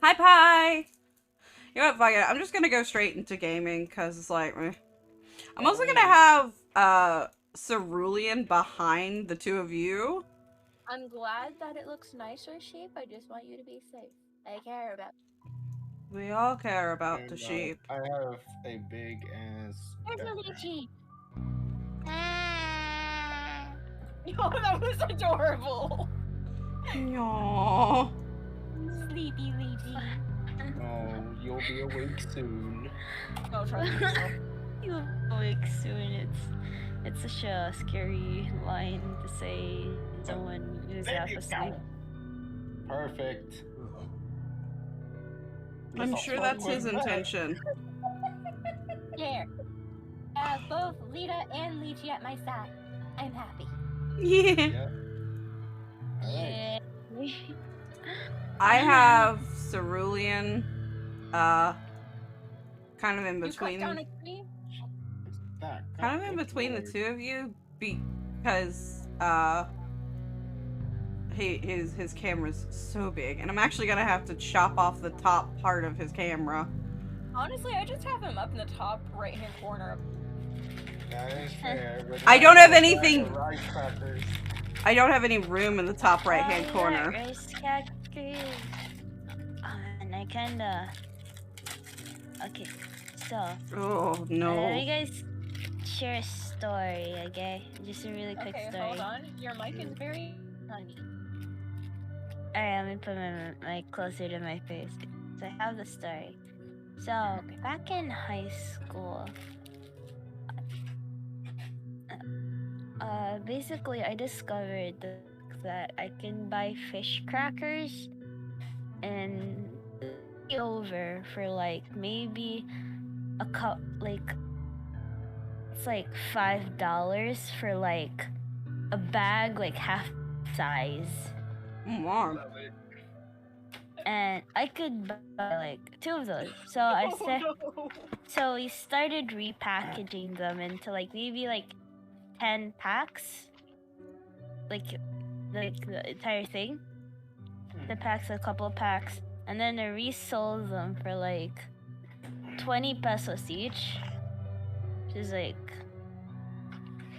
Hi, Pie! You know what, fuck it. I'm just gonna go straight into gaming, because it's like, I'm also gonna have, Cerulean behind the two of you. I'm glad that it looks nicer, Sheep. I just want you to be safe. I care about We all care about the And sheep. I have a big ass. There's no backpack. lychee. Oh, that was adorable. Aww. Sleepy lychee. Oh, you'll be awake soon. Oh, trust me. You'll awake soon. It's such a scary line to say to someone who's There half you asleep. go. Perfect. I'm Yes, sure I'll that's plug his one back. intention. There. Both Lita and Lychee at my side. I'm happy. Yeah. Yeah. Alright. I have Cerulean, kind of in You cut between. down a tree? That Kind of in good between the lord. two of you, because, his camera's so big, and I'm actually gonna have to chop off the top part of his camera. Honestly, I just have him up in the top right-hand corner. That is fair. But I now don't have got a anything- bag of rice crackers. I don't have any room in the top right-hand Oh, corner. yeah, rice crackers. And I kinda. Okay, so. Oh, Let no. me guys share a story, okay? Just a really quick Okay, story. hold on. Your mic is very honey. Alright, let me put my mic closer to my face. So I have the story. So, back in high school, basically I discovered that I can buy fish crackers and over for like maybe a cup, like it's like $5 for like a bag like half size. Mom. Love it. And I could buy like 2 of those. So I said, so we started repackaging them into like maybe like 10 packs, like the entire thing. The packs, a couple of packs, and then I resold them for like 20 pesos each, which is like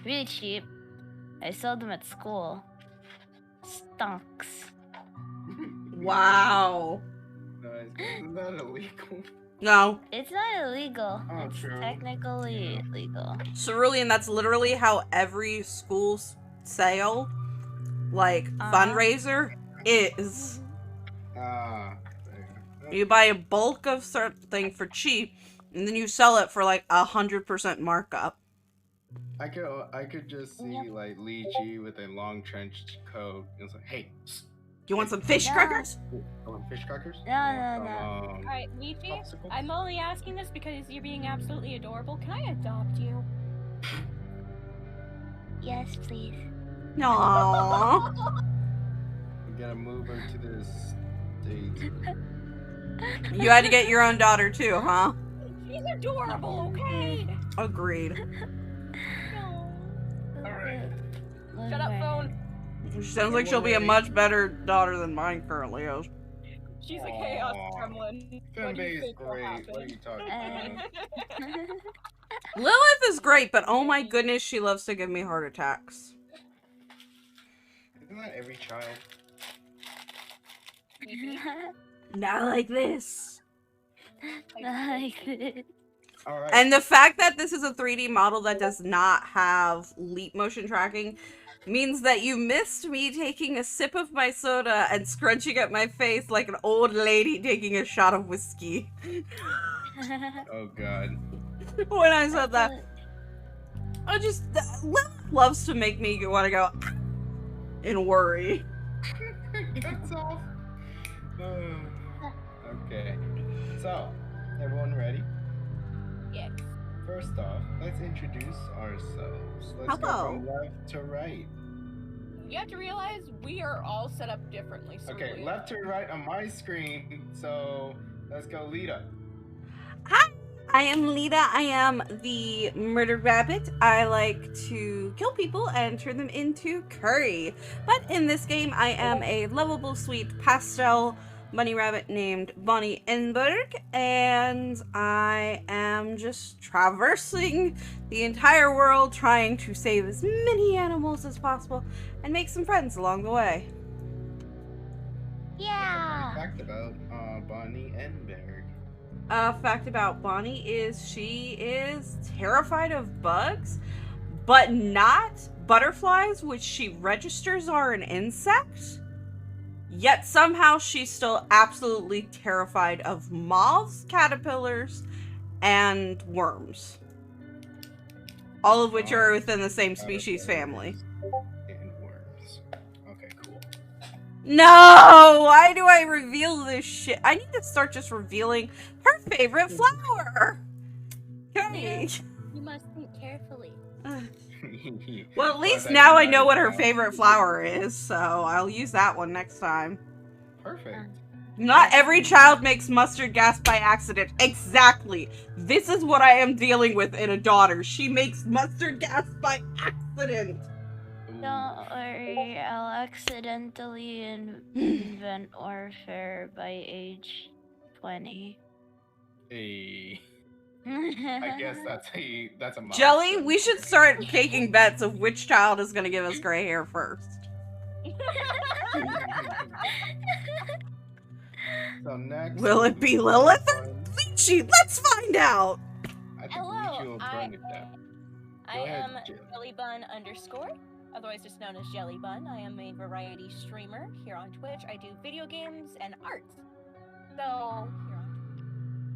really cheap. I sold them at school. Stonks. Wow. Nice. Isn't that illegal? No. It's not illegal. Oh, It's true. technically Yeah. legal. Cerulean, that's literally how every school's sale, like, fundraiser is. Ah. You buy a bulk of something for cheap, and then you sell it for like 100% markup. I could just see like Lychee with a long trench coat. It's like, hey, You want some fish No. crackers? I want fish crackers? No. Alright, Lychee, Popsicle? I'm only asking this because you're being absolutely adorable. Can I adopt you? Yes, please. Aww. You gotta move her to this state. You had to get your own daughter too, huh? She's adorable, okay? Agreed. No. Alright. Shut up, phone. She sounds like she'll be a much better daughter than mine currently is. She's a chaos Aw. gremlin. What Fan do you base think will great. What are happen? you talking about? Lilith is great, but oh my goodness, she loves to give me heart attacks. Isn't that every child? Not like this. Like this. Alright. And the fact that this is a 3D model that does not have leap motion tracking means that you missed me taking a sip of my soda and scrunching up my face like an old lady taking a shot of whiskey. Oh god. When I said that, I just Lilith loves to make me want to go and worry. Cuts off. Okay. So, everyone ready? Yes. First off, let's introduce ourselves. Let's go Hello. from left to right. You have to realize we are all set up differently. Okay, Cerulean. left to right on my screen. So, let's go Lita. Hi, I am Lita. I am the murdered rabbit. I like to kill people and turn them into curry. But in this game, I am a lovable, sweet pastel bunny rabbit named Bonnie Enberg, and I am just traversing the entire world trying to save as many animals as possible and make some friends along the way. Yeah. Fact about Bonnie Enberg. Fact about Bonnie is she is terrified of bugs, but not butterflies, which she registers are an insect. Yet somehow she's still absolutely terrified of moths, caterpillars, and worms. All of which are within the same species family. And worms. Okay, cool. No! Why do I reveal this shit? I need to start just revealing her favorite flower. Okay. You must think carefully. Well, at least now I know what her favorite flower is, so I'll use that one next time. Perfect. Not every child makes mustard gas by accident. Exactly. This is what I am dealing with in a daughter. She makes mustard gas by accident. Don't worry, I'll accidentally invent warfare by age 20. I guess that's a milestone. Jelly, we should start taking bets of which child is going to give us gray hair first. So next, Will it be Lilith or Lychee? Let's find out. I think Hello, Lychee will burn it down. I Go ahead, am Jill. Jellybun _, otherwise just known as Jellybun. I am a variety streamer here on Twitch. I do video games and art. So, here on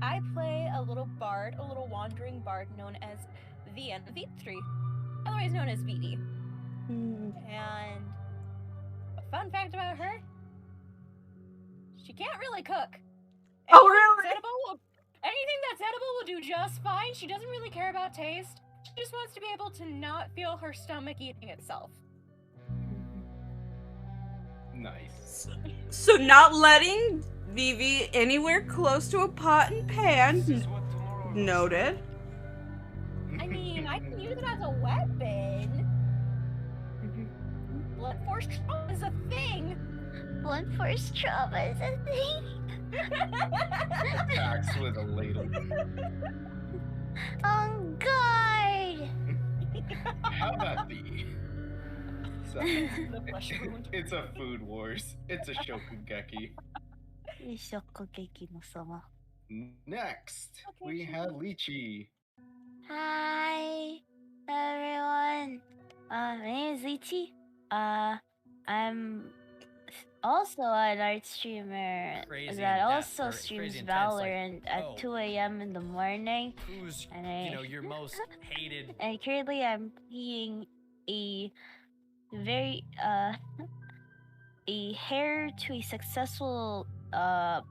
I play a little bard, a little wandering bard known as the End of the Tree, otherwise known as VD. And a fun fact about her, she can't really cook. Oh, really? Anything that's edible will do just fine. She doesn't really care about taste. She just wants to be able to not feel her stomach eating itself. Nice. So not letting Vivi anywhere close to a pot and pan. Noted. I mean, I can use it as a weapon. Blunt force trauma is a thing. Blunt force trauma is a thing. Attacks with a ladle. On guard! How about the? So, The flesh wound. it's a food wars. It's a shokugeki. Shokugeki no sama. Next, Okay, we sure. have Lychee. Hi, everyone. My name is Lychee. I'm also an art streamer Crazy that in also depth, or streams crazy intense, like, Valorant at oh. 2 a.m. in the morning. Who's, And your most hated? and currently I'm playing a very a heir to a successful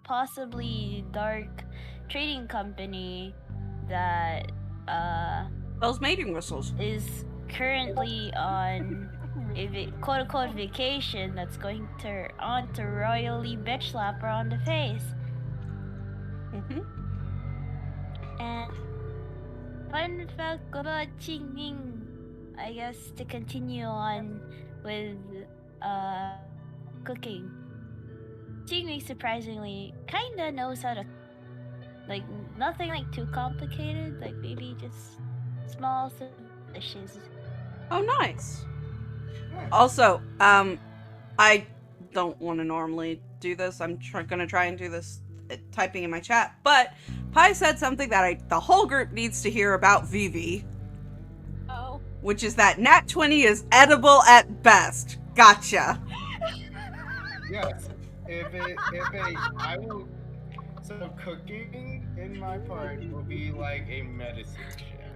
possibly dark trading company that Those mating whistles. is currently on a quote-unquote vacation that's going to royally bitch slap her on the face. And fun fact about Qingming, I guess, to continue on with cooking. Qingming surprisingly kinda knows how to, like, nothing like too complicated, like maybe just small dishes. Oh, nice. Also, I don't want to normally do this. I'm gonna try and do this typing in my chat, but Pi said something that the whole group needs to hear about Vivi, Oh. which is that Nat 20 is edible at best. Gotcha. Yes. I will. So cooking in my part will be like a medicine check,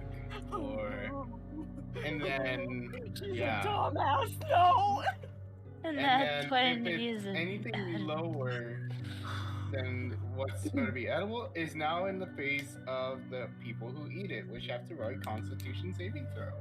and then yeah. Dumbass, no! And And that's then what if it it's is. anything lower than what's going to be edible is now in the face of the people who eat it, which have to roll a Constitution saving throw.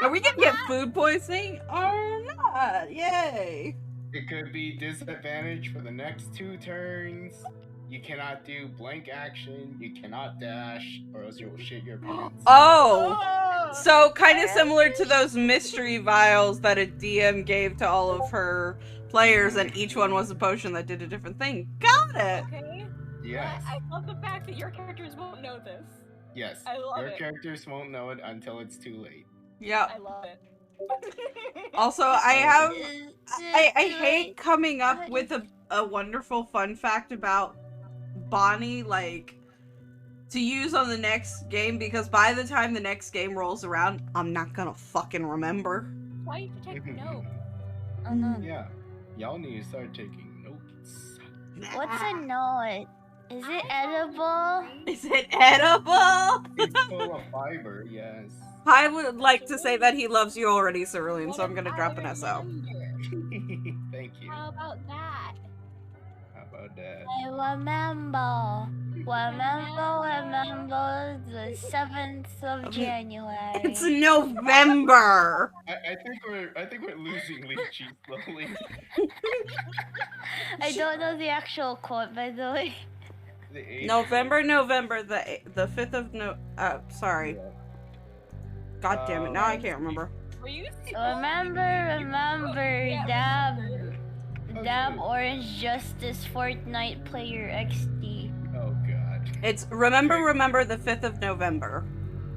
Are we gonna get food poisoning or not? Yay! It could be disadvantage for the next 2 turns. You cannot do blank action. You cannot dash, or else you will shit your pants. Oh! So kind of similar to those mystery vials that a DM gave to all of her players, and each one was a potion that did a different thing. Got it. Okay. Yes. I love the fact that your characters won't know this. Yes. I love Your it. characters won't know it until it's too late. Yep. I love it. Also, I hate coming up with a wonderful fun fact about Bonnie, like, to use on the next game, because by the time the next game rolls around, I'm not gonna fucking remember. Why did you take notes? Yeah. Y'all need to start taking notes. What's a note? Is it edible? Is it edible? It's full of fiber, yes. I would like to say that he loves you already, Cerulean, so I'm gonna drop an SO. Thank you. How about that? How about that? I remember the 7th of January. It's November. I think we're losing Lychee slowly. I don't know the actual quote, by the way. The age- November, the 5th of sorry. God damn it, now I can't remember. Were you Remember, Yeah, Dab Orange Justice Fortnite Player XD. Oh god. It's remember the 5th of November.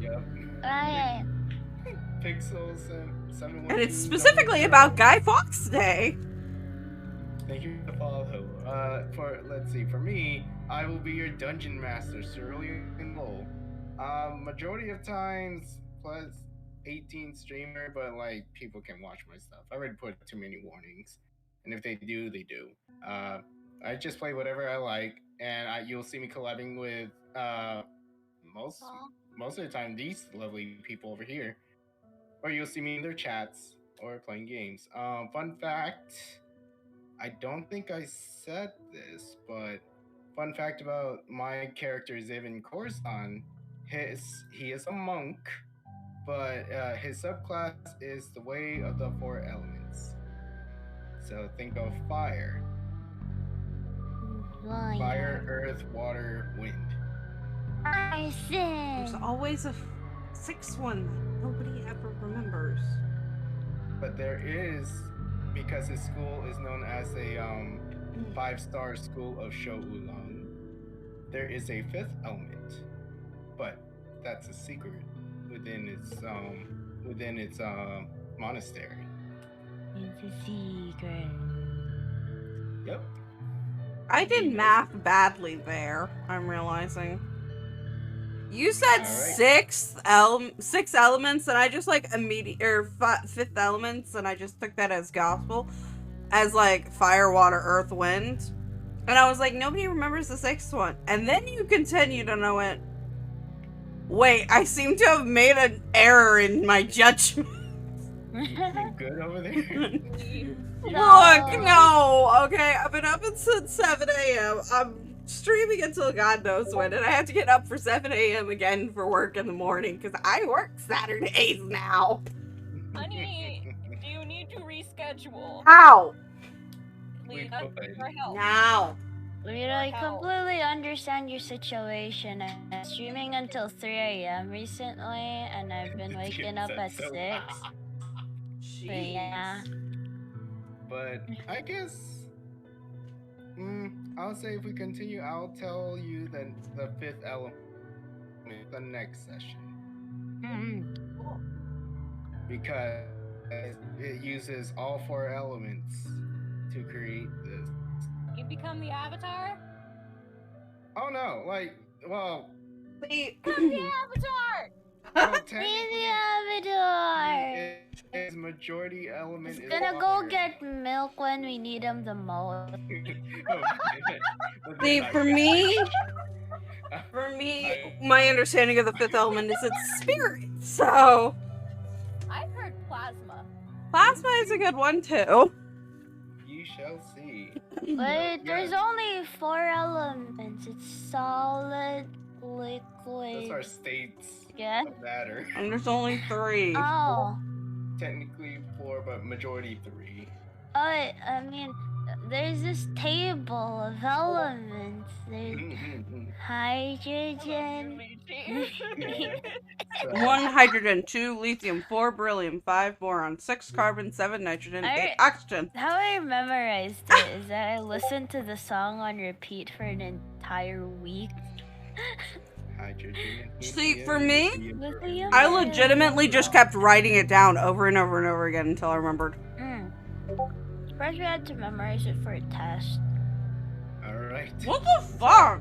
Yep. Right. Pixels and 712. And it's specifically about Guy Fawkes Day. Thank you for the follow. Let's see, for me, I will be your dungeon master, Cerulean Lowell. Majority of times, plus 18 streamer, but like people can watch my stuff. I already put too many warnings, and if they do, they do. I just play whatever I like, and you'll see me collabing with most of the time these lovely people over here, or you'll see me in their chats or playing games. Fun fact. I don't think I said this, but fun fact about my character Zivin Corson, he is a monk, but his subclass is the way of the 4 elements. So think of fire. Fire, earth, water, wind. There's always a 6th one that nobody ever remembers. But there is, because his school is known as a 5-star school of Shouulan, there is a 5th element, but that's a secret within its monastery. It's a secret. Yep. I did math badly there, I'm realizing. You said Alright. 6 elements, and I just like 5th elements, and I just took that as gospel, as like fire, water, earth, wind, and I was like, nobody remembers the 6th one. And then you continued, and I went, wait, I seem to have made an error in my judgment. You good over there? Look, no, okay, I've been up since 7 a.m. I'm streaming until God knows when, and I have to get up for 7 a.m. again for work in the morning, because I work Saturdays now. Honey, do you need to reschedule? How? Please, could. for help. Now. I completely understand your situation. I'm streaming until 3 a.m. recently, and I've been waking up at 6. So yeah. But I guess I'll say if we continue, I'll tell you the 5th element the next session. Because it uses all 4 elements to create this. You become the avatar? Oh no, See, Become the avatar! well, Be technically, the avatar! its majority element is Gonna go water. get milk when we need him the most. But see, then for me, my understanding of the 5th element is it's spirit, so I've heard plasma. plasma is a good one too. You shall see. But there's only 4 elements. It's solid, Those liquid, are states yeah. of matter. And there's only 3. Oh. Technically 4, but majority 3. I mean, there's this table of elements. There's hydrogen, So, 1 hydrogen, 2 lithium, 4 beryllium, 5 boron, 6 carbon, 7 nitrogen, 8 oxygen. How I memorized it is that I listened to the song on repeat for an entire week. hydrogen and See, helium, for me, lithium, Lithium. I beryllium. legitimately just kept writing it down over and over and over again until I remembered. First, we had to memorize it for a test. Alright. What the fuck?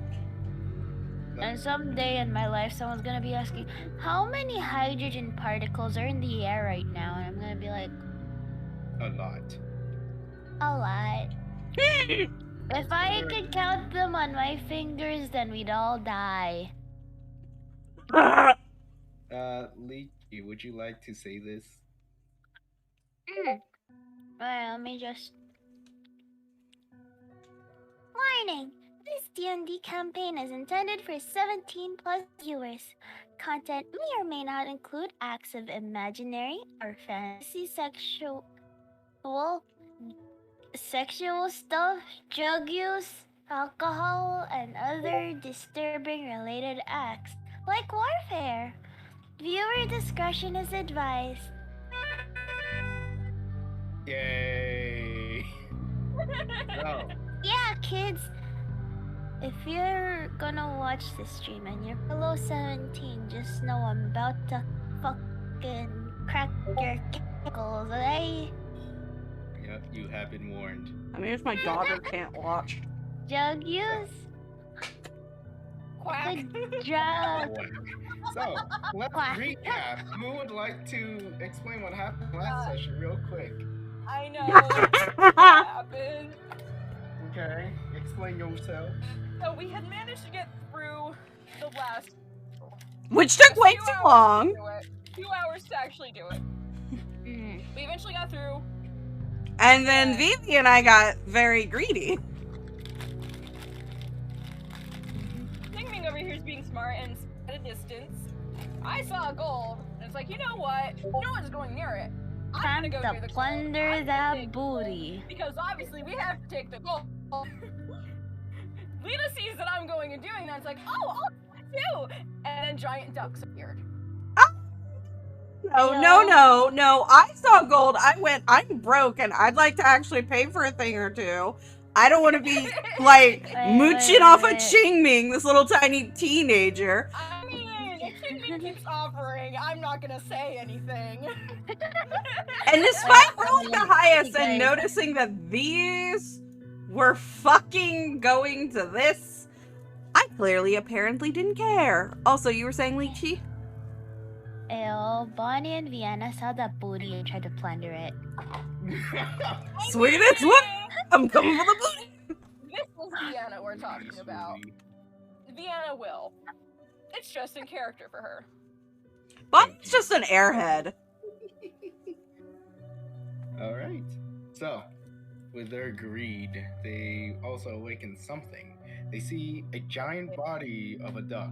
And someday in my life, someone's gonna be asking, how many hydrogen particles are in the air right now? And I'm gonna be like, A lot. a lot. If I could count them on my fingers, then we'd all die. Leaky, would you like to say this? Alright, let me just... Warning! This D&D campaign is intended for 17 plus viewers. Content may or may not include acts of imaginary or fantasy sexual stuff, drug use, alcohol, and other disturbing related acts, like warfare. Viewer discretion is advised. Yay! So, Yeah, kids. If you're gonna watch this stream and you're below 17, just know I'm about to fucking crack your knuckles, eh? yep, you have been warned. I mean, if my daughter can't watch. Drug use? Quack. Drug. So, let's Quack. recap. Who would like to explain what happened last session real quick? I know what happened. Okay, explain yourself. So we had managed to get through the last Which took way 2 too hours long. to do it. 2 hours to actually do it. We eventually got through. And then Vivi and I got very greedy. Singming over here is being smart and at a distance. I saw a gold, and it's like, you know what? No one's going near it. I'm Time gonna go to near the plunder gold. I'm gonna that take booty. because obviously we have to take the gold. Lita sees that I'm going and doing that. It's like, oh, I'll do it too. And then giant ducks appeared. No. I saw gold. I went, I'm broke and I'd like to actually pay for a thing or two. I don't want to be like mooching off of Qingming, this little tiny teenager. I mean, if Qingming keeps offering, I'm not gonna say anything. And despite rolling the highest and noticing that these were fucking going to this, I clearly apparently didn't care. Also, you were saying Lychee? Ew, Bonnie and Vienna saw that booty and tried to plunder it. Sweet, it's what? I'm coming for the booty. This was Vienna we're talking about. Vienna will. It's just in character for her. Bonnie's just an airhead. Alright. So, with their greed, they also awaken something. They see a giant body of a duck.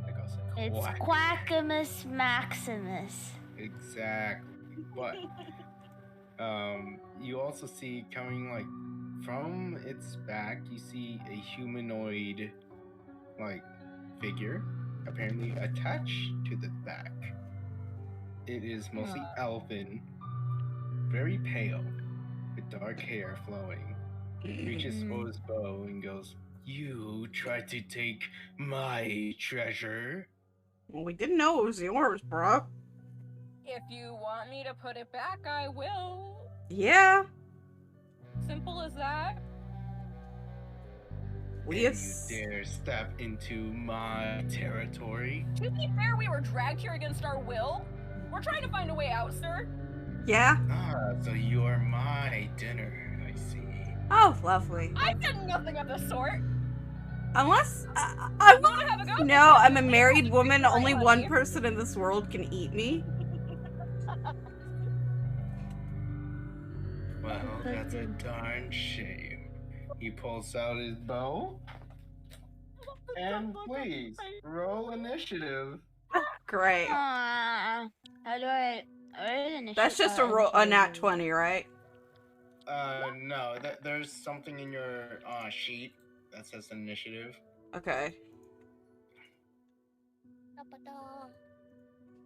That goes like, It's quack. Quackimus Maximus. Exactly. But you also see coming like from its back, you see a humanoid like figure apparently attached to the back. It is mostly elfin, very pale, with dark hair flowing. Reaches for his bow and goes, "You tried to take my treasure." Well, we didn't know it was yours, bro. If you want me to put it back, I will. Yeah. Simple as that. If you dare step into my territory. To be fair, we were dragged here against our will. We're trying to find a way out, sir. Yeah. Ah, so you are my dinner, I see. Oh, lovely. I did nothing of the sort. Unless I Want to have a go? No, I'm a married woman. Only one person in this world can eat me. Well, that's a darn shame. He pulls out his bow. And please, roll initiative. Great. How do I That's just a nat 20, right? No, there's something in your sheet that says initiative. Okay.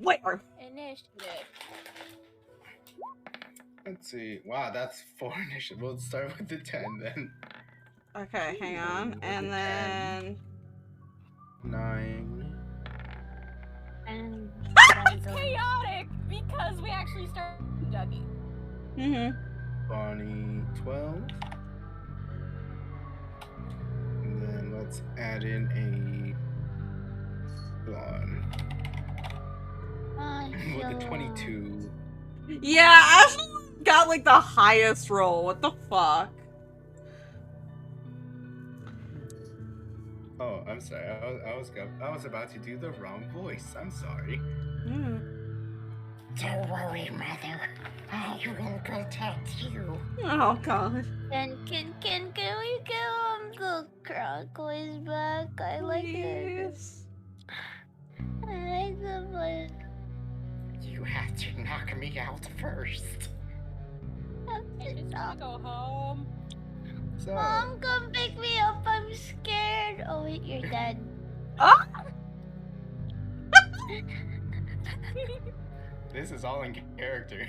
Where? Initiative. Let's see. Wow, that's 4 initiative. We'll start with the 10 then. Okay, hang on. And then... 9. And It's chaotic because we actually started Dougie. Mm-hmm. Bonnie 12. And then let's add in a Blonde. With a 22. Yeah, Ashley got like the highest roll. What the fuck? Oh, I'm sorry. I was about to do the wrong voice. I'm sorry. Don't worry, Mother. I will protect you. Oh god. And can we get the crocois back? I like it. Please. I like the voice. You have to knock me out first. I just wanna go home. So, Mom, come pick me up. I'm scared. Oh wait, you're dead. Ah! this is all in character.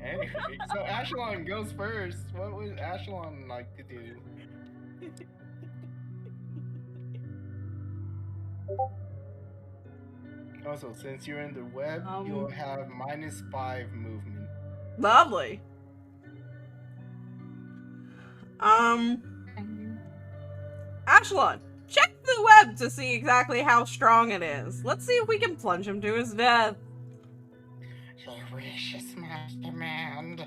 Anyway, so Ashlon goes first. What would Ashlon like to do? Also, since you're in the web, you'll have -5 movement. Lovely. Ashlon, check the web to see exactly how strong it is. Let's see if we can plunge him to his death. Your wish is my command.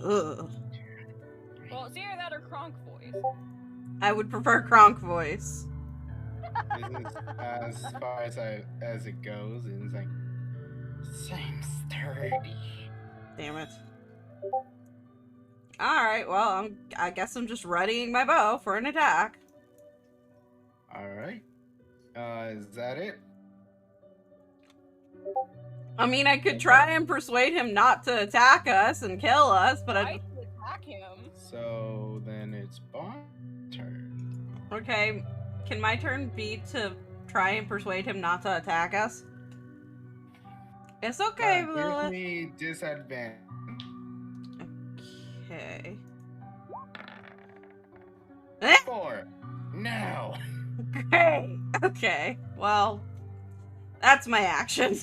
Ugh. Well, it's either that or Kronk voice. I would prefer Kronk voice. This is as far as it goes, and it's like, Seems sturdy. Damn it. Alright, well, I guess I'm just readying my bow for an attack. alright. Is that it? I mean, I could try and persuade him not to attack us and kill us, but I should attack him. So then it's Bond's turn. Okay, can my turn be to try and persuade him not to attack us? It's okay, Give Lilith. me disadvantage. Okay. 4. No. Okay. Okay. Well, that's my action.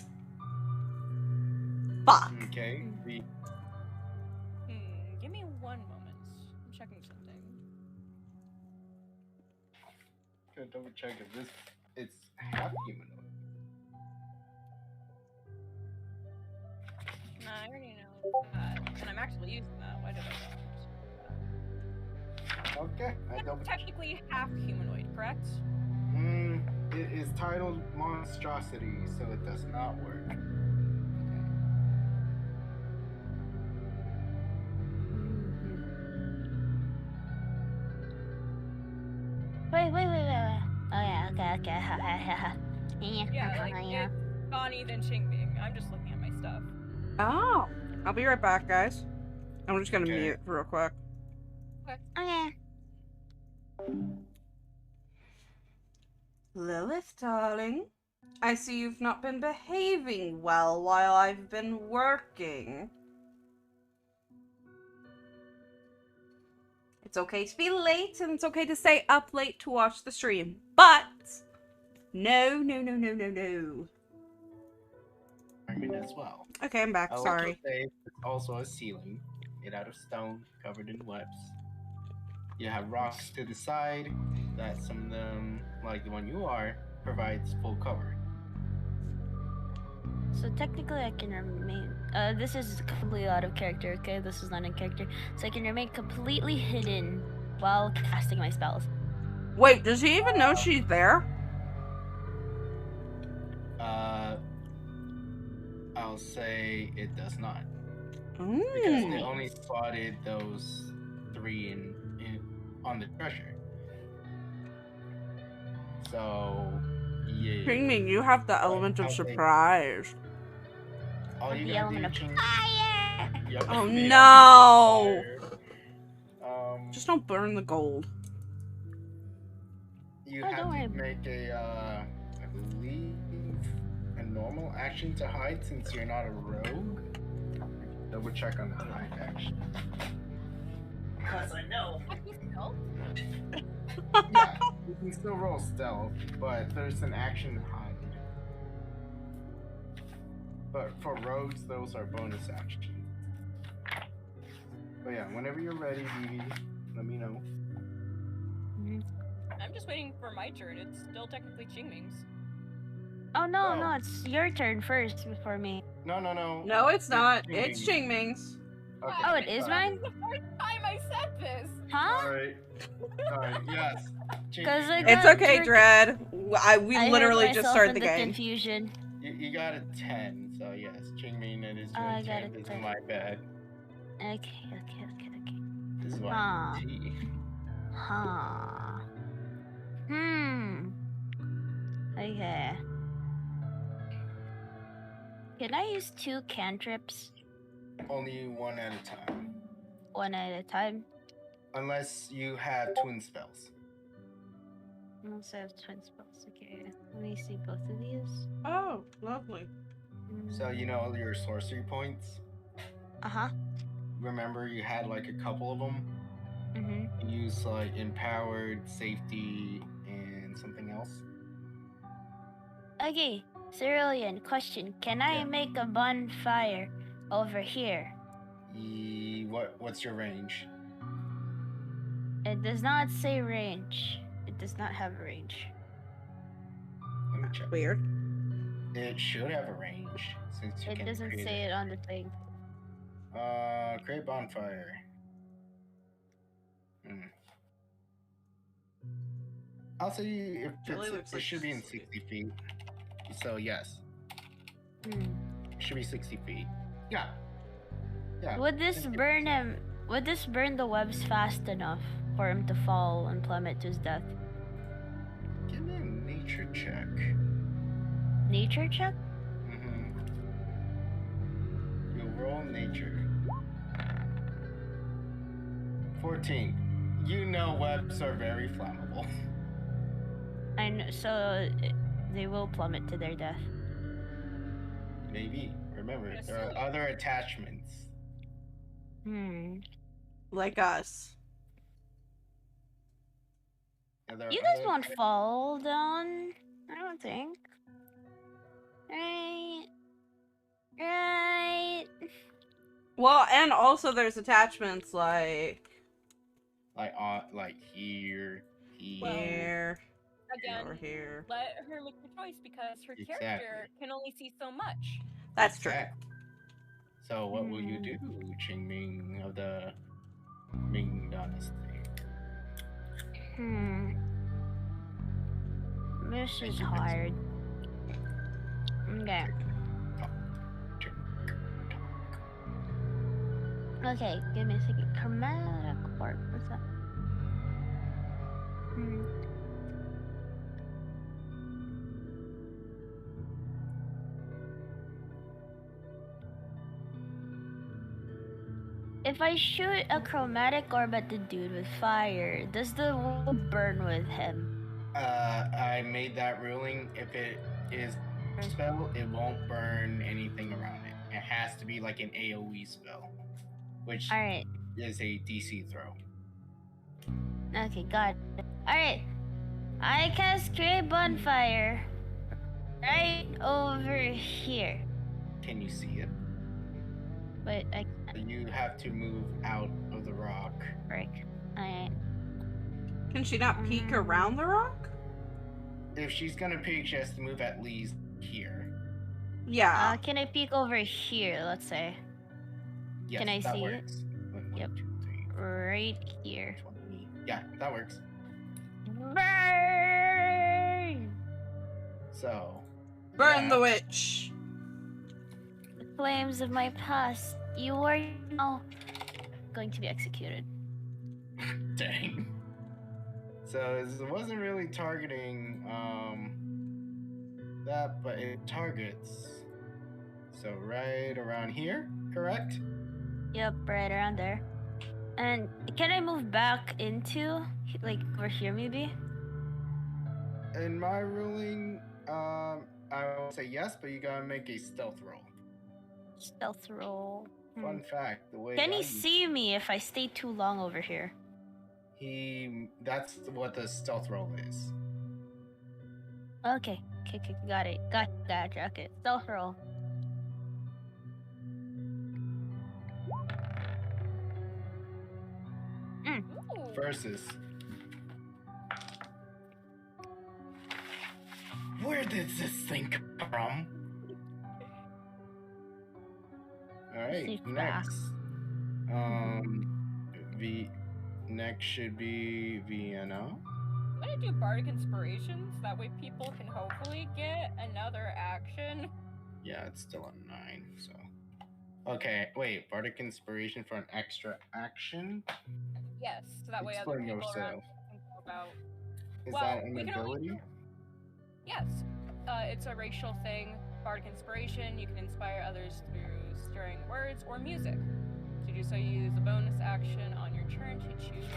Fuck. Okay. Give me one moment. I'm checking something. Gonna double check if it's half humanoid. Nah, I already know that. And I'm actually using that. Why did I not? Okay. I double That's technically half humanoid, correct? It is titled monstrosity, so it does not work. Wait. Oh yeah, okay. Yeah, like it's Bonnie then Qingbing. I'm just looking at my stuff. Oh. I'll be right back, guys. I'm just gonna Okay. mute real quick. Okay. Lilith, darling. I see you've not been behaving well while I've been working. It's okay to be late, and it's okay to stay up late to watch the stream. But, no. I mean, as well. Okay, I'm back, I will sorry. also say it's also a ceiling made out of stone covered in webs. You have rocks to the side that some of them, like the one you are, provides full cover. So technically I can remain, this is completely out of character, okay? This is not in character. So I can remain completely hidden while casting my spells. Wait, does he even know she's there? I'll say it does not. Because they only spotted those 3 on the treasure. So, yeah. Pingming, you have the element of surprise. All you The gotta element of do, fire! Yep, Oh, the no! element of fire. Just don't burn the gold. You Oh, have don't to worry. make a, I believe, an normal action to hide since you're not a rogue. Double check on the hide action. Because I know. Yeah, you can still roll stealth, but there's an action to hide. But for rogues, those are bonus actions. But yeah, whenever you're ready, Vivi, let me know. I'm just waiting for my turn. It's still technically Qingming's. Oh no, Oh. no, it's your turn first before me. No. No, it's not. Qingming. It's Qingming's. Okay. Oh, it is sorry. mine? This is the first time I said this. Huh? Sorry. Yes. 'Cause I Qingming, It's got okay, tricked. Dread. We I literally heard just myself started in the game. Confusion. you got a 10, so yes. Qingming, it is your I got 10. a This is 10. my bad. Okay. This is why Huh. tea. Huh. Okay. Can I use 2 cantrips Only one at a time. one at a time? Unless you have twin spells. I also have twin spells. Okay. Let me see both of these. Oh, lovely. So you know your sorcery points? Uh-huh. Remember you had like a couple of them? Mm-hmm. You use like empowered, safety, and something else? Okay. Cerulean, question. Can I Yeah. make a bonfire over here? What's your range? It does not say range. It does not have a range. Let me check. Weird. It should have a range since you It can doesn't create say it on the thing. Create bonfire. I'll say if Jelly it's, looks it like should be in 60. 60 feet. So yes, it should be 60 feet. Yeah. Yeah. Would this burn him? Would this burn the webs fast enough for him to fall and plummet to his death? Give me a nature check. Nature check? You roll nature. 14. You know webs are very flammable. I know, so they will plummet to their death. Maybe. Remember, Yes, there are sir. other attachments. Like us. And there are You guys other won't fall down. I don't think. Right. Well, and also there's attachments like like here, Well, here, Again, over here. let her make the choice because her Exactly. character can only see so much. That's true. Exactly. So what will you do, Qingming of the Ming Dynasty? This is hard. Okay. Okay, give me a second. Chromatic orb. What's that? If I shoot a chromatic orb at the dude with fire, does the wood burn with him? I made that ruling. If it is a spell, it won't burn anything around it. It has to be like an AoE spell, which Alright. is a DC throw. Okay, got it. Alright. I cast Create Bonfire right over here. Can you see it? But I You have to move out of the rock. break. Alright. Can she not peek around the rock? If she's gonna peek, she has to move at least here. Yeah. Can I peek over here, let's say? Yes, Can I that see it? works. One, Yep. 2, 3, Right here. 20. Yeah, that works. Burn! So. Burn the yeah. witch. The flames of my past, you are now going to be executed. Dang. So it wasn't really targeting that, but it targets. So right around here, correct? Yep, right around there. And can I move back into, like, over here maybe? In my ruling, I will say yes, but you gotta make a stealth roll. Stealth roll. Fun fact: the way Can I he use- see me if I stay too long over here? that's what the stealth roll is. Okay. Okay, got it. Gotcha. Okay, stealth roll. Ooh. Versus. Where did this thing come from? Alright, Super next. Next should be Vienna. I'm gonna do Bardic Inspirations. That way people can hopefully get another action. Yeah, it's still a 9, so. Okay, wait, Bardic Inspiration for an extra action? Yes, so that way other Explain people around yourself. can go about. Is Well, that an we can only- ability? Yes, it's a racial thing. Bardic Inspiration. You can inspire others through stirring words or music. To do so, you use a bonus action on your turn to choose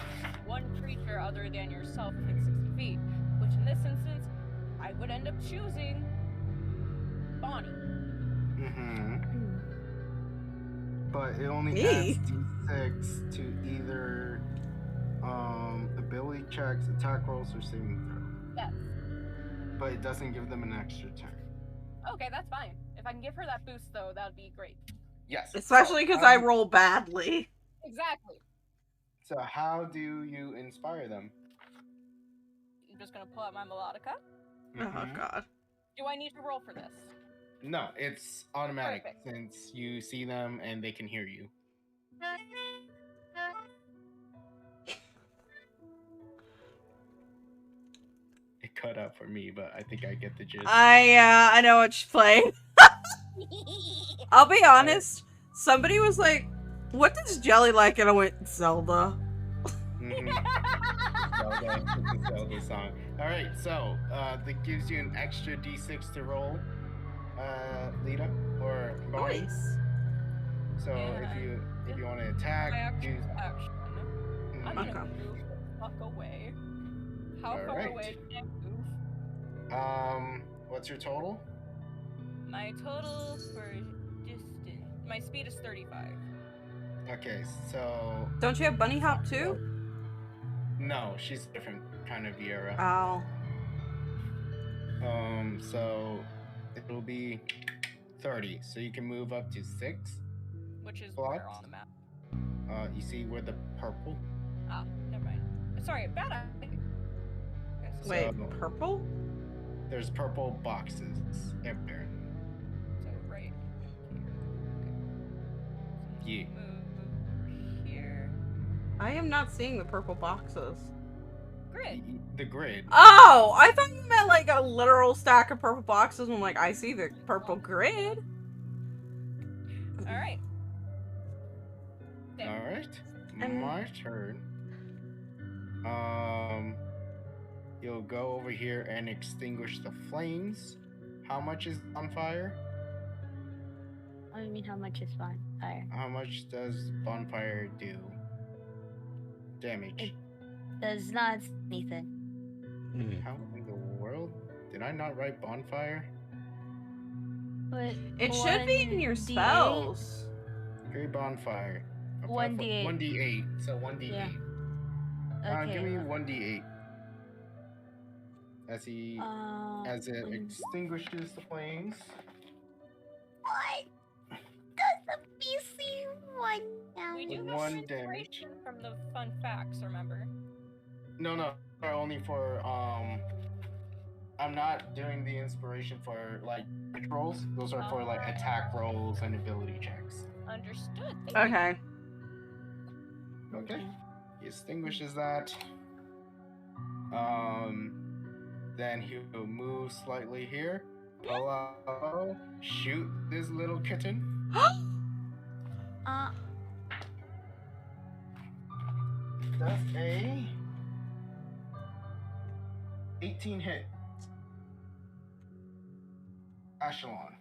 one creature other than yourself within 60 feet. Which, in this instance, I would end up choosing Bonnie. Mm-hmm. But it only Me? adds d6 to either ability checks, attack rolls, or saving throw. Yes. But it doesn't give them an extra turn. Okay, that's fine. If I can give her that boost, though, that would be great. Yes. Especially because I roll badly. Exactly. So how do you inspire them? I'm just gonna pull out my melodica. Oh Mhm. god. Do I need to roll for this? No, it's automatic Perfect. since you see them and they can hear you. It cut out for me, but I think I get the gist. I know what you're playing. I'll be honest. Somebody was like, "What does Jelly like?" And I went, "Zelda." Mhm. Zelda, it's a Zelda song. All right, so that gives you an extra d6 to roll, Lita or Bonnie. Nice. So if you want to attack, My actual use. action. I'm Mhm. gonna Okay. move the fuck away. How far Alright. away can I move? What's your total? My total for distance. My speed is 35. Okay, so Don't you have bunny hop too? no, she's a different kind of Viera. Oh. So it'll be 30. So you can move up to 6. Which is What? where on the map? You see where the purple? Ah, never mind. Sorry, bad eye. Okay, so, Wait, So- purple? There's purple boxes everywhere. so right Yeah. here. Move here. I am not seeing the purple boxes. Grid. The grid. Oh, I thought you meant like a literal stack of purple boxes. I'm like, I see the purple grid. All right. There. All right. And- My turn. You'll go over here and extinguish the flames. How much is on fire? What do you mean, how much is fire? How much does bonfire do? Damage. Does not anything. How in the world did I not write bonfire? But It should be in your 1d8? spells. Great bonfire. 1d8. 1d8. So 1d8. Yeah. Okay. Give me 1d8. As it one- extinguishes the flames. What? Does the BC one now? We With do have one some inspiration from the fun facts, remember? No, only for I'm not doing the inspiration for like rolls. Those are for like attack rolls and ability checks. Understood. Thank you. Okay. Okay. He extinguishes that. Then he'll move slightly here. Hello. Shoot this little kitten. That's a 18 hit. Echelon.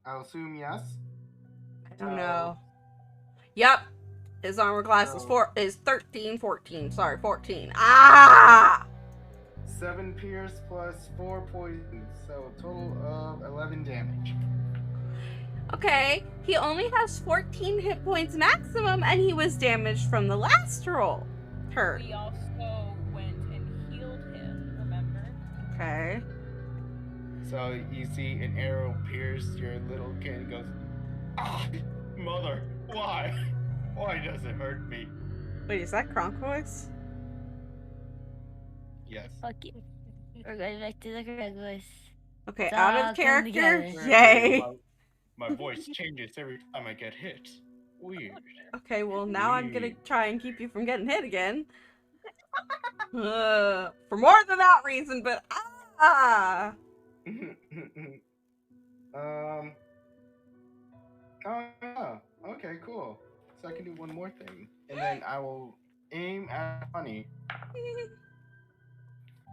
I'll assume yes. I don't know. Yep. His armor class is So- 13, 14. Sorry, 14. Ah! 7 pierce plus 4 poison, so a total of 11 damage. Okay, he only has 14 hit points maximum, and he was damaged from the last roll. Turn. We also went and healed him, remember? Okay. So you see an arrow pierce your little kid and goes, "Ah, mother, why? Why does it hurt me?" Wait, is that Kronk voice? Yes. Fuck you. We're going back to the correct voice. Okay, It's out all of coming character. together. Yay. My voice changes every time I get hit. Weird. Okay, well now I'm gonna try and keep you from getting hit again. For more than that reason, but ah. Oh yeah. Okay, cool. So I can do one more thing, and then I will aim at Bunny.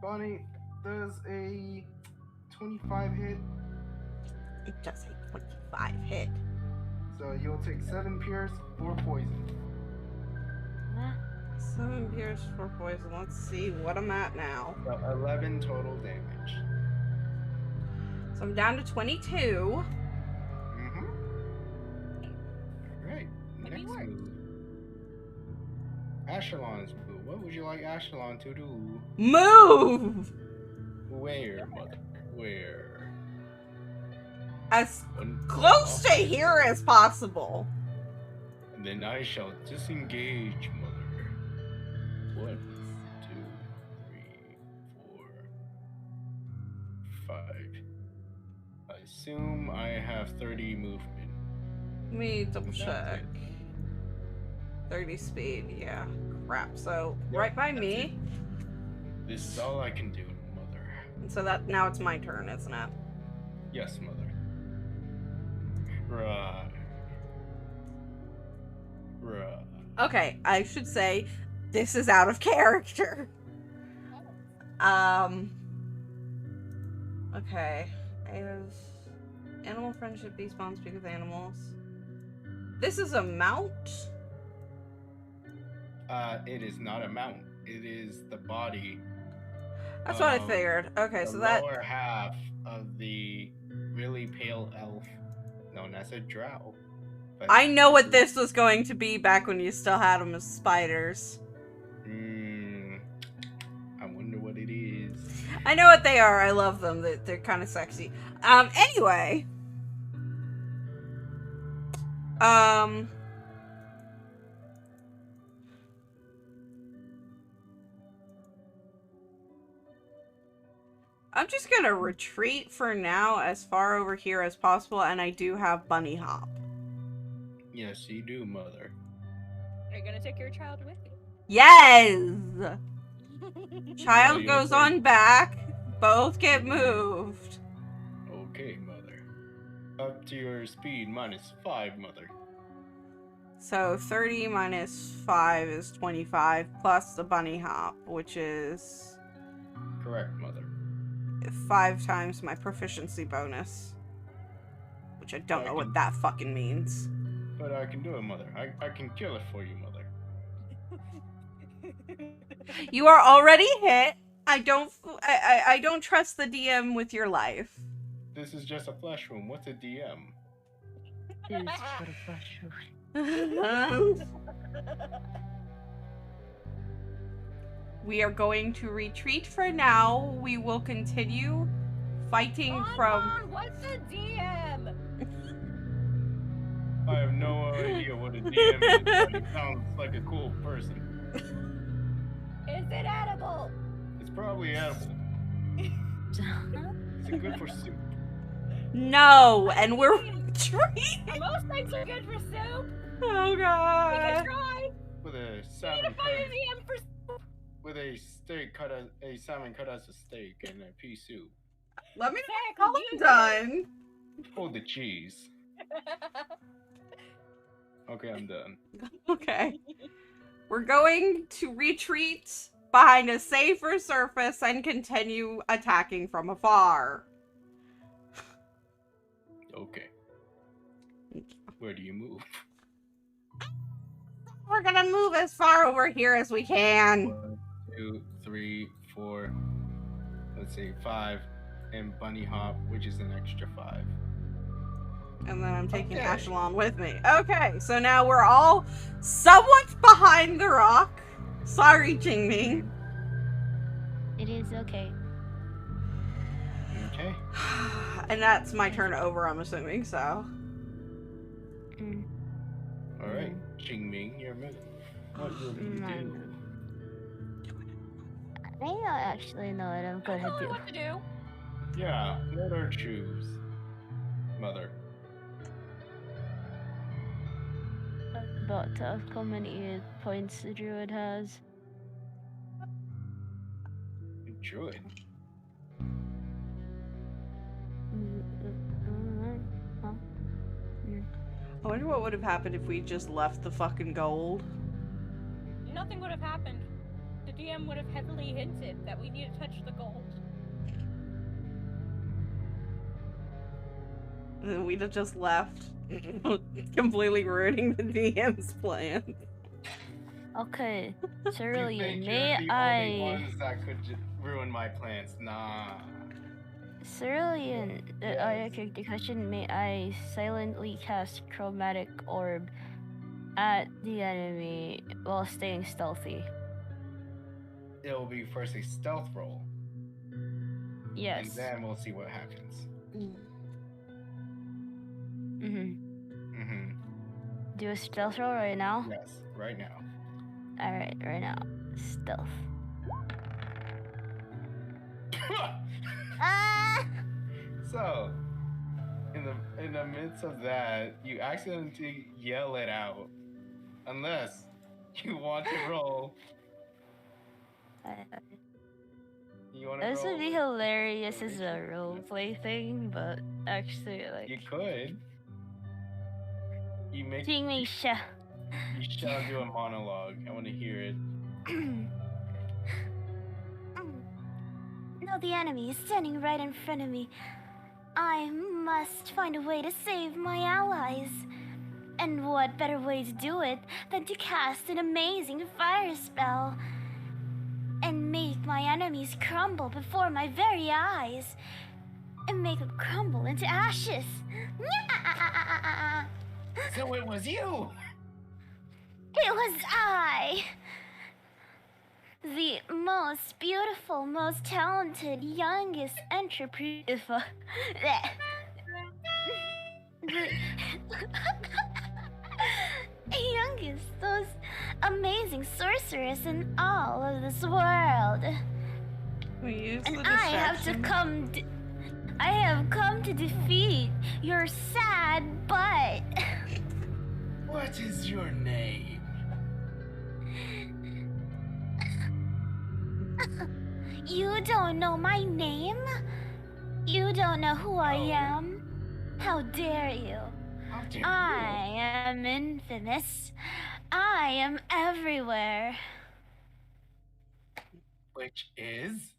Bunny, does a 25 hit? It does a 25 hit. So you'll take 7 pierce, 4 poison. 7 pierce for poison. Let's see what I'm at now. So 11 total damage. So I'm down to 22. Mm-hmm. Alright, Could be next worse. move. Ashelon's move. What would you like Ashelon to do? Move! Where, mother? Where? As close to here as possible. And then I shall disengage, mother. 1, 2, 3, 4, 5. I assume I have 30 movement. Let me double That's check. it. 30 speed, yeah. Crap. So Yep, right by that's me. This is all I can do, mother. And so that now it's my turn, isn't it? Yes, mother. Right. Right. Okay, I should say this is out of character. Okay. I have animal friendship, beast bonds, speak with animals. This is a mount? It is not a mount. It is the body. That's what I of figured. Okay, the so that lower half of the really pale elf known as a drow. But I know what this was going to be back when you still had them as spiders. I wonder what it is. I know what they are. I love them. They're kind of sexy. Anyway. I'm just gonna retreat for now as far over here as possible, and I do have bunny hop. Yes, you do, mother. Are you gonna take your child with you? Yes! Oh, Child you goes okay? on back. Both get moved. Okay, mother. Up to your speed -5, mother. So 30 minus 5 is 25, plus the bunny hop, which is Correct, mother. 5 times my proficiency bonus. Which I don't know what that fucking means. But I can do it, mother. I can kill it for you, mother. You are already hit. I don't trust the DM with your life. This is just a flesh wound. What's a DM? Dude, what a flash wound. We are going to retreat for now. We will continue fighting from. What's a DM? I have no idea what a DM is, but he sounds like a cool person. Is it edible? It's probably edible. Is it good for soup? No, and we're retreating. Most things are good for soup. Oh We god. can try. With a We need salmon to find a cut, DM for soup. with a steak cut as a salmon cut as a steak and a pea soup. Let me Heck, know you when I'm done. Hold the cheese. Okay, I'm done. Okay. We're going to retreat behind a safer surface and continue attacking from afar. Okay. Where do you move? We're gonna move as far over here as we can. 1, 2, 3, 4. let's see, 5, and bunny hop, which is an extra 5. And then I'm taking Okay. Ashelon with me. Okay, so now we're all somewhat behind the rock. Sorry, Jingming. It is okay. Okay. And that's my turn over, I'm assuming, so. Mm. All right, Jingming, your move. What will you My do? move. I don't actually know what I'm gonna Tell me do. what to do. Yeah, let her choose. Mother. About to ask how many points the druid has. Druid. Huh? I wonder what would have happened if we just left the fucking gold. Nothing would have happened. The DM would have heavily hinted that we need to touch the gold. And then we'd have just left. Completely ruining the DM's plan. Okay, You Cerulean, think may you're the only I... ones that could ruin my plans? Nah. Cerulean, Yes. character question, may I silently cast Chromatic Orb at the enemy while staying stealthy? It will be first a stealth roll, Yes. and then we'll see what happens. Mm-hmm. Do a stealth roll right now? Yes, right now. Alright, right now. Stealth. Ah! So, in the midst of that, you accidentally yell it out, unless you want to roll. You want to This roll? would be hilarious as a roleplay thing, but actually, like... You could. You make. Seeing me You shall do a monologue. I want to hear it. No, the enemy is standing right in front of me. I must find a way to save my allies. And what better way to do it than to cast an amazing fire spell and make my enemies crumble before my very eyes and make them crumble into ashes. So it was you. It was I. The most beautiful, most talented, youngest entrepreneur. The youngest, most amazing sorceress in all of this world. We use the And I have come to defeat your sad butt. What is your name? You don't know my name? You don't know who I am? How dare you? How dare I am infamous. I am everywhere. Which is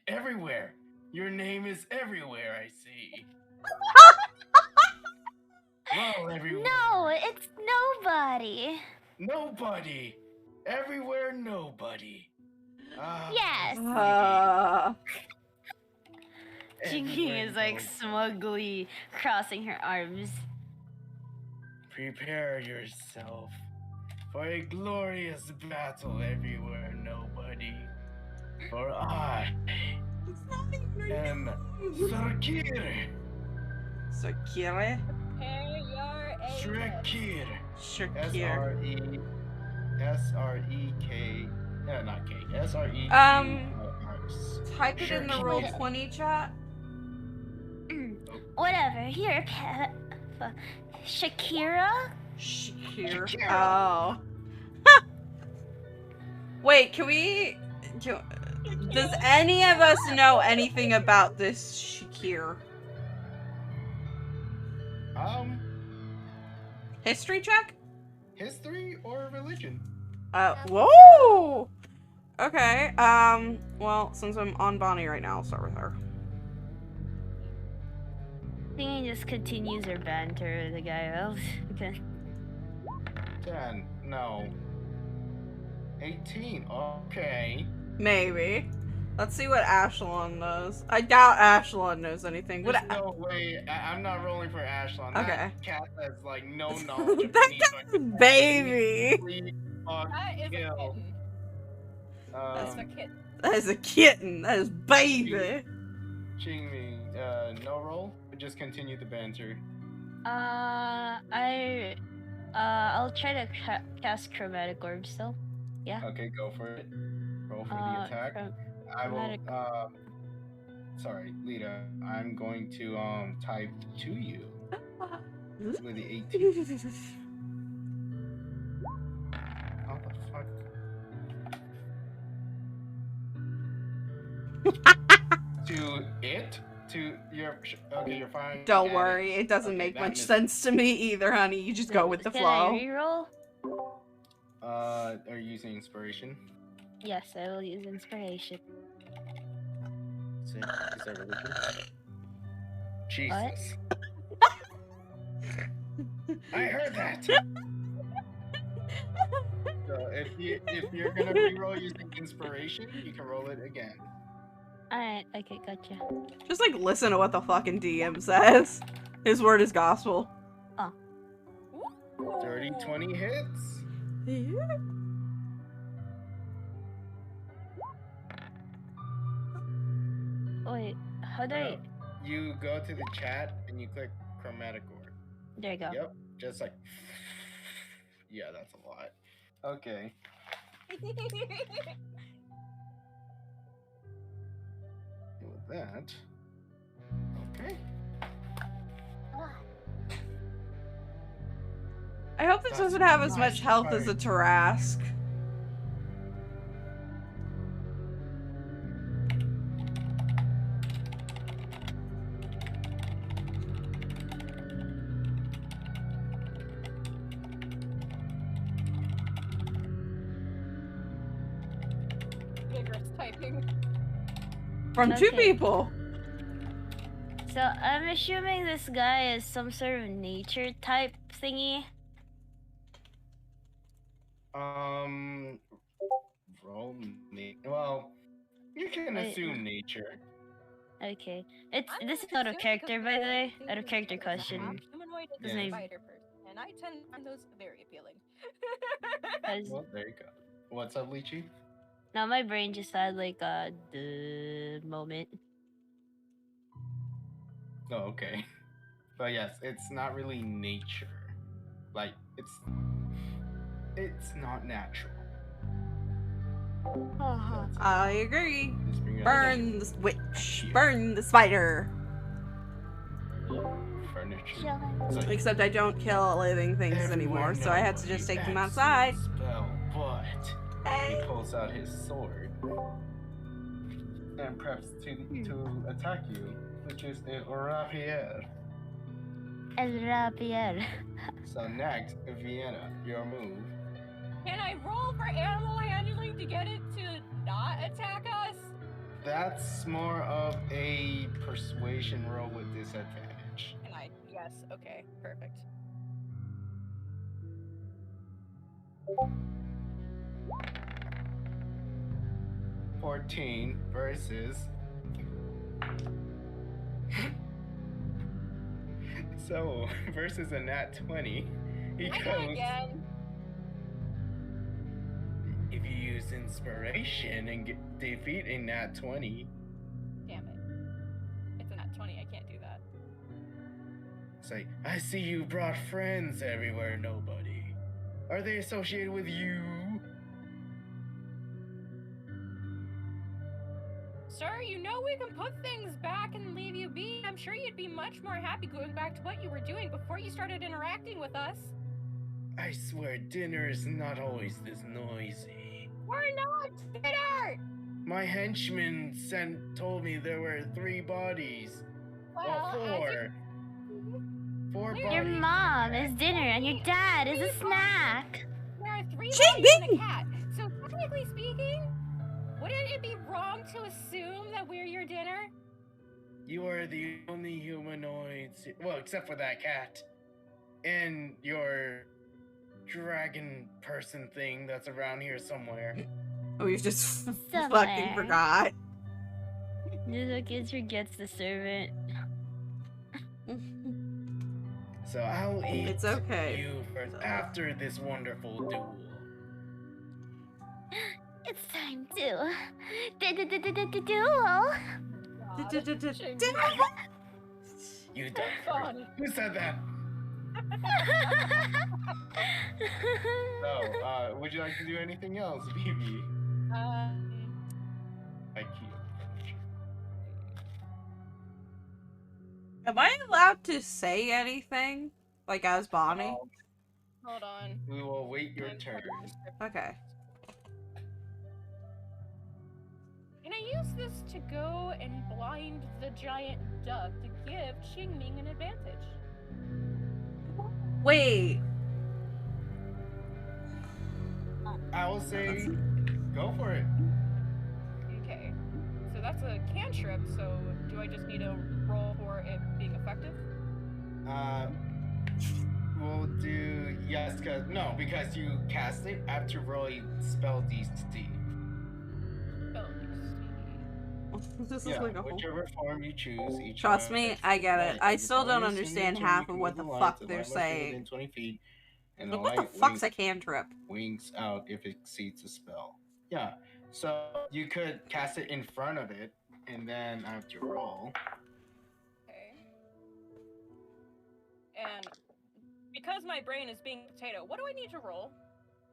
everywhere. Your name is everywhere. I see. Well, everywhere. No, it's nobody. Nobody. Everywhere, nobody. Yes. Jinky is like smugly crossing her arms. Prepare yourself for a glorious battle everywhere, nobody. For I am Sarkir. Sakire? Prepare your A. Shrekir. Shakir. S-R-E-K. No, not K. S-R-E. Type it in the Roll20 chat. Whatever. Here, Shakira? Shakir. Oh. Wait, does any of us know anything about this Shakir? History check? History or religion? Whoa! Okay, well, since I'm on Bonnie right now, I'll start with her. Thingy just continues her banter with the guy else. Okay. 10. No. 18. Okay. Maybe. Let's see what Ashlon knows. I doubt Ashlon knows anything. There's no way. I'm not rolling for Ashlon. Okay. That cat has like no knowledge of That any guy's baby. Complete fuck That is a kill. kitten. That's a kitten. That is a kitten. That is baby. Chingmi, no roll? Or just continue the banter? I'll try to cast chromatic orb still. Yeah. Okay, go for it. Roll for the attack. I will, chromatic- sorry, Lita, I'm going to, type to you with the 18. How the fuck? To it? To your, okay, you're fine. Don't at worry, it doesn't Okay, make that much misses. sense to me either, honey. You just go with the Can flow. I reroll? Are you using inspiration? Yes, I will use inspiration. Is that religion? Jesus. I heard that. So if you're gonna reroll using inspiration, you can roll it again. Alright, okay, gotcha. Just like listen to what the fucking DM says. His word is gospel. Dirty 20 hits. Wait, how do I... You go to the chat and you click chromatic orb. There you go. Yep, just like. Yeah, that's a lot. Okay. With that. Okay. I hope this That's doesn't have as nice much health as a Tarask. Vigorous typing. From two Okay. people. So, I'm assuming this guy is some sort of nature type thingy. Roll well, you can Wait, assume nature. Okay. I'm This is gonna out of assume character, because by the way. I Out of character think there's a question. half-humanoid and His a name- spider person, and I tend to find those very appealing. 'Cause- Well, there you go. What's up, Lychee? now my brain just had like a the moment. Oh, okay. But yes, it's not really nature. Like, it's not natural. That's it. I agree. Just bring it Burn the witch. Burn the spider. out. Furniture. Shall I? It's like, Except I don't kill living things everywhere anymore, so I had to nobody just take them acts outside. Spell, but he pulls out his sword and preps to attack you, which is a rapier. El rapier. So next, Vienna, your move. Can I roll for animal handling to get it to not attack us? That's more of a persuasion roll with disadvantage. Can I? Yes. Okay. Perfect. $14 versus. So, versus a nat 20, he I go goes. again. If you use inspiration and defeat a nat 20, Damn it. It's a nat 20. I can't do that. say, I see you brought friends everywhere, nobody. Are they associated with you? Sir, you know we can put things back and leave you be. I'm sure you'd be much more happy going back to what you were doing before you started interacting with us. I swear dinner is not always this noisy. We're not dinner! My henchman told me there were 3 bodies. Well, Well, 4. 4 bodies. Your mom is dinner and your dad is a snack. There are 3 Ching bodies and a bing! cat. So technically speaking, wouldn't it be wrong to assume that we're your dinner? You are the only humanoids. Well, except for that cat. And your dragon person thing that's around here somewhere. Oh, you just fucking Somewhere. forgot. Just kids forgets the servant. So I'll eat It's okay. you for after this wonderful duel. It's time to duel. You done Fun. first. Who said that? So, would you like to do anything else, BB? IKEA furniture. Am I allowed to say anything? Like as Bonnie? Hold on. We will wait your turn. Okay. Can I use this to go and blind the giant duck to give Qingming an advantage? Wait. I will say, go for it. Okay. So that's a cantrip, so do I just need to roll for it being effective? We'll do yes, because you cast it. I have to roll a spell DC. Oh, This is Yeah, like a whole... whichever form you choose. Each Trust me, I get it. I still don't bonus understand in your turn, half you of can what the move the fuck line to they're line must be saying. within 20 feet, and Like, the what the light fuck's a cantrip? wings out if it exceeds the spell. Yeah, so you could cast it in front of it, and then I have to roll. okay. And because my brain is being potato, what do I need to roll?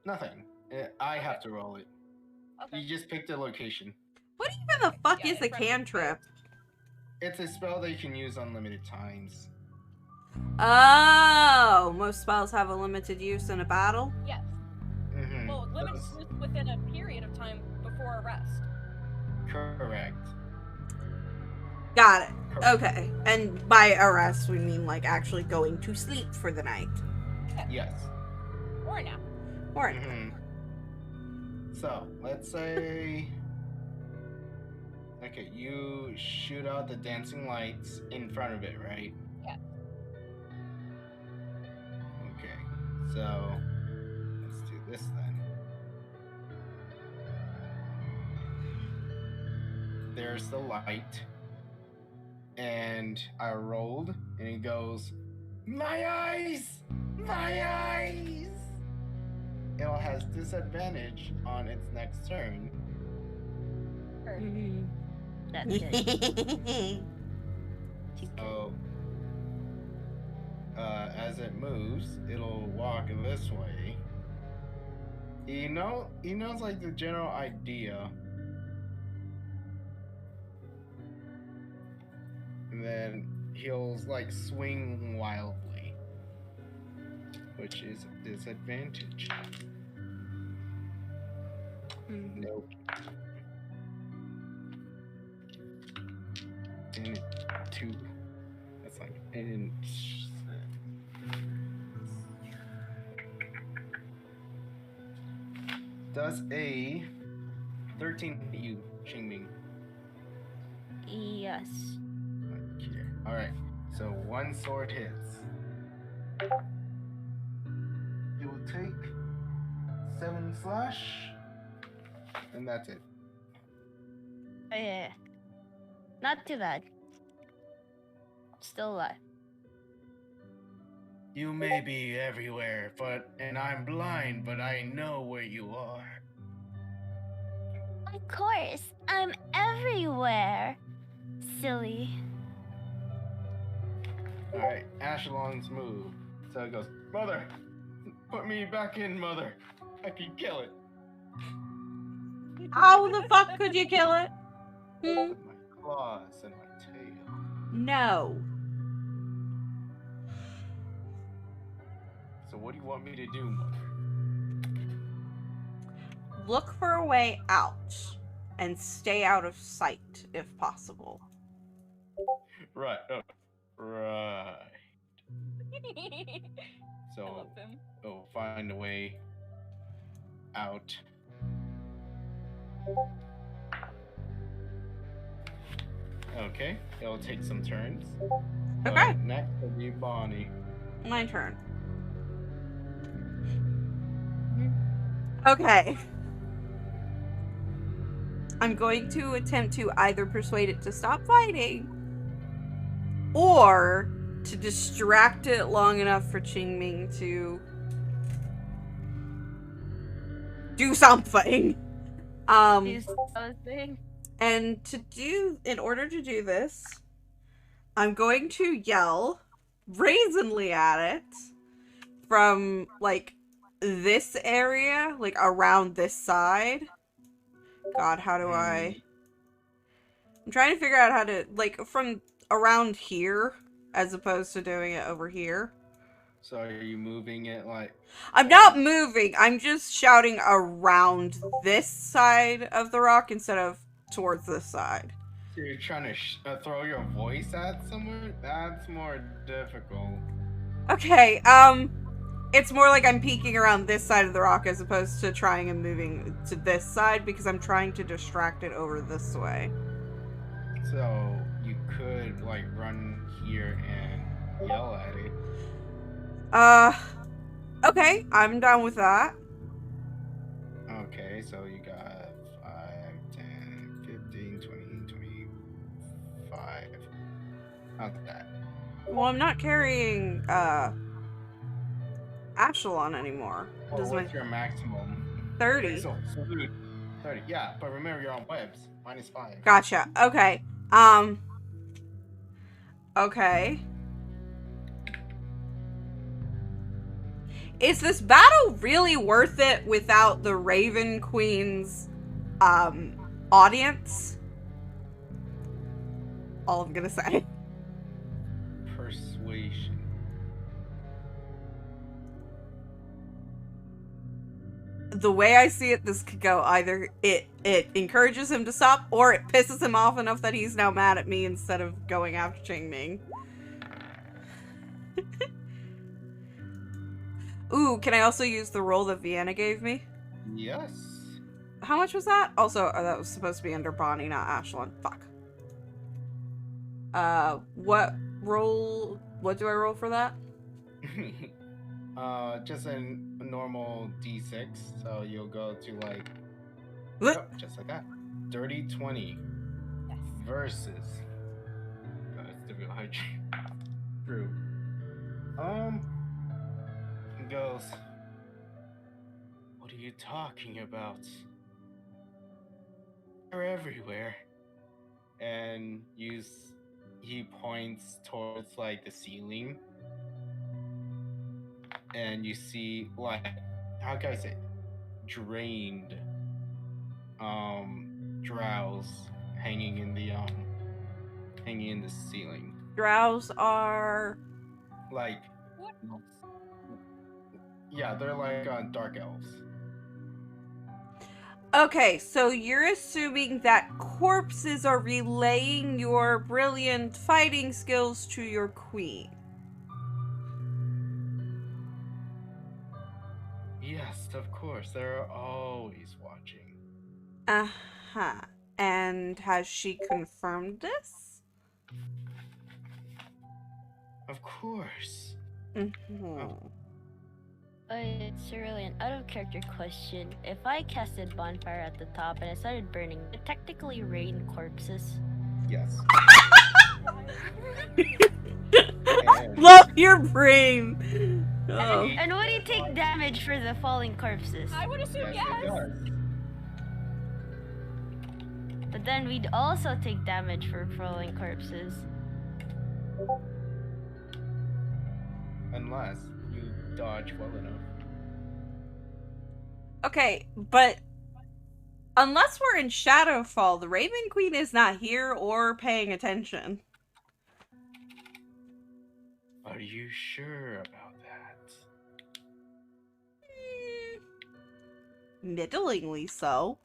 Nothing. I have to roll it. Okay. You just picked a location. What even the fuck Yeah, is in a front of me. cantrip? It's a spell that you can use unlimited times. Oh, most spells have a limited use in a battle? Yes. Mm-hmm. Well, limited use within a period of time before a rest. Correct. Got it. Correct. Okay. And by arrest, we mean like actually going to sleep for the night. Yes. Or a nap. Or So, let's say... Okay, you shoot out the dancing lights in front of it, right? Yeah. Okay, so... Let's do this then. There's the light. And I rolled, and it goes... My eyes! My eyes! It has disadvantage on its next turn. That's good. So, as it moves, it'll walk this way. He knows like the general idea. And then he'll like swing wildly, which is a disadvantage. Nope. And 2. That's like and does a 13 hit you, Qingming? Yes. Okay. Alright. So 1 sword hits. It will take 7 slash. And that's it. Oh, yeah. Not too bad. Still alive. You may be everywhere, and I'm blind, but I know where you are. Of course, I'm everywhere. Silly. Alright, Ashelon's move. So it goes, Mother! Put me back in, Mother! I can kill it! How the fuck could you kill it? With my claws and my tail. No. So what do you want me to do, Mother? Look for a way out and stay out of sight if possible. Right, right. I So, love him. find a way out. Okay, it'll take some turns. Okay. Next will be Bonnie. My turn. Okay. I'm going to attempt to either persuade it to stop fighting or to distract it long enough for Qingming to do something. Do something. And in order to do this, I'm going to yell brazenly at it from, like, this area, like, around this side. God, how do I... I'm trying to figure out how to, like, from around here, as opposed to doing it over here. So are you moving it like... I'm not moving, I'm just shouting around this side of the rock instead of towards this side. So you're trying to throw your voice at somewhere? That's more difficult. Okay, it's more like I'm peeking around this side of the rock as opposed to trying and moving to this side because I'm trying to distract it over this way. So you could, like, run here and yell at it. Okay, I'm down with that. Okay, so you got 5, 10, 15, 20, 25. How's that? Well, I'm not carrying, Ashelon anymore. Well, what's your maximum? 30. So 30, yeah, but remember you're on webs. -5. Gotcha. Okay. Okay. Is this battle really worth it without the Raven Queen's, audience? All I'm gonna say. Persuasion. The way I see it, this could go either it encourages him to stop, or it pisses him off enough that he's now mad at me instead of going after Qingming. Ooh, can I also use the roll that Vienna gave me? Yes. How much was that? Also, that was supposed to be under Bonnie, not Ashelon. Fuck. What do I roll for that? Just a normal D6, so you'll go to, like, What? just like that. Dirty 20 Yes. versus. It's difficult. True. He goes, "What are you talking about? They're everywhere." And he points towards, like, the ceiling. And you see, like, how can I say, drained drows hanging in the ceiling. Drows are... Like, What else? yeah, they're like dark elves. Okay, so you're assuming that corpses are relaying your brilliant fighting skills to your queen. Yes, of course, they're always watching. Uh-huh. And has she confirmed this? Of course. Mm-hmm. Cerulean, out of character question. If I casted bonfire at the top and it started burning, would it technically rain corpses? Yes. Love your brain! Oh. And would he take damage for the falling corpses? I would assume Yes, it yes. does. But then we'd also take damage for falling corpses. Unless you dodge well enough. Okay, but unless we're in Shadowfall, the Raven Queen is not here or paying attention. Are you sure about that? Middlingly so.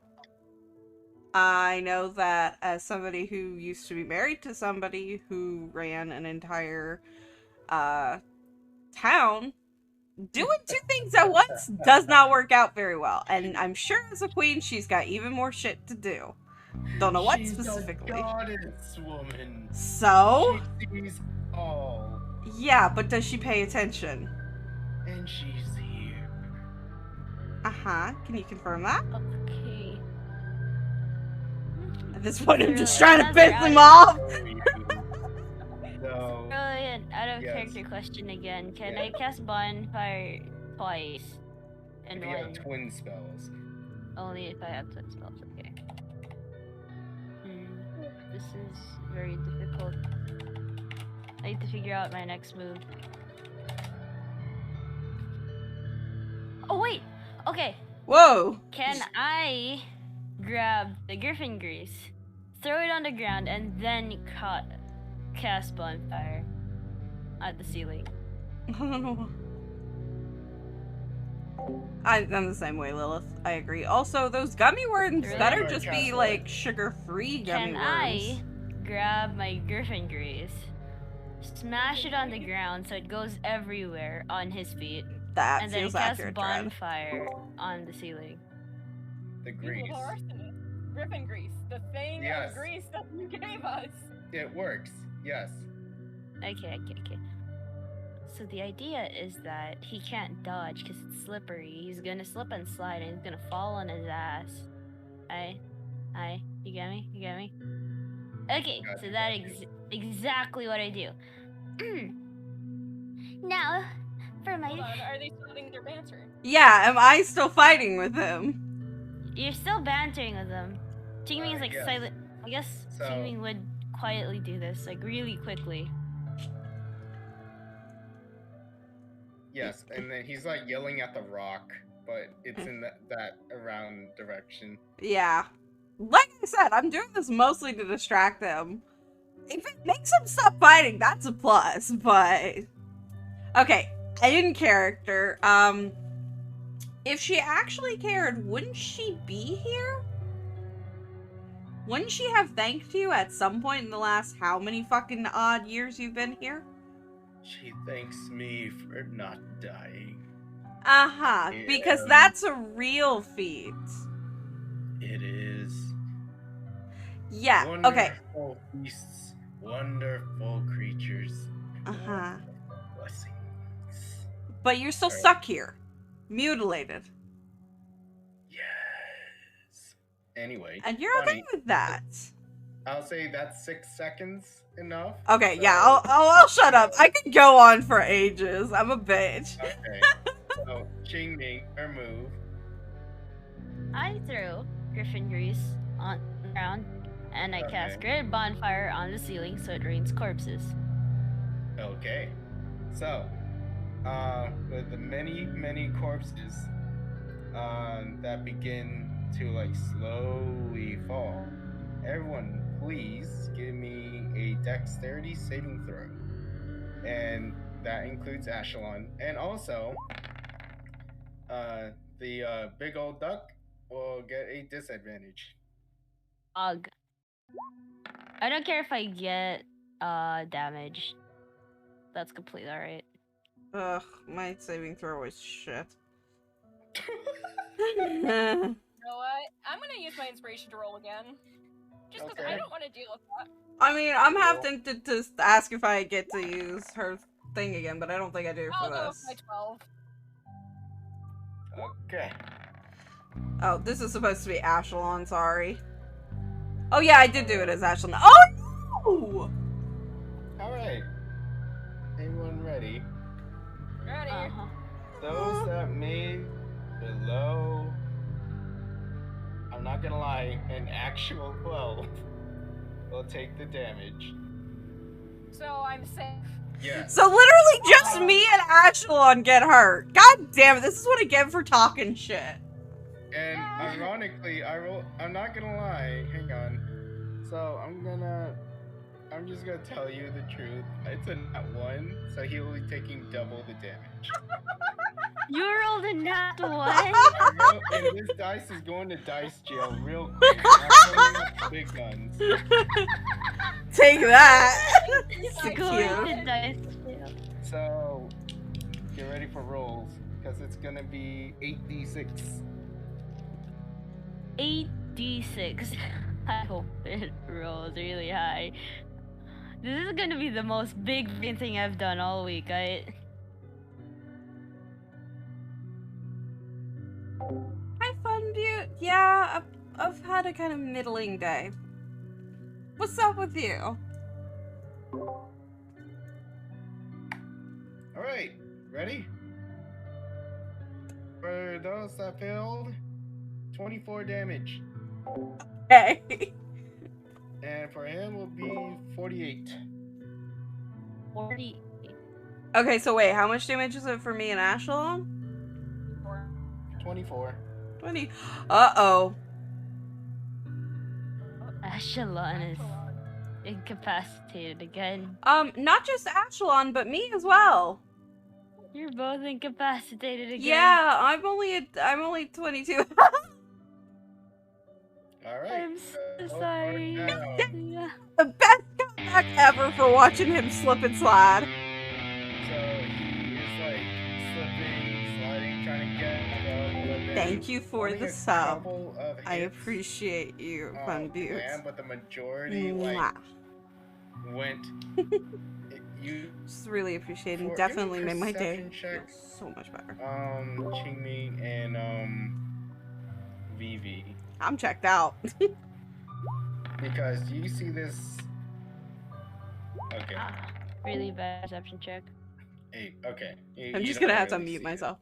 I know that as somebody who used to be married to somebody who ran an entire town, doing two things at once does not work out very well. And I'm sure as a queen, she's got even more shit to do. Don't know what She's specifically. a goddess woman. So? She sees all. Yeah, but does she pay attention? And she's here. Uh-huh. Can you confirm that? Okay. At this point, I'm just Cerulean, trying to piss him another off. So, Cerulean, out of Yes. character question again. Can Yeah. I cast bonfire twice? And if you have when? twin spells. Only if I have twin spells, okay. This is very difficult. I need to figure out my next move. Oh wait! Okay, Whoa. can I grab the griffin grease, throw it on the ground, and then cast bonfire at the ceiling? I don't know. I'm the same way, Lilith. I agree. Also, those gummy worms Really? better Or just be cast like what? sugar-free gummy Can worms. I grab my griffin grease, smash it on the ground so it goes everywhere on his feet, That and then feels cast accurate, Dred. bonfire on the ceiling? The You grease. little arsonist. Griffin grease. The thing Yes. of grease that you gave us. It works. Yes. Okay. So the idea is that he can't dodge because it's slippery. He's gonna slip and slide and he's gonna fall on his ass. You get me? You get me? Okay, Gotcha, so that gotcha. exactly what I do. Now, for my. Hold on, are they still having their banter? Yeah, am I still fighting with him? You're still bantering with them. Tingming is like yes. silent. I guess So- Tingming would quietly do this, like really quickly. Yes, and then he's like yelling at the rock, but it's in that around direction. Yeah. Like I said, I'm doing this mostly to distract them. If it makes them stop fighting, that's a plus, but... Okay, in character, if she actually cared, wouldn't she be here? Wouldn't she have thanked you at some point in the last how many fucking odd years you've been here? She thanks me for not dying. Uh-huh, because Yeah. that's a real feat. It is. Yeah, okay. Wonderful beasts, wonderful creatures, Uh-huh. blessings. But you're still Alright. stuck here. Mutilated. Yes. Anyway, And you're okay funny. with that. I'll say that's 6 seconds enough. Okay, So- yeah, I'll shut up. I could go on for ages. I'm a bitch. Okay. So, Ching Ming, her move. I threw griffin grease on the ground, and I cast Okay. great bonfire on the ceiling so it rains corpses. Okay. So, with the many corpses that begin to like slowly fall, everyone please give me a dexterity saving throw. And that includes Ashelon. And also, the big old duck will get a disadvantage. Ugh. I don't care if I get damage. That's completely alright. Ugh, my saving throw is shit. You know what? I'm gonna use my inspiration to roll again. Just because I Okay. don't want to deal with that. I mean, I'm having to ask if I get to use her thing again, but I don't think I do I'll for go with this. my 12. Okay. Oh, this is supposed to be Ashelon, sorry. Oh yeah, I did do it as Ashelon. Oh no! Alright. Anyone ready? Ready? Uh-huh. Those that made below, I'm not gonna lie, an actual 12 will take the damage. So I'm safe. Yes. So literally just me and Ashelon get hurt. God damn it, this is what I get for talking shit. And ironically, I'm not gonna lie, hang on. So I'm just gonna tell you the truth. It's a nat 1, so he'll be taking double the damage. You rolled a nat 1? And this dice is going to dice jail real quick. I'm pulling up the big guns. Take that. It's Secure. Going to dice jail. So get ready for rolls, because it's gonna be 8d6. 8d6. I hope it rolls really high. This is gonna be the most big brain thing I've done all week. Hi, Fun Butte. Yeah, I've had a kind of middling day. What's up with you? Alright, ready? For those that failed, 24 damage. Hey. And for him will be 48. 40. Okay, so wait, how much damage is it for me and Ashlon? 24. 20. Uh-oh. Ashelon is incapacitated again. Not just Ashlon, but me as well. You're both incapacitated again. Yeah, I'm only 22. Alright. I'm so so sorry. now, Yeah. The best comeback ever for watching him slip and slide. So he is like slipping, sliding, trying to get above, but then Thank you for only the a sub. couple of I hits, appreciate you, fun dudes. land, but the majority Mwah. like went. You Just really appreciate it. for Definitely any made my day perception feel check, so much better. Qingming and Vivi, I'm checked out. because you see this. Okay. Really bad perception check. Hey, okay. I'm You just don't gonna have to really mute see it. myself.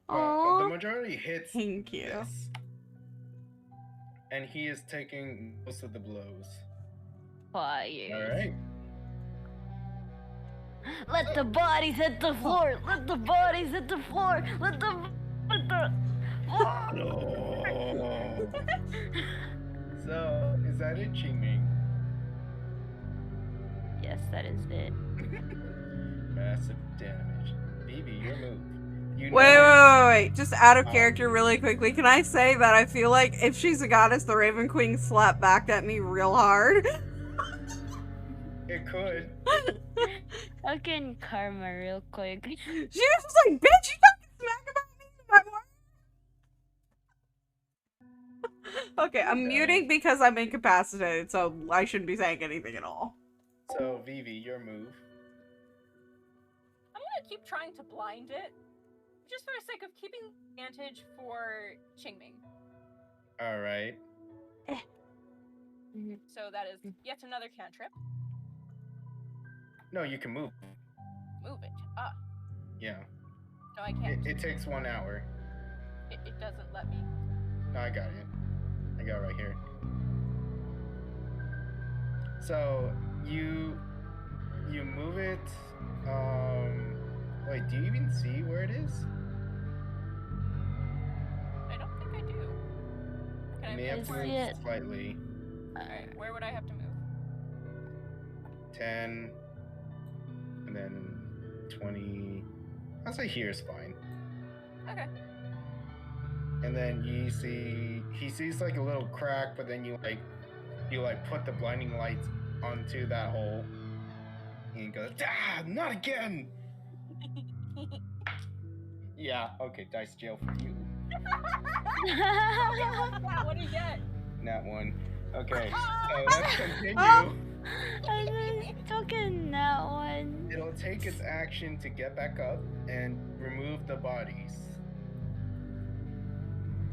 The Aww. majority hits Thank you. this. And he is taking most of the blows. Quiet. Alright. Let the bodies hit the floor. Let the bodies hit the floor. Let the. No. So, is that it, Qingming? Yes, that is it. Massive damage. Vivi, your move. You Wait. Just out of character really quickly. Can I say that I feel like if she's a goddess, the Raven Queen slapped back at me real hard? It could. Fucking karma, real quick. She was just like, bitch, you fucking smack about me in my word. Okay, I'm muting because I'm incapacitated, so I shouldn't be saying anything at all. So, Vivi, your move. I'm gonna keep trying to blind it, just for the sake of keeping advantage for Qingming. Alright. So that is yet another cantrip. No, you can move. Move it. Ah, Yeah. no, I can't. It takes 1 hour. It doesn't let me. No, I got it. I got it right here. So you move it. Wait, do you even see where it is? I don't think I do. Can You I may have move to where move it's- it? slightly. Alright, where would I have to move? 10, and then 20. I'll say here is fine. Okay. And then he sees like a little crack, but then you put the blinding lights onto that hole. And he goes, ah, not again! Yeah, okay, dice jail for you. Yeah, what do you get? Nat one. Okay, so let's continue. I just fucking that one. It'll take its action to get back up and remove the bodies.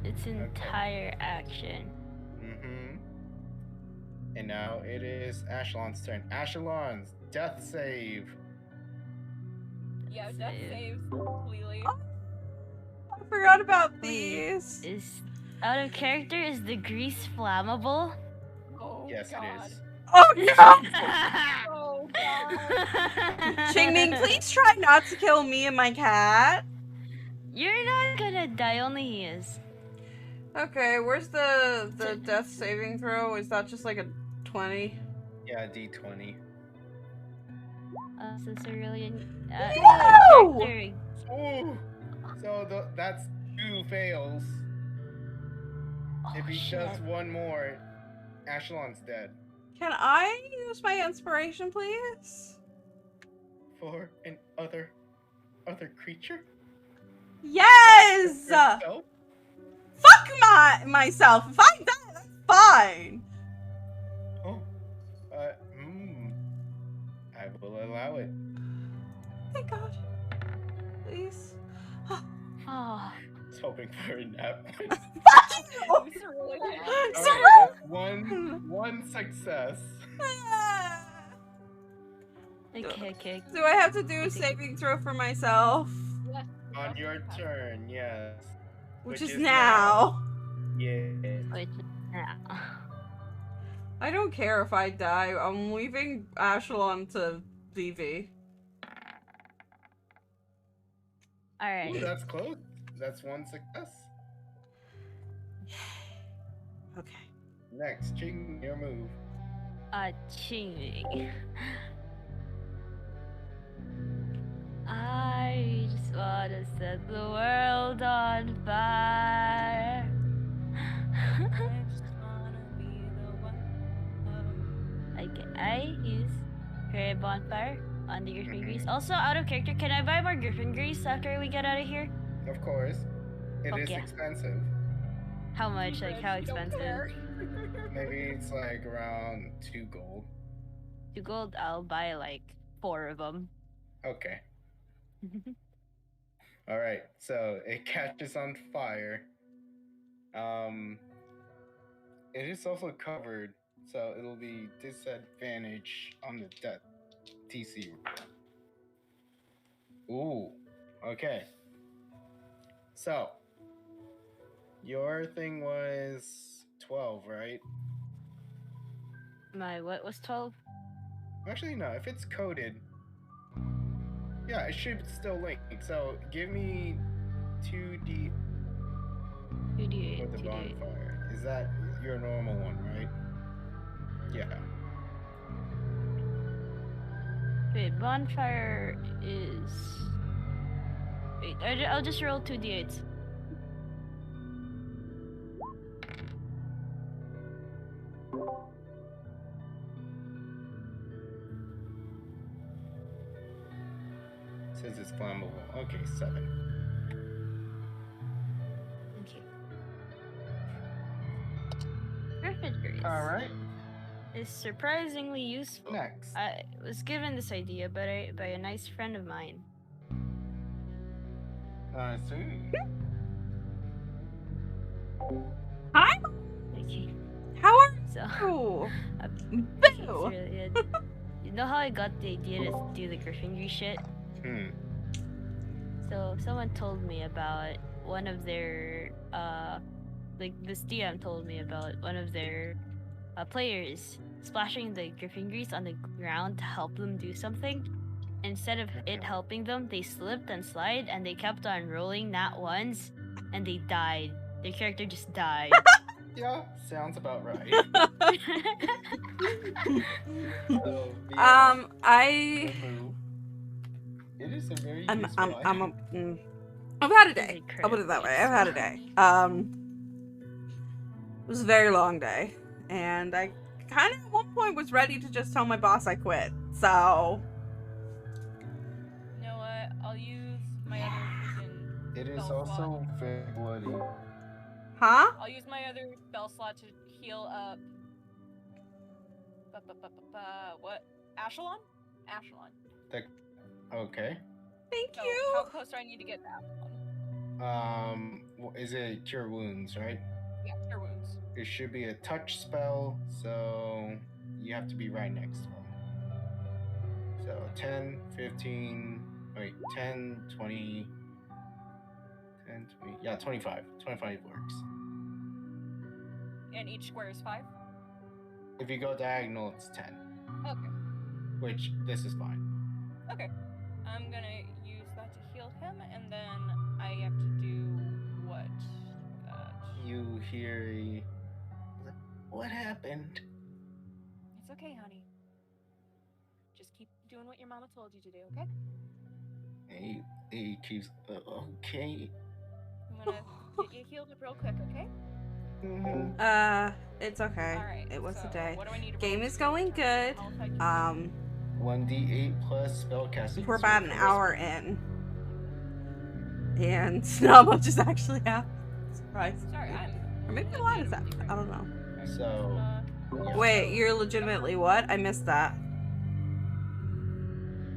Its entire action. Mm-hmm. And now it is Ashelon's turn. Ashelon's death save. Yeah, death saves completely. I forgot about these. Is out of character? Is the grease flammable? Oh, Yes, God. it is. Oh no! Oh, God. Qingming, please try not to kill me and my cat. You're not gonna die. Only he is. Okay, where's the death saving throw? Is that just like a 20? Yeah, D20. So Cerulean. No! Character. Ooh! So that's 2 fails. If he does one more, Ashelon's dead. Can I use my inspiration, please? For an other creature? Yes! Yourself? Fuck myself. If I die, that's fine. Oh. I will allow it. Thank God. Please. Oh. I was hoping for a nap. Fuck you! Cerulean. Alright, Cerulean! one success. Okay. Do I have to do a saving throw for myself? Yes. On your turn, yes. Which is now. Yeah. Which now. I don't care if I die. I'm leaving Ashelon to DV. Ooh, Alright. that's close. That's one success. Okay. Next, Ching, your move. Ching. I just wanna set the world on fire. I just wanna be the one. I use create bonfire on the Griffin Grease. Also, out of character, can I buy more Griffin Grease after we get out of here? Of course. It Fuck is yeah. expensive. How much? Like, how You don't expensive? care. Maybe it's like around 2 gold. 2 gold, I'll buy like 4 of them. Okay. All right. So it catches on fire. It is also covered, so it'll be disadvantage on the death TC. Ooh. Okay. So your thing was 12, right? My what was 12? Actually, no. If it's coded, yeah, it should still link. So give me 2d 2d8. for the 2d8. bonfire. Is that your normal one, right? Yeah. Wait, bonfire is. Wait, I'll just roll 2d8s. Says it's flammable. Okay, 7. Okay. Griffin Grease. All right. Is surprisingly useful. Next. I was given this idea by a nice friend of mine. I see. Hi. Okay. How are So, you? it's Boo. really good. You know how I got the idea to do the Griffin Grease shit? So someone told me about one of their like this DM told me about one of their players splashing the Griffin Grease on the ground to help them do something. Instead of it helping them, they slipped and slide and they kept on rolling that once and they died. Their character just died. Yeah, sounds about right. I. the move. It is a very I'm useful item. I've had a This is day. I'll put it that incredibly way. I've had a day. It was a very long day, and I kind of at one point was ready to just tell my boss I quit. So You know what? I'll use my other freaking It is spell also slot. very bloody. huh? I'll use my other spell slot to heal up. What? Ashelon? Ashelon. Okay. Thank So, you. how close do I need to get to Ashelon? Is it Cure Wounds, right? Yeah, cure wounds. It should be a touch spell, so you have to be right next to him. So 10, 15, wait, 10, 20, 10, 20, yeah, 25. 25 works. And each square is 5? If you go diagonal, it's 10, Okay. which this is fine. Okay. I'm gonna use that to heal him, and then I have to do what? You hear what happened? It's okay, honey. Just keep doing what your mama told you to do, okay? He keeps, okay. I'm gonna get you healed up real quick, okay? It's okay. Alright. It was so a day. What do I need to Game roll is to going determine good. how health I do? 1d8 plus spellcasting. We're about an hour in, and not much is actually happening. Surprise. Sorry, Or maybe a lot is happening. I don't know. So, yeah. Wait, you're legitimately what? I missed that.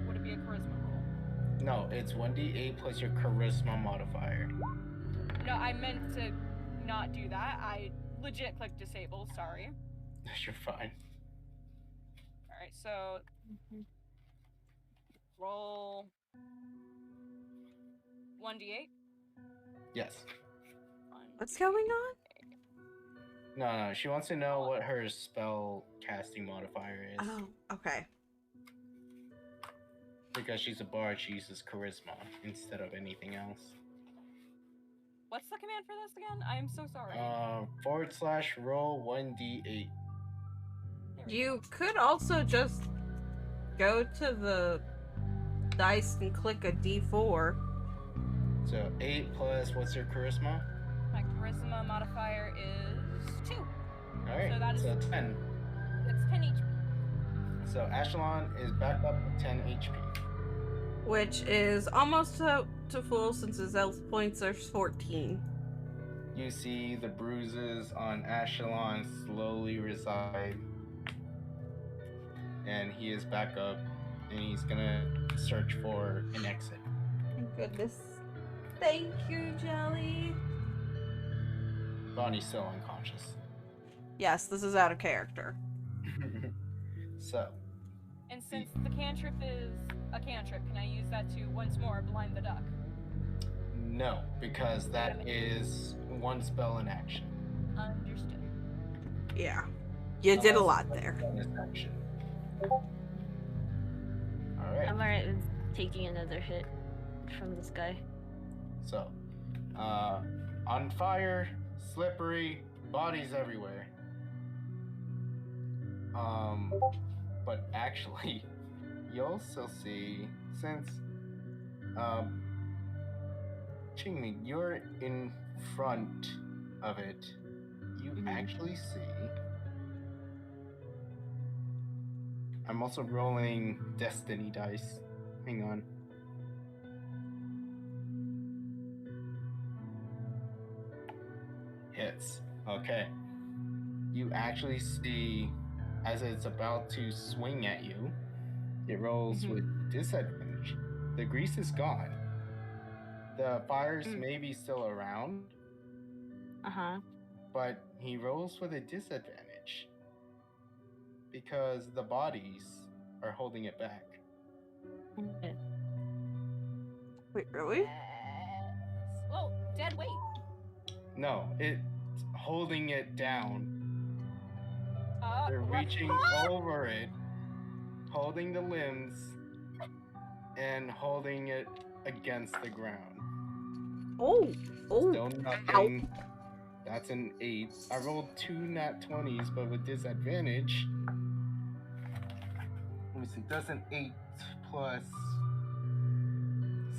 Would it be a charisma roll? No, it's 1d8 plus your charisma modifier. No, I meant to not do that. I legit clicked disable, sorry. You're fine. Alright, so roll 1d8. Yes. What's going on? No, she wants to know what her spell casting modifier is. Oh, okay. Because she's a bard, she uses charisma instead of anything else. What's the command for this again? I am so sorry. / roll 1d8. You could also just go to the dice and click a D4. So 8 plus what's your charisma? My charisma modifier is 2. Alright, So that is- 10. It's 10 HP. So Ashlon is back up to 10 HP. Which is almost to full since his health points are 14. You see the bruises on Ashlon slowly reside. And he is back up, and he's gonna search for an exit. Thank goodness. Thank you, Jelly. Bonnie's still unconscious. Yes, this is out of character. So, And since the cantrip is a cantrip, can I use that to once more blind the duck? no, because that is one spell in action. Understood. Yeah. You did a lot there. Bonus action. Alright, I'm alright with taking another hit from this guy. so, on fire, slippery, bodies everywhere. But actually, you also see, since, Qingming, you're in front of it, you actually see. I'm also rolling destiny dice. Hang on. Hits. Okay. You actually see, as it's about to swing at you, it rolls with disadvantage. The grease is gone. The fires may be still around, but he rolls with a disadvantage because the bodies are holding it back. Wait, really? Well, dead weight. No, it's holding it down. They're What? reaching over it, holding the limbs, and holding it against the ground. Oh, Still nothing. That's an 8. I rolled 2 nat 20s, but with disadvantage. Let me see. Does an 8 plus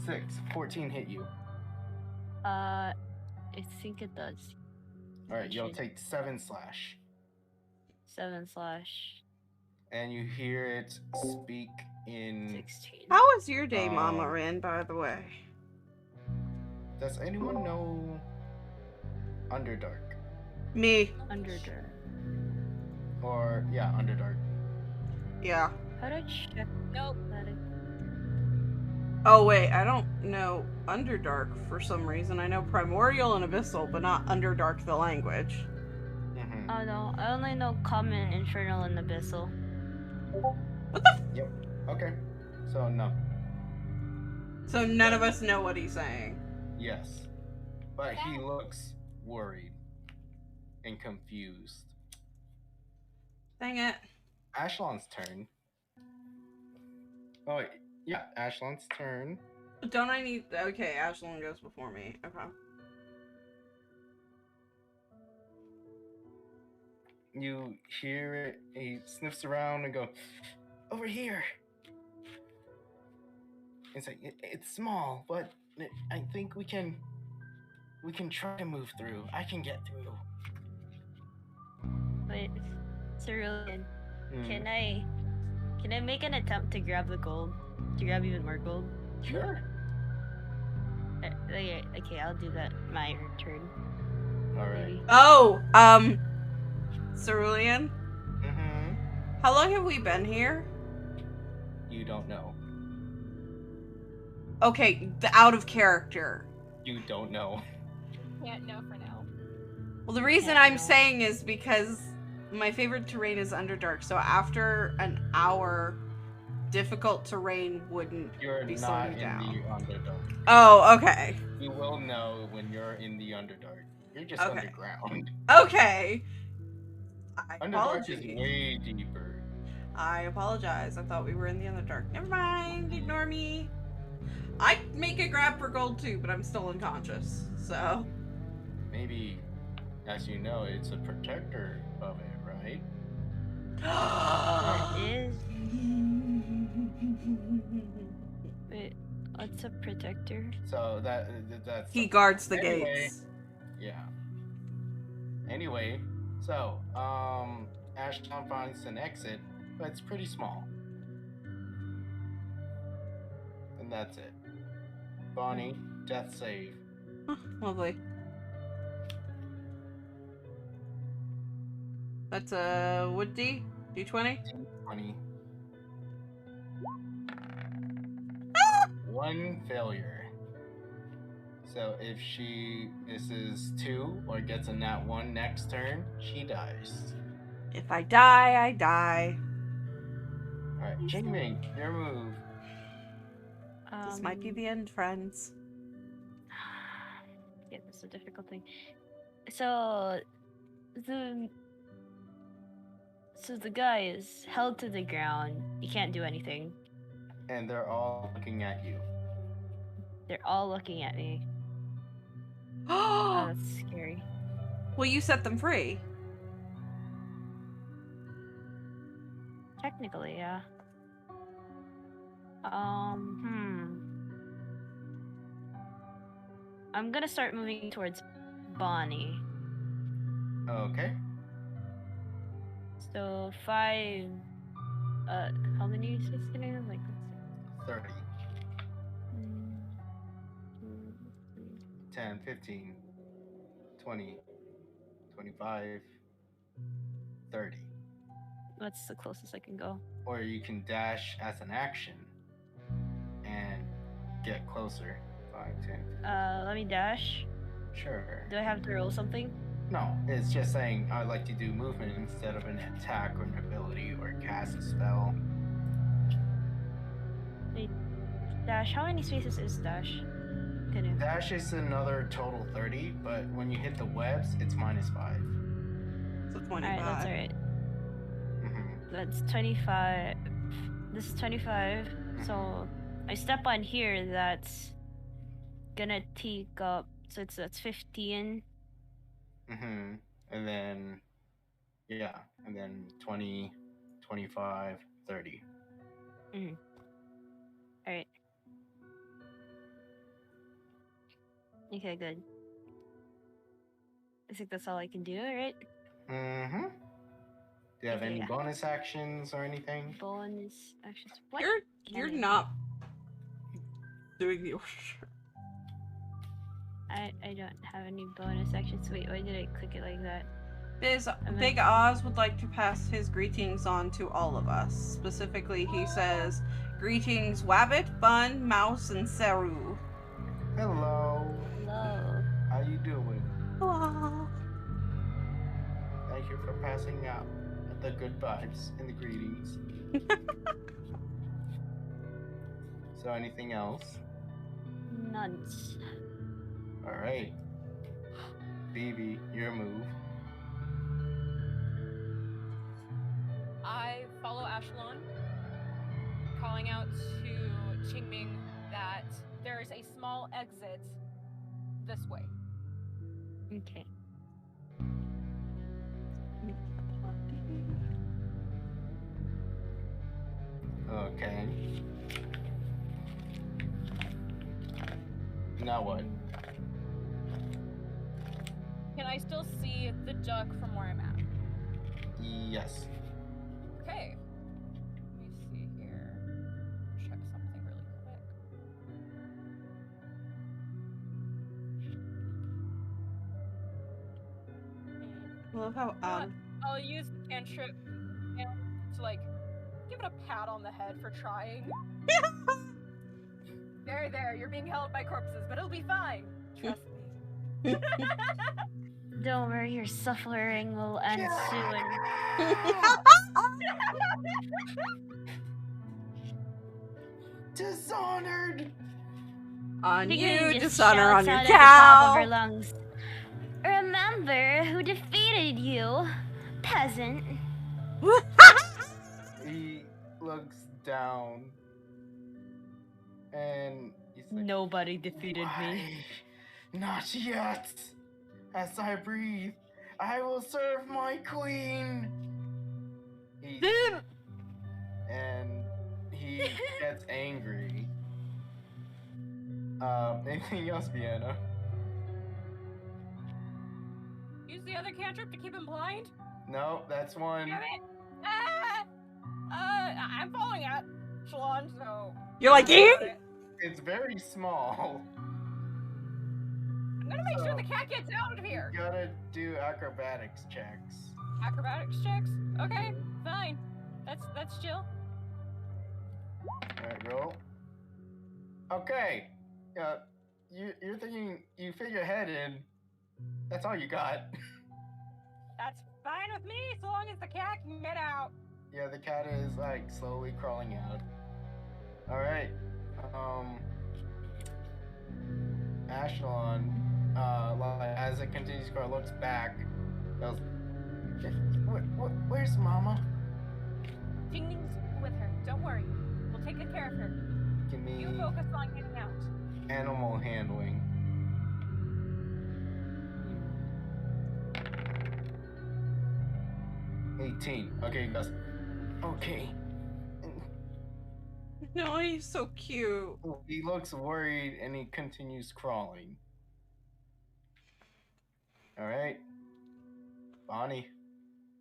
6, 14 hit you? I think it does. Alright, you'll take 7 slash. 7 / And you hear it speak in. 16. How was your day, Mama Rin, by the way? Does anyone know Underdark? Me. Underdark. Or, yeah, Underdark. Yeah. How do I check Nope. that? Oh, wait, I don't know Underdark for some reason. I know Primordial and Abyssal, but not Underdark the language. Mm-hmm. Oh no, I only know Common, Infernal, and Abyssal. What the Yep. Okay. So, no. So none of us know what he's saying. Yes. But he looks worried and confused. Dang it. Ashlon's turn. Oh, wait. Yeah, Ashlon's turn. Don't I need... Okay, Ashlyn goes before me. Okay. You hear it, he sniffs around and go, over here. It's like, it's small, but I think we can try to move through. I can get through. Wait, Cerulean, Hmm. can I make an attempt to grab the gold? To grab even more gold? Sure. Okay, I'll do that my turn. Alright. Maybe. Oh, Cerulean? Mm-hmm. How long have we been here? You don't know. Okay, the out of character. You don't know. Can't know for now. Well, the reason Yeah, I'm no. saying is because my favorite terrain is Underdark. So after an hour, difficult terrain wouldn't You're be not slowing in down. the Underdark. Oh, okay. You will know when you're in the Underdark. You're just Okay. underground. Okay. Underdark is way deeper. I apologize. I thought we were in the Underdark. Never mind. Ignore me. I'd make a grab for gold too, but I'm still unconscious. So. Maybe, as you know, it's a protector of it, right? It is. Wait, what's a protector? So that's. He guards the Anyway, gates. Yeah. Anyway, so Ashton finds an exit, but it's pretty small. And that's it. Bonnie, death save. Lovely. That's a wood D? D20? 20. One failure. So if she misses 2 or gets a nat 1 next turn, she dies. If I die, I die. Alright, Jingming, your move. This might be the end, friends. Yeah, that's a difficult thing. So the guy is held to the ground. He can't do anything. And they're all looking at you. They're all looking at me. Oh, that's scary. Well, you set them free. Technically, yeah. I'm gonna start moving towards Bonnie. Okay. So 5. How many is this gonna have? Like, 30. 2, 3. 10, 15, 20, 25, 30. That's the closest I can go. Or you can dash as an action and get closer. 5, 10. Let me dash. Sure. Do I have to roll something? No, it's just saying I'd like to do movement instead of an attack or an ability or cast a spell. Wait, dash. How many spaces is dash? Gonna. Dash is another total 30, but when you hit the webs, it's -5. So 25. Alright, that's alright. Mm-hmm. That's 25. This is 25. So I step on here, that's gonna take up. So that's 15. Mm-hmm. And then, yeah, and then 20, 25, 30. Alright. Okay, good. I think that's all I can do, right? Mm-hmm. Do you have any Yeah. bonus actions or anything? Bonus actions. What? You're Can I- not doing the order. I don't have any bonus actions. Wait, why did I click it like that? Big Oz would like to pass his greetings on to all of us. Specifically, he says, "Greetings, Wabbit, Bun, Mouse, and Ceru." Hello. Hello. How you doing? Hello. Thank you for passing out the good vibes and the greetings. So anything else? Nuns. All right. Phoebe, your move. I follow Ashlon, calling out to Qingming that there is a small exit this way. Okay. Okay. Now what? Can I still see the duck from where I'm at? Yes. Okay. Let me see here. Check something really quick. I love how I'll use the cantrip to like give it a pat on the head for trying. There, you're being held by corpses, but it'll be fine. Trust me. Don't worry, your suffering will end soon. Dishonored! On Piggy you, just dishonor on shouts your out at the top of her cow. lungs. Remember who defeated you, peasant? He looks down and he's like, Nobody defeated me. "Why? Not yet. As I breathe, I will serve my queen." And he gets angry. Anything else, Vienna? Use the other cantrip to keep him blind? No, that's one. Damn it! Ah! I'm falling at Shalon, so... You're like, eat! It's very small. I'm gonna make sure the cat gets out of here! You gotta do acrobatics checks. Acrobatics checks? Okay, fine. That's chill. Alright, roll. Okay. You're thinking you fit your head in. That's all you got. That's fine with me, so long as the cat can get out. Yeah, the cat is like slowly crawling out. Alright. Ashlon, like, as it continues to grow, looks back, goes, where's Mama? Ding Ding's with her. Don't worry. We'll take good care of her. Give me You focus on getting out. animal handling. Okay, he goes, okay. No, he's so cute. He looks worried and he continues crawling. Alright. Bonnie,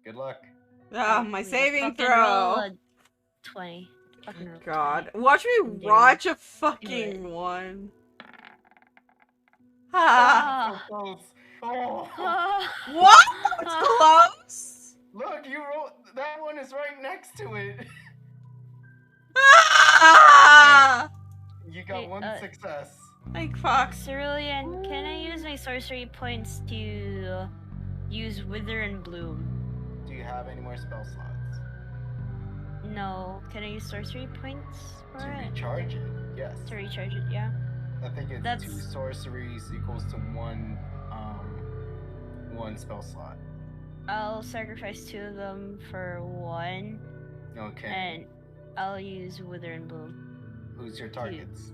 good luck. Ah, my saving Fucking roll throw. a 20. Fucking roll a God. 20. Watch me Do watch a it. fucking one. Ha! So close. Oh, What? It's close? look, you rolled. That one is right next to it. Ah! You got Wait, one success. Like, fuck. Cerulean, can I use my sorcery points to use Wither and Bloom? Do you have any more spell slots? No. Can I use sorcery points for To it? recharge it, yes. To recharge it, yeah. I think it's That's- 2 sorceries equals to one spell slot. I'll sacrifice 2 of them for 1, Okay. and I'll use Wither and Bloom. Who's your targets?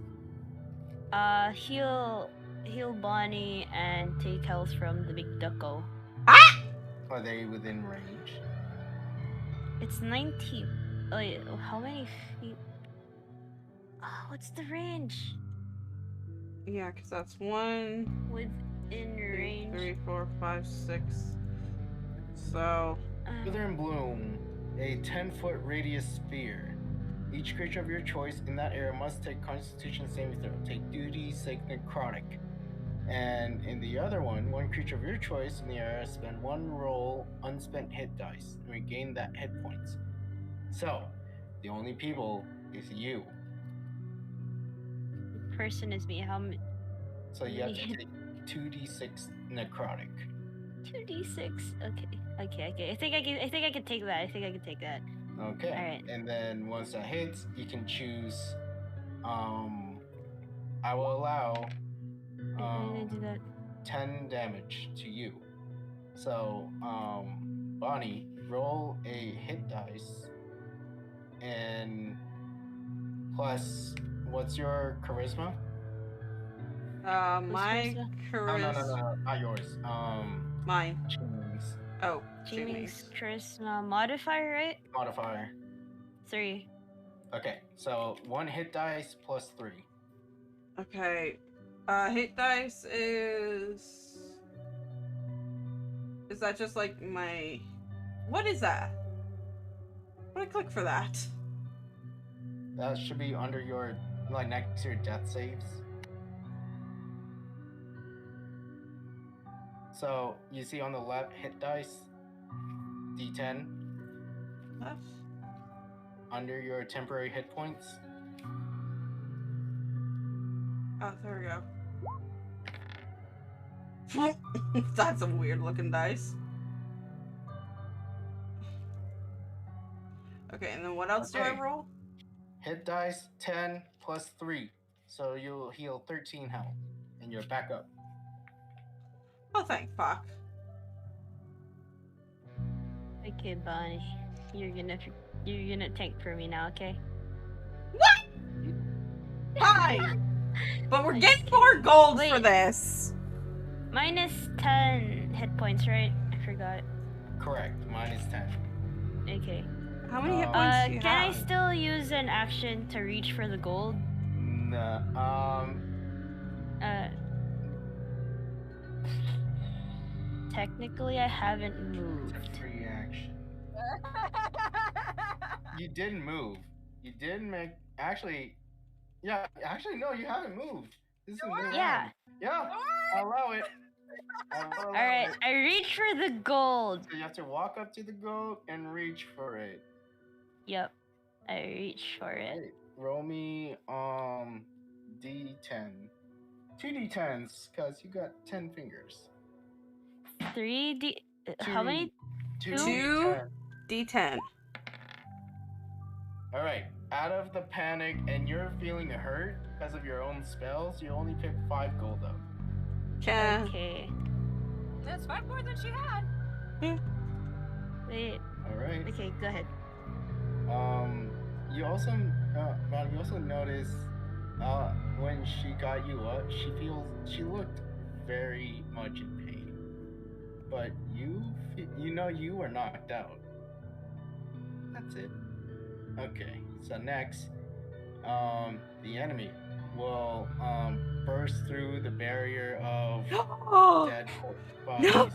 Heal Bonnie and take health from the big ducko. Are they within range? It's 90. Oh, yeah. How many feet? Oh, what's the range? Yeah, because that's 1, Within 2, range. 3, 4, 5, 6. So, Wither and Bloom, a 10-foot radius sphere. Each creature of your choice in that area must take Constitution saving throw. Take duty, save necrotic. And in the other one creature of your choice in the area spend 1 roll unspent hit dice and regain that hit points. So, the only people is you. Person is me. How many? So you have to take 2d6 necrotic. 2d6. Okay. I think I can take that. Okay. Alright. And then once that hits, you can choose. I will allow I'm gonna do that. 10 damage to you. So, Bonnie, roll a hit dice, and plus, what's your charisma? my charisma? charisma. No, not yours. Mine. Ching's Oh, Jamie's Jimmy's. charisma modifier, right? modifier. 3. Okay, so 1 hit dice plus 3. Okay. Hit dice is. Is that just like my. What is that? How do I click for that? That should be under your, like, next to your death saves. So, you see on the left, hit dice, D10, Left? under your temporary hit points. Oh, there we go. That's a weird looking dice. Okay, and then what else do I Okay. roll? Hit dice 10 plus 3. So you'll heal 13 health. And you're back up. Oh, thank fuck. Okay, Bonnie. You're gonna tank for me now, okay? Fine! But we're I'm getting just more kidding. gold for Wait. this. Minus 10 hit points, right? I forgot. Correct. Minus 10. Okay. How many hit points do you Can I have? still use an action to reach for the gold? Nah, Technically, I haven't it's moved. a free action. You didn't move. You didn't make. Actually, yeah. Actually, no, you haven't moved. This is a new Yeah. round. Yeah, I'll allow it. All right, I reach for the gold. So you have to walk up to the goat and reach for it. Yep, I reach for it. Wait, roll me D10. 2 D10s, cause you got 10 fingers. 3D. How many? 2 Two D10. D10. All right. Out of the panic and you're feeling hurt because of your own spells, you only pick 5 gold up. Okay. That's 5 more than she had. Wait. All right. Okay, go ahead. You also, man, you also notice, when she got you up, she looked very much in pain. But you know you were knocked out. That's it. Okay, so next, the enemy will burst through the barrier of dead bodies. No.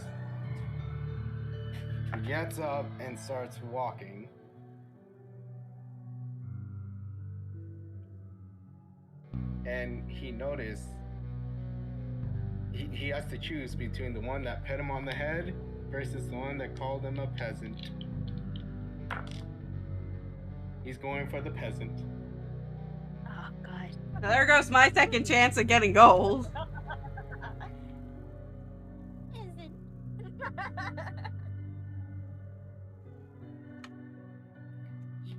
He gets up and starts walking. And he noticed he has to choose between the one that pet him on the head versus the one that called him a peasant. He's going for the peasant. Oh God. There goes my second chance at getting gold.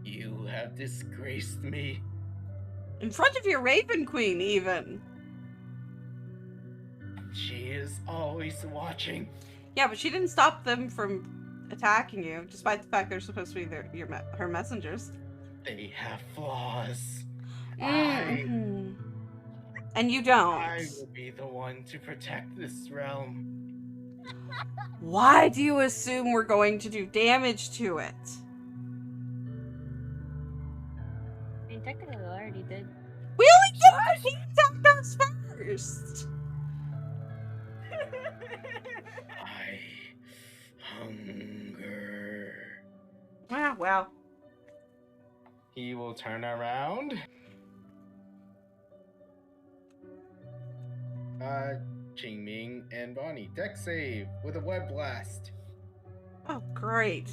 You have disgraced me. In front of your Raven Queen, even. She is always watching. Yeah, but she didn't stop them from attacking you, despite the fact they're supposed to be her messengers. They have flaws. Mm-hmm. And you I don't. will be the one to protect this realm. Why do you assume we're going to do damage to it? I mean, technically, I already did. We only did because he attacked us first. I hunger. Ah, well. He will turn around. Jingming and Bonnie, deck save with a web blast. Oh, great.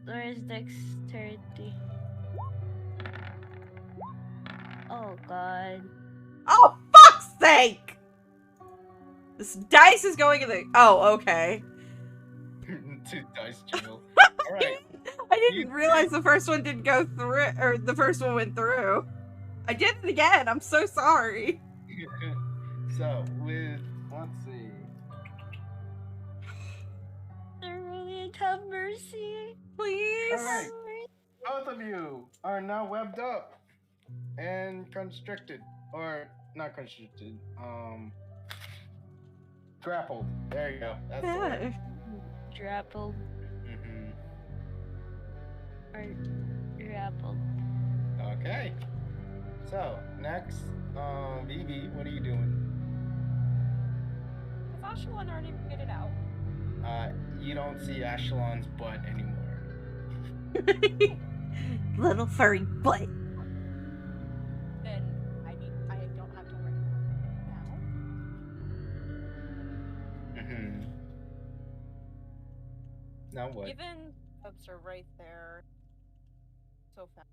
Where's dexterity? Oh God. Oh, fuck's sake! This dice is going in the... Oh, okay. To dice jiggle. All right. I didn't realize the first one didn't go through, or the first one went through. I did it again. I'm so sorry. So with let's see. Cerulean, have mercy. Please. All right. Both of you are now webbed up and constricted, or not constricted. Grappled. There you go. That's the word. Grappled Mm-hmm. or grappled. Okay. So next, Vivi, what are you doing? Is Ashelon already figured it out? You don't see Ashelon's butt anymore. Little furry butt. Then I don't have to worry now. Mm-hmm. Now what? Given hooks are right there so fast.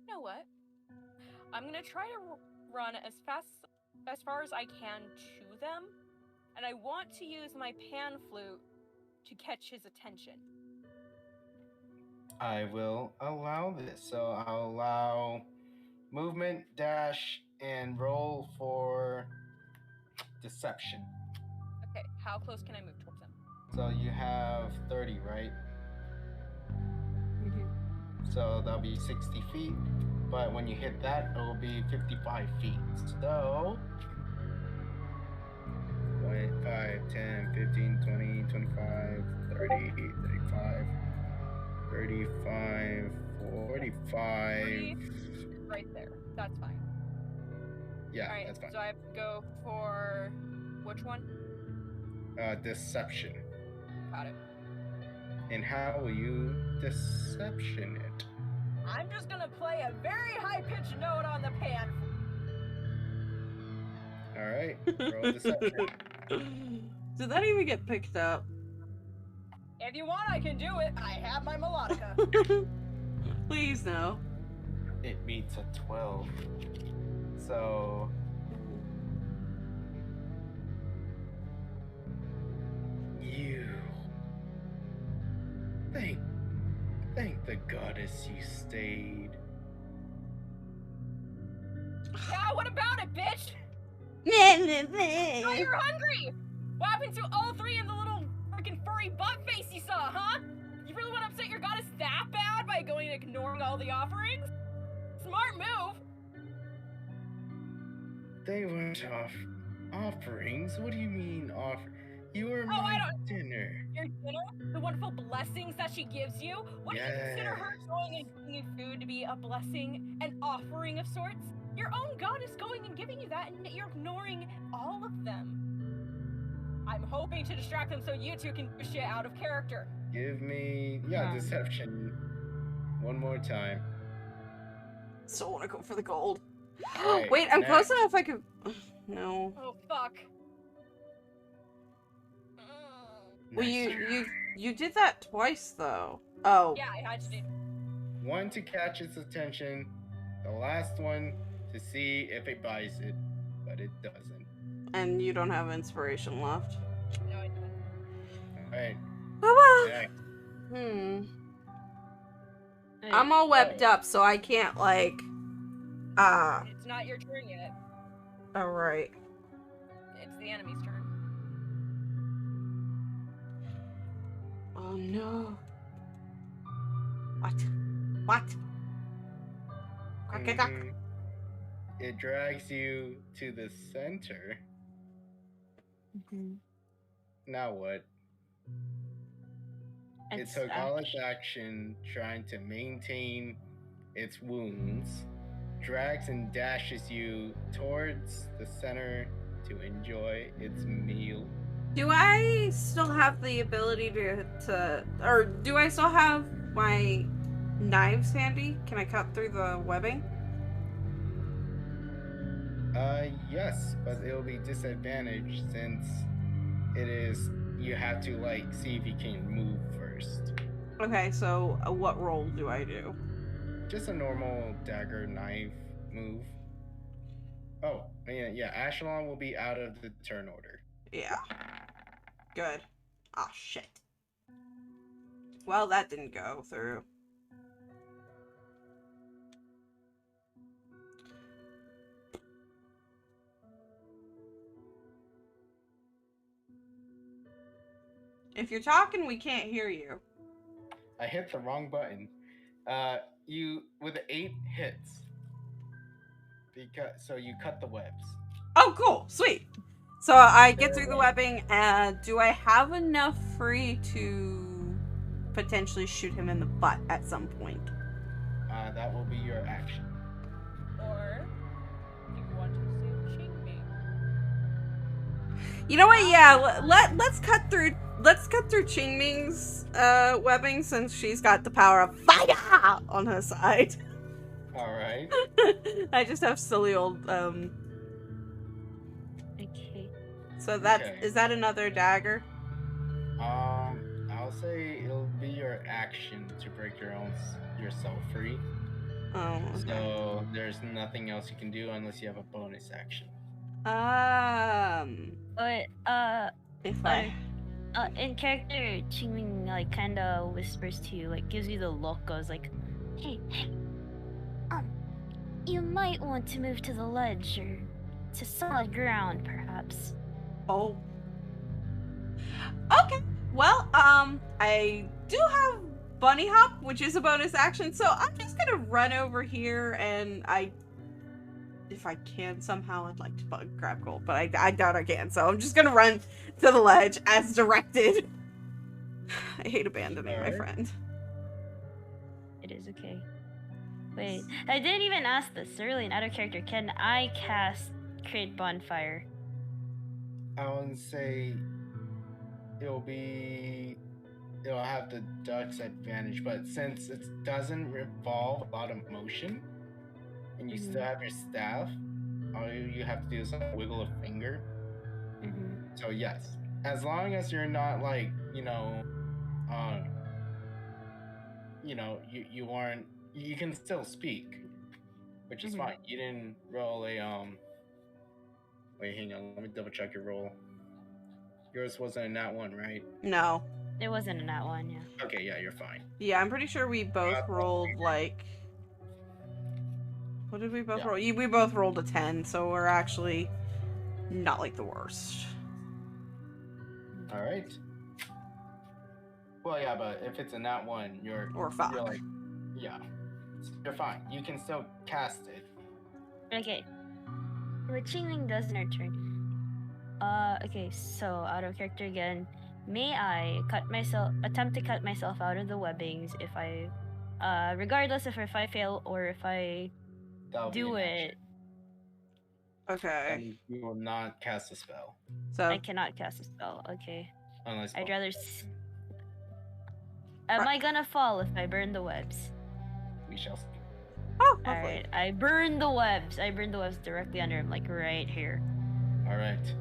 You know what? I'm gonna try to run as far as I can to them, and I want to use my pan flute to catch his attention. I will allow this. So I'll allow movement, dash, and roll for deception. Okay, how close can I move towards him? So you have 30, right? So that'll be 60 feet. But when you hit that, it will be 55 feet. So 5, 10, 15, 20, 25, 30, 35, 35, 45. 40 right there. That's fine. Yeah, Alright, that's fine. so I have to go for which one? Deception. Got it. And how will you deception it? I'm just gonna play a very high-pitched note on the pan. All right, roll deception. Did that even get picked up? If you want, I can do it. I have my melodica. Please no. It meets a 12. So you thank the goddess you stayed. Yeah, what about it, bitch? Oh, Oh, you're hungry! What happened to all three of the little freaking furry butt face you saw, huh? You really want to upset your goddess that bad by going and ignoring all the offerings? Smart move! They weren't offerings. What do you mean You were Oh, my I don't- dinner. Your dinner? The wonderful blessings that she gives you? Wouldn't you consider her Yes. going and giving you food to be a blessing, an offering of sorts? Your own goddess going and giving you that, and you're ignoring all of them. I'm hoping to distract them so you two can do shit out of character. Give me deception one more time. Still want to go for the gold. Alright, Wait, I'm close next. enough I could... No. Oh, fuck. Well, Nice. you did that twice, though. Oh. Yeah, I had to do. One to catch its attention, the last one to see if it buys it, but it doesn't. And you don't have inspiration left. No, I don't. Alright, Oh well. next. I'm all webbed up, so I can't, like... It's not your turn yet. Alright. It's the enemy's turn. Oh no. What? What? Mhm. It drags you to the center. Now what? It took all its action trying to maintain its wounds, drags and dashes you towards the center to enjoy its meal. Do I still have the ability to or do I still have my knives handy? Can I cut through the webbing? Yes, but it'll be disadvantaged since it is, you have to like see if you can move first. Okay, so what roll do I do? Just a normal dagger knife move. Oh, yeah, Ashelon will be out of the turn order. Yeah. Good. Ah, shit. Well, that didn't go through. If you're talking, we can't hear you. I hit the wrong button. You with 8 hits. So you cut the webs. Oh, cool. Sweet. So I get through the webbing, and do I have enough free to potentially shoot him in the butt at some point? That will be your action. Or do you want to say cheat me? You know what? Yeah, let's cut through Qingming's webbing since she's got the power of fire on her side. All right. I just have silly old Okay. So that Okay. is that another dagger? I'll say it'll be your action to break yourself free. Oh, okay. So there's nothing else you can do unless you have a bonus action. But If I... in character, Qingming like kind of whispers to you, like gives you the look, goes like, Hey, you might want to move to the ledge or to solid ground, perhaps. Oh. Okay. Well, I do have bunny hop, which is a bonus action, so I'm just gonna run over here and if I can somehow, I'd like to grab gold, but I doubt I can, so I'm just gonna run to the ledge as directed. I hate abandoning my friend. "It is okay." Wait, I didn't even ask this. Cerulean, out of character, can I cast create bonfire? I would say it'll have the duck's advantage, but since it doesn't involve a lot of motion, and you still have your staff, all you have to do is like wiggle a finger. So yes, as long as you're not like you aren't, you can still speak, which is fine. You didn't roll a Wait, hang on. Let me double check your roll. Yours wasn't a nat one, right? No. It wasn't in that one, yeah. Okay, yeah, you're fine. Yeah, I'm pretty sure we both rolled like... What did we both roll? We both rolled a 10, so we're actually not like the worst. All right. Well, yeah, but if it's a nat one, you're 5. You're like, yeah, you're fine. You can still cast it. Okay. What Qingming does in her turn. Okay, so out of character again. May I attempt to cut myself out of the webbings if I, regardless if I fail or if I do it. Okay. And you will not cast a spell. So I cannot cast a spell. Okay. Unless I'd rather. Am I gonna fall if I burn the webs? We shall see. Oh, All right. I burn the webs. I burn the webs directly under him, like right here. All right.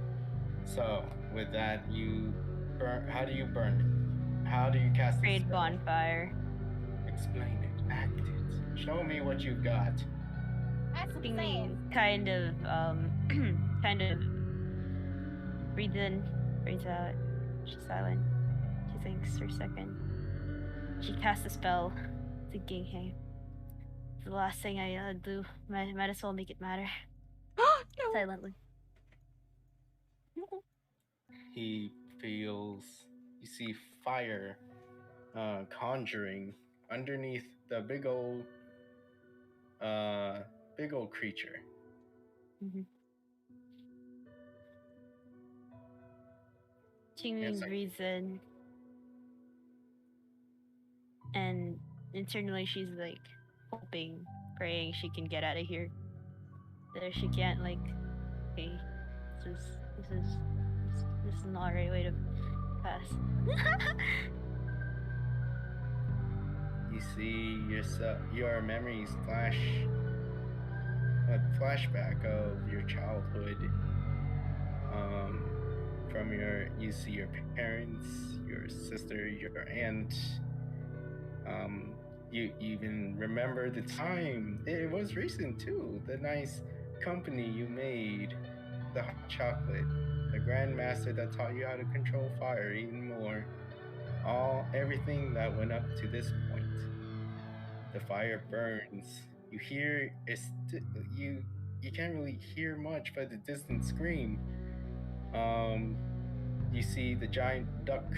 So with that, you burn. How do you burn it? How do you cast the Create spell? bonfire. Explain it. Act it. Show me what you've got. That's Qingming insane. kind of breathes in, breathes out. She's silent. She thinks for a second. She casts a spell, thinking, hey, it's the last thing I do. Might as well make it matter. no. Silently. He feels. You see fire conjuring underneath the big old creature. Qingming breathes in, and internally she's like hoping, praying she can get out of here. That if she can't, like, okay, this is not the right way to pass. You see your memories flash. A flashback of your childhood. You see your parents, your sister, your aunt. You even remember the time. It was recent too. The nice company you made, the hot chocolate, the grandmaster that taught you how to control fire even more. Everything that went up to this point. The fire burns. You hear you can't really hear much but the distant scream. You see the giant duck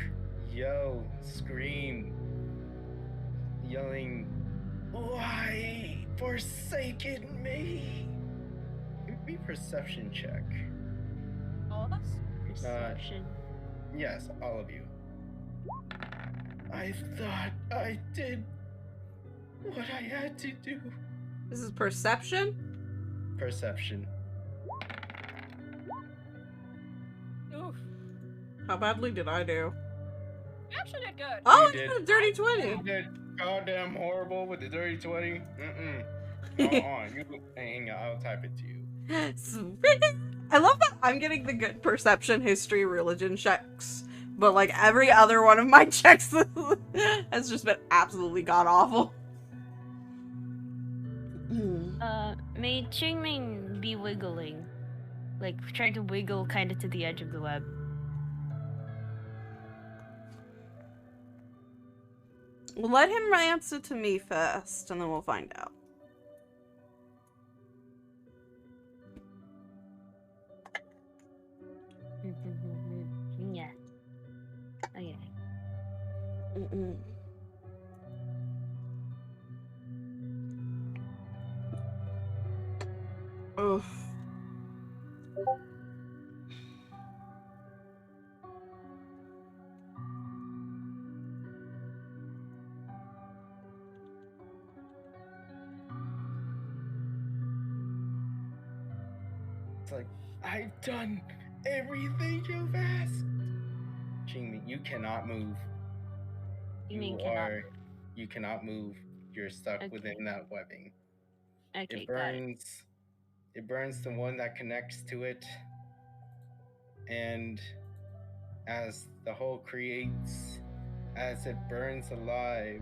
yell, scream, yelling, "Why forsaken me?" Give me perception check. All of us? Perception. Yes, all of you. I thought I did what I had to do. This is perception? Perception. Oof. How badly did I do? You actually did good. Oh, You I did. got a dirty 20. You did goddamn horrible with the dirty 20. Go on. Hang on, I'll type it to you. Sweet. I love that I'm getting the good perception, history, religion checks, but like every other one of my checks has just been absolutely god awful. May Qingming be wiggling, like trying to wiggle kind of to the edge of the web. Well, let him answer to me first, and then we'll find out. Yeah. Okay. Oof. It's like, I've done everything you've asked. Qingming, you cannot move. You cannot move. You're stuck Okay. within that webbing. Okay, It got it. burns. It burns the one that connects to it, and as the hole creates, as it burns alive,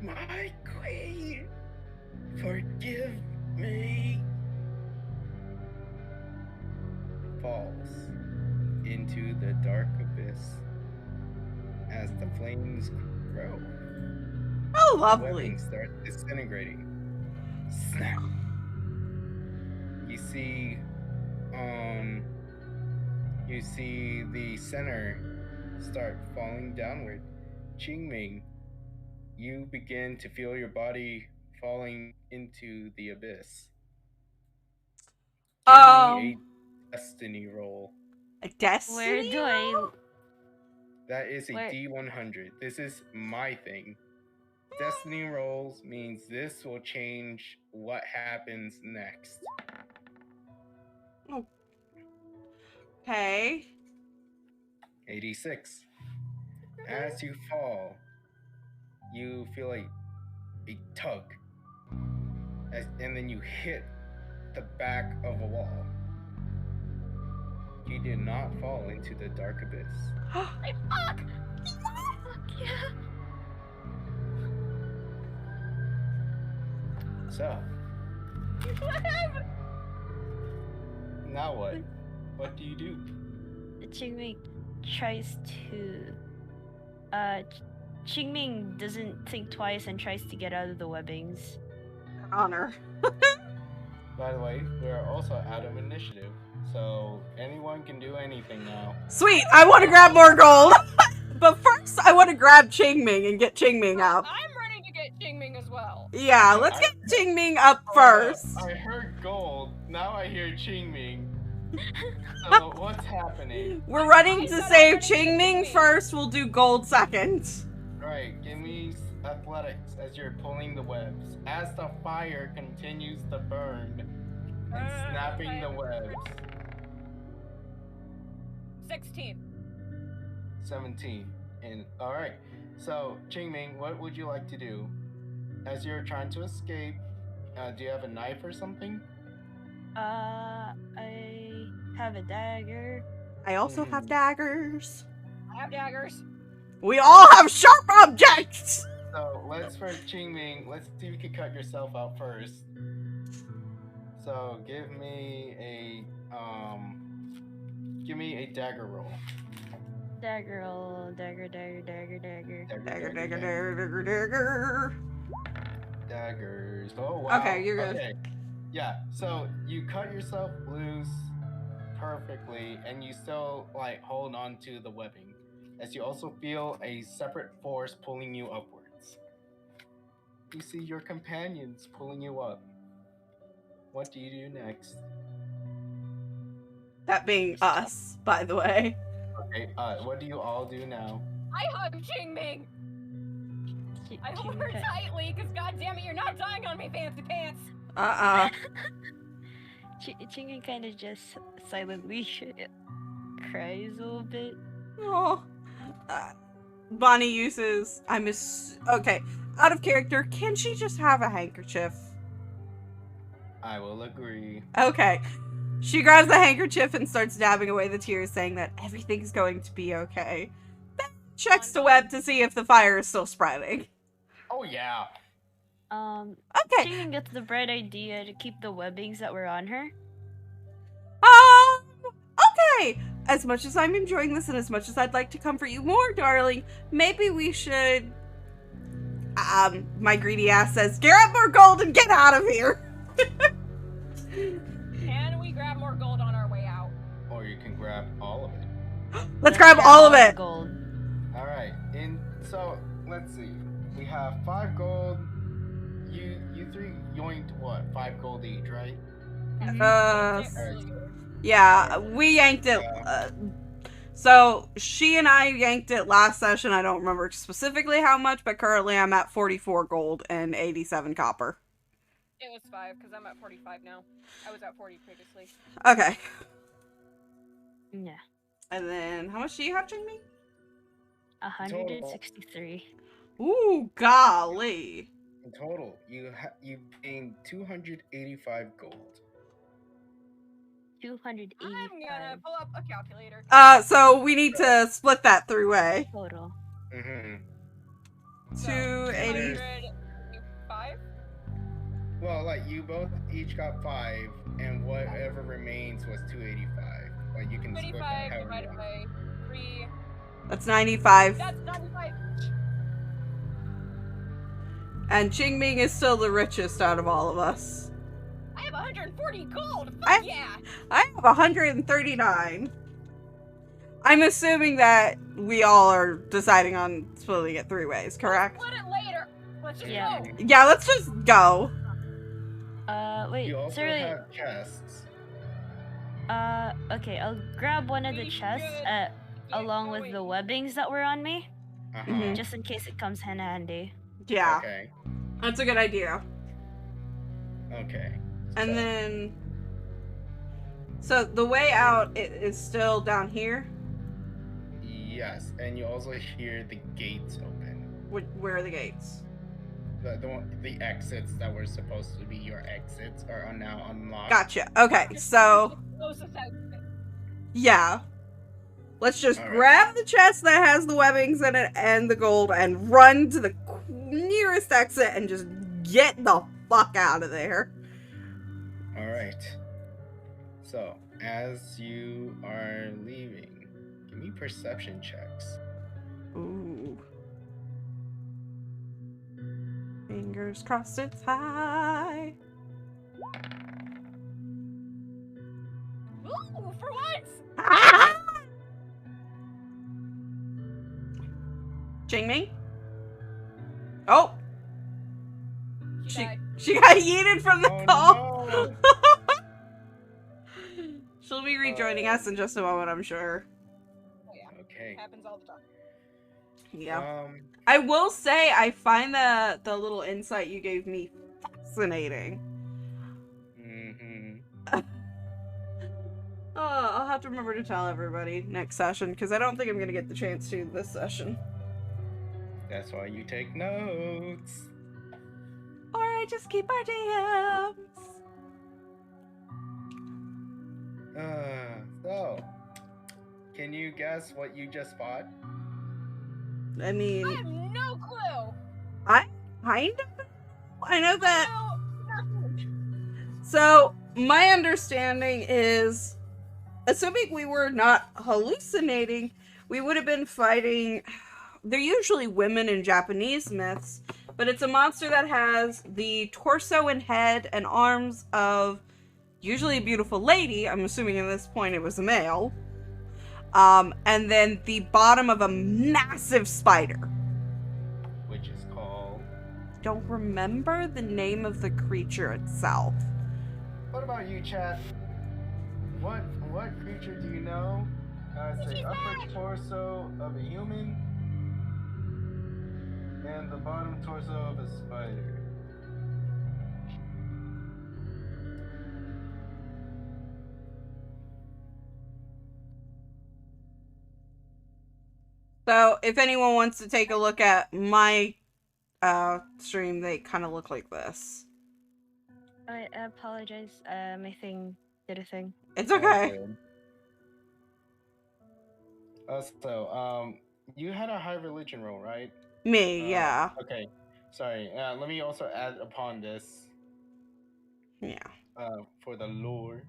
my queen, forgive me, falls into the dark abyss as the flames grow. Oh, The lovely. webbing starts disintegrating. Snap. You see the center start falling downward. Qingming, you begin to feel your body falling into the abyss. Give me a destiny roll. A destiny? Where do I? That is a Where- D100. This is my thing. Destiny rolls means this will change what happens next. Okay. 86. As you fall, you feel a tug, and then you hit the back of a wall. You did not fall into the dark abyss. Hey, fuck! Yeah. So, Whatever. now what? What do you do? Qingming tries to. Qingming doesn't think twice and tries to get out of the webbings. Honor. By the way, we are also out of initiative, so anyone can do anything now. Sweet, I want to grab more gold. But first, I want to grab Qingming and get Qingming up. I'm ready to get Qingming as well. Yeah, let's get Qingming up Oh, first. no, I heard gold. Now I hear Qingming. So what's happening? We're running to save Qingming first. We'll do gold second. Alright, give me athletics as you're pulling the webs. As the fire continues to burn and snapping the webs. 16. 17. And alright. So, Qingming, what would you like to do? As you're trying to escape, do you have a knife or something? I have a dagger. I also have daggers. I have daggers. We all have sharp objects. So let's for Qingming, let's see if you can cut yourself out first. So give me a dagger roll. Dagger roll. Dagger. Dagger, dagger. Daggers. Oh wow. Okay, you're good. Okay. Yeah. So you cut yourself loose perfectly, and you still like hold on to the webbing, as you also feel a separate force pulling you upwards. You see your companions pulling you up. What do you do next? That being us, by the way. Okay, what do you all do now? I hug Qingming. I hold her tightly, because goddammit, you're not dying on me, fancy pants. Qingming kind of just silently cries a little bit. Oh. Bonnie uses. Okay. Out of character, can she just have a handkerchief? I will agree. Okay. She grabs the handkerchief and starts dabbing away the tears, saying that everything's going to be okay. Then checks the web to see if the fire is still spreading. Oh yeah. Okay. She even gets the bright idea to keep the webbings that were on her. Okay. As much as I'm enjoying this and as much as I'd like to comfort you more, darling, maybe we should. My greedy ass says, grab more gold and get out of here. Can we grab more gold on our way out? Or you can grab all of it. Let's grab all of the it. gold. All right. So let's see. We have 5 gold. You 3 yoinked what? 5 gold each, right? Yeah, we yanked it. So she and I yanked it last session. I don't remember specifically how much, but currently I'm at 44 gold and 87 copper. It was 5 because I'm at 45 now. I was at 40 previously. Okay. Yeah. And then how much do you have, Jamie? 163. Ooh, golly. In total, you gained 285 gold. 285. I'm gonna pull up a calculator. So we need to split that three-way. Total. Mm-hmm. 280. 285? Well, like, you both each got 5, and whatever remains was 285. Like, you can split that 285 however you divided want. by 3. That's 95. That's 95. And Qingming is still the richest out of all of us. I have 140 gold. Fuck yeah. I have 139. I'm assuming that we all are deciding on splitting it three ways, correct? Split it later. Let's just Yeah. go. Yeah, let's just go. Wait, You also Cerulean. have chests. Okay, I'll grab one of the We chests, should along with the webbings that were on me, Uh-huh. Mhm. just in case it comes in handy. Yeah, Okay. that's a good idea. Okay. And So- then, so the way out is still down here. Yes, and you also hear the gates open. Where are the gates? The exits that were supposed to be your exits are now unlocked. Gotcha. Okay, so Closest exit. yeah, let's just All right. grab the chest that has the webbings in it and the gold and run to the nearest exit and just get the fuck out of there. All right. So, as you are leaving, give me perception checks. Ooh. Fingers crossed it's high. Ooh, for once. Qingming? Oh! She died. She got yeeted from the Oh, call! no. She'll be rejoining us in just a moment, I'm sure. Oh yeah. Okay. Happens all the time. Yeah. I will say, I find the little insight you gave me fascinating. Mm-hmm. Oh, I'll have to remember to tell everybody next session, because I don't think I'm going to get the chance to this session. That's why you take notes. Or I just keep our DMs. So, can you guess what you just bought? I mean, I have no clue. I kind of. I know that. No, nothing. So, my understanding is, assuming we were not hallucinating, we would have been fighting. They're usually women in Japanese myths, but it's a monster that has the torso and head and arms of usually a beautiful lady. I'm assuming at this point it was a male. And then the bottom of a massive spider. Which is called. Don't remember the name of the creature itself. What about you, chat? What creature do you know has the upper torso of a human and the bottom torso of a spider? So, if anyone wants to take a look at my stream, they kind of look like this. I apologize. My thing did a thing. It's okay. So, you had a high religion roll, right? Me, yeah. Okay. Sorry. Let me also add upon this Yeah. for the lore.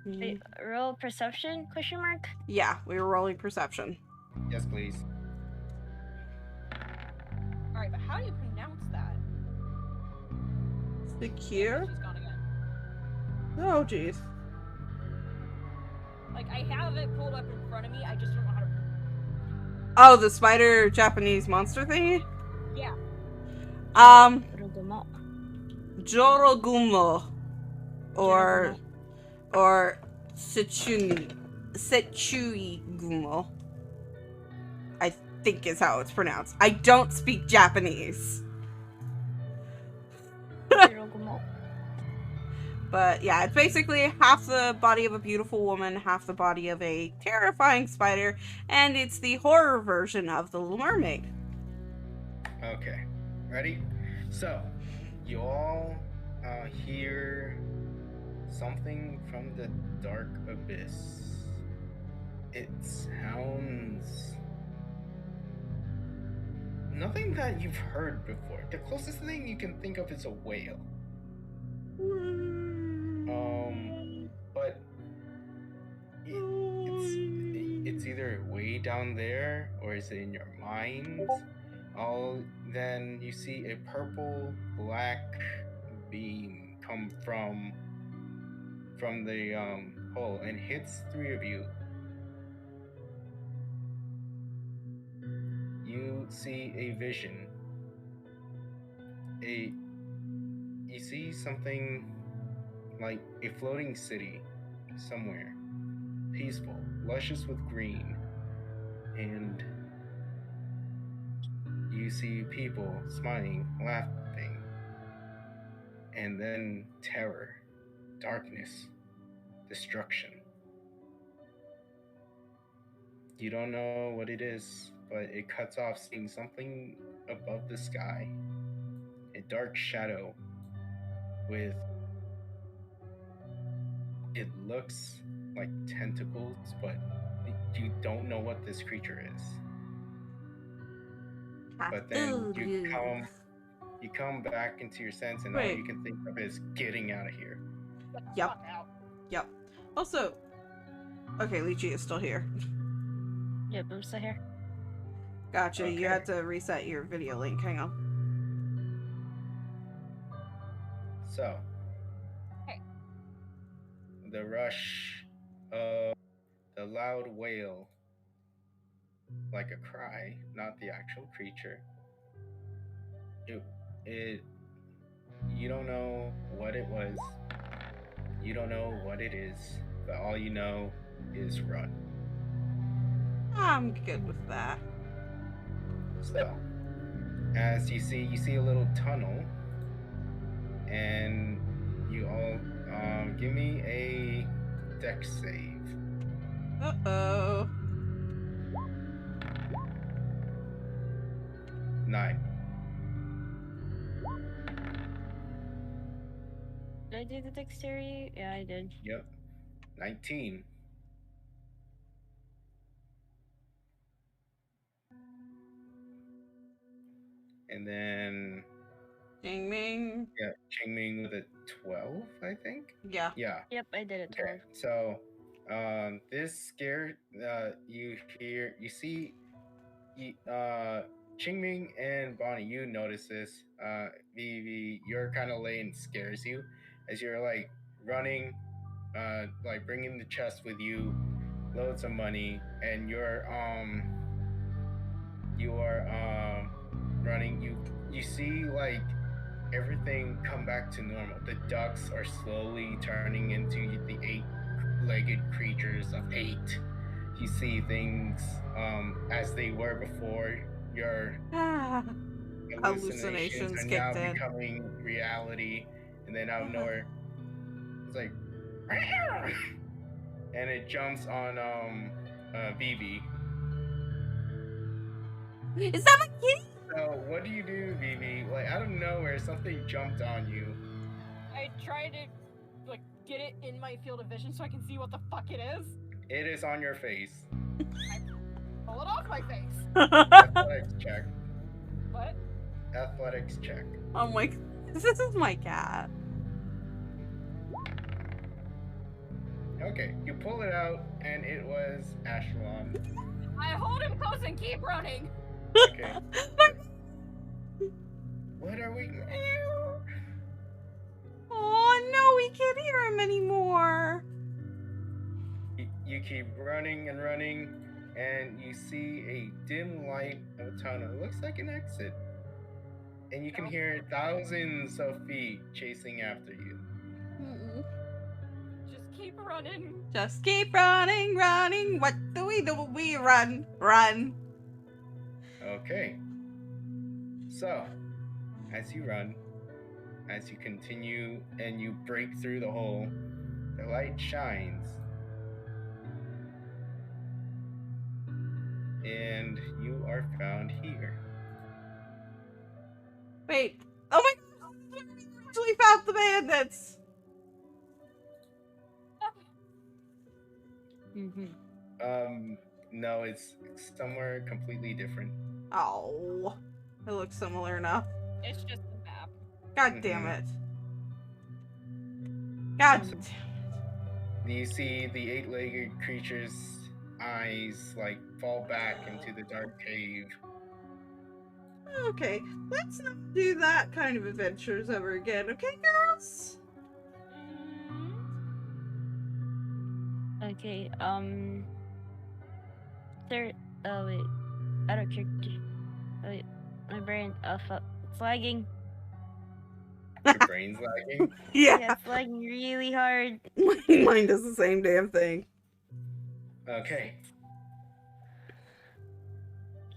Wait, roll perception? Question mark. Yeah, we were rolling perception. Yes, please. Alright, but how do you pronounce that? Secure? She's gone again. Oh, jeez. Like, I have it pulled up in front of me, I just don't know how to. Oh, the spider Japanese monster thingy? Yeah. Rugumo. Jorogumo. Or Sechui Gumo. I think is how it's pronounced. I don't speak Japanese. Rugumo. But yeah, it's basically half the body of a beautiful woman, half the body of a terrifying spider, and it's the horror version of the Little Mermaid. Okay. Ready? So, you all hear something from the dark abyss. It sounds nothing that you've heard before. The closest thing you can think of is a whale. But it's either way down there or is it in your mind? Then you see a purple black beam come from the hole and hits three of you. You see a vision. You see something like a floating city somewhere, peaceful, luscious with green, and you see people smiling, laughing, and then terror, darkness, destruction. You don't know what it is, but it cuts off seeing something above the sky, a dark shadow with, it looks like tentacles, but you don't know what this creature is. But then you come back into your sense, and all Wait. you can think of is getting out of here. Yep. Yep. Also, okay, Lychee is still here. Yep, I'm still here. Gotcha. Okay. You had to reset your video link. Hang on. So, Okay. the rush of the loud wail, like a cry, not the actual creature. You don't know what it was. You don't know what it is, but all you know is run. I'm good with that. So, as you see a little tunnel, and you all give me a dex save. Uh-oh. 9. Did I do the dexterity? Yeah, I did. Yep. 19. And then Ding Ming. yeah, Chingming with a 12, I think. Yeah. Yeah. Yep, I did it. Okay. So, this scared. You see, Chingming and Bonnie. You notice this. Vivi, you're kind of late and scares you as you're like running, like bringing the chest with you, loads of money, and you are running. You see like everything come back to normal. The ducks are slowly turning into the 8-legged creatures of 8. You see things as they were before. Your Hallucinations are kicked now in. becoming reality, and then out of nowhere, it's like, and it jumps on Vivi. Is that my kitty? So what do you do, Vivi? Like out of nowhere, something jumped on you. I try to, like, get it in my field of vision so I can see what the fuck it is. It is on your face. Pull it off my face. Athletics check. What? athletics check. Oh my, this is my cat. Okay, you pull it out, and it was Ashlon. I hold him close and keep running. Okay. What are we? Oh no, we can't hear him anymore. You keep running and running, and you see a dim light of a tunnel. It looks like an exit. And you can hear thousands of feet chasing after you. Just keep running. Just keep running, running. What do? We run, run. Okay. So, as you run, as you continue and you break through the hole, the light shines. And you are found here. Wait. Oh my god, we actually found the bandits. No, it's somewhere completely different. Oh, it looks similar enough. It's just the map. God damn it. God damn it. You see the eight-legged creature's eyes like fall back into the dark cave. Okay, let's not do that kind of adventures ever again, okay, girls? Okay, third, wait, out of character. Wait, my brain, fuck, it's lagging. Your brain's lagging. Yeah, Yeah, it's lagging really hard. mine does the same damn thing. Okay.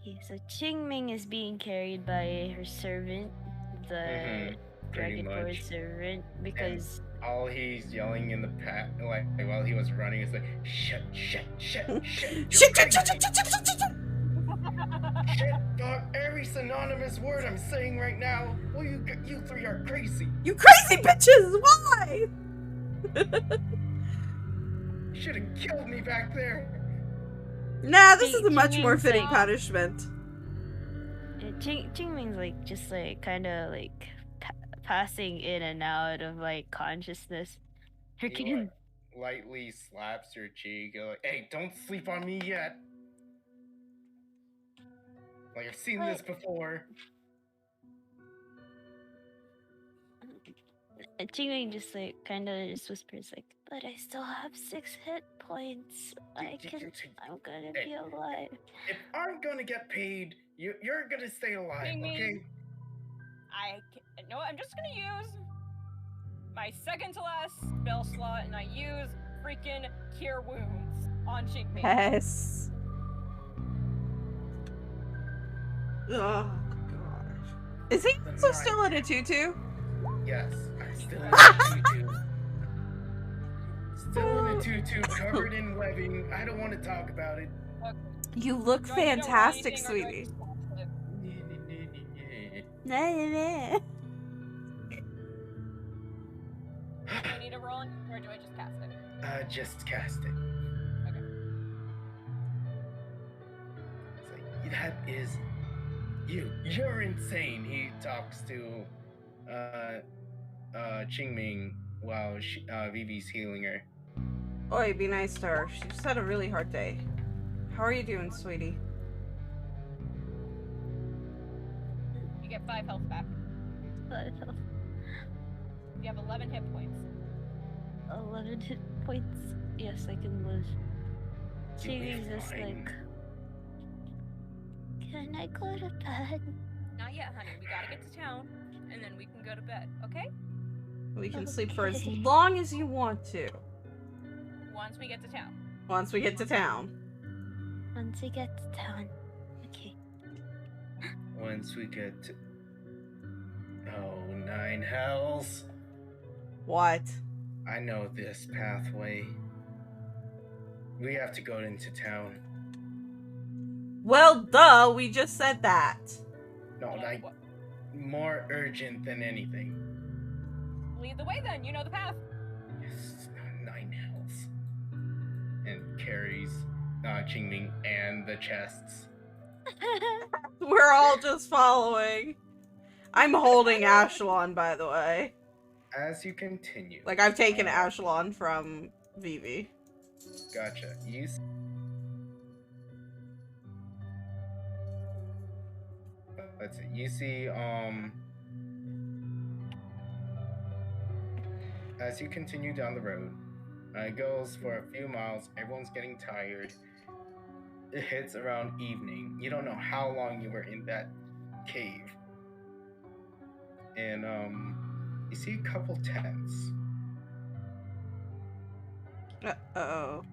Okay, so Qingming is being carried by her servant, the Pretty dragon much. servant, because All he's yelling in the like while he was running is like, shut, Shit, you're shit, crazy. shit, shit, shit, shit, shit, shit. Shit, dog, every synonymous word I'm saying right now. Well, you three are crazy. You crazy bitches! Why? You should have killed me back there. Nah, this is a Qing much more Ming's fitting out. punishment. Qingming's like just like kind of like passing in and out of like consciousness. He Freaking lightly slaps your cheek. You're like, hey, don't sleep on me yet. Like, I've seen this before. Qingming just like kind of just whispers like, "But I still have 6 hit points. I'm gonna be alive." If I'm gonna get paid, you're gonna stay alive, Ding, ding. okay? No, I'm just gonna use my second to last spell slot, and I use freaking Cure Wounds on Qingming. Yes. Oh, gosh. Is he also still in a tutu? Yes, I'm still in a tutu. Still in a tutu, covered in webbing. I don't want to talk about it. You look Do I need to roll fantastic, anything, or do I sweetie. just cast it? Do I need to roll it, or do I just cast it? Just cast it. Okay. It's like, that is you. You're insane. He talks to Qingming while Vivi's healing her. Oi, be nice to her. She just had a really hard day. How are you doing, sweetie? You get 5 health back. You have 11 hit points. 11 hit points. Yes, I can live. You'll be Qingming's just fine. like, "Can I go to bed?" Not yet, honey. We gotta get to town, and then we can go to bed, okay? We can sleep for as Okay. long as you want to. Once we get to town. Once we get to town. Once we get to town. Okay. Once we get to... Oh, 9 hells. What? I know this pathway. We have to go into town. Well, duh, we just said that. No, like, What? more urgent than anything. Lead the way then. You know the path. Yes, 9 hells. And carries Qingming and the chests. We're all just following. I'm holding Ashlon, by the way. As you continue, Like, I've taken Ashlon from Vivi. gotcha. Let's see. You see, as you continue down the road, it goes for a few miles. Everyone's getting tired. It hits around evening. You don't know how long you were in that cave, and you see a couple tents. Uh-oh.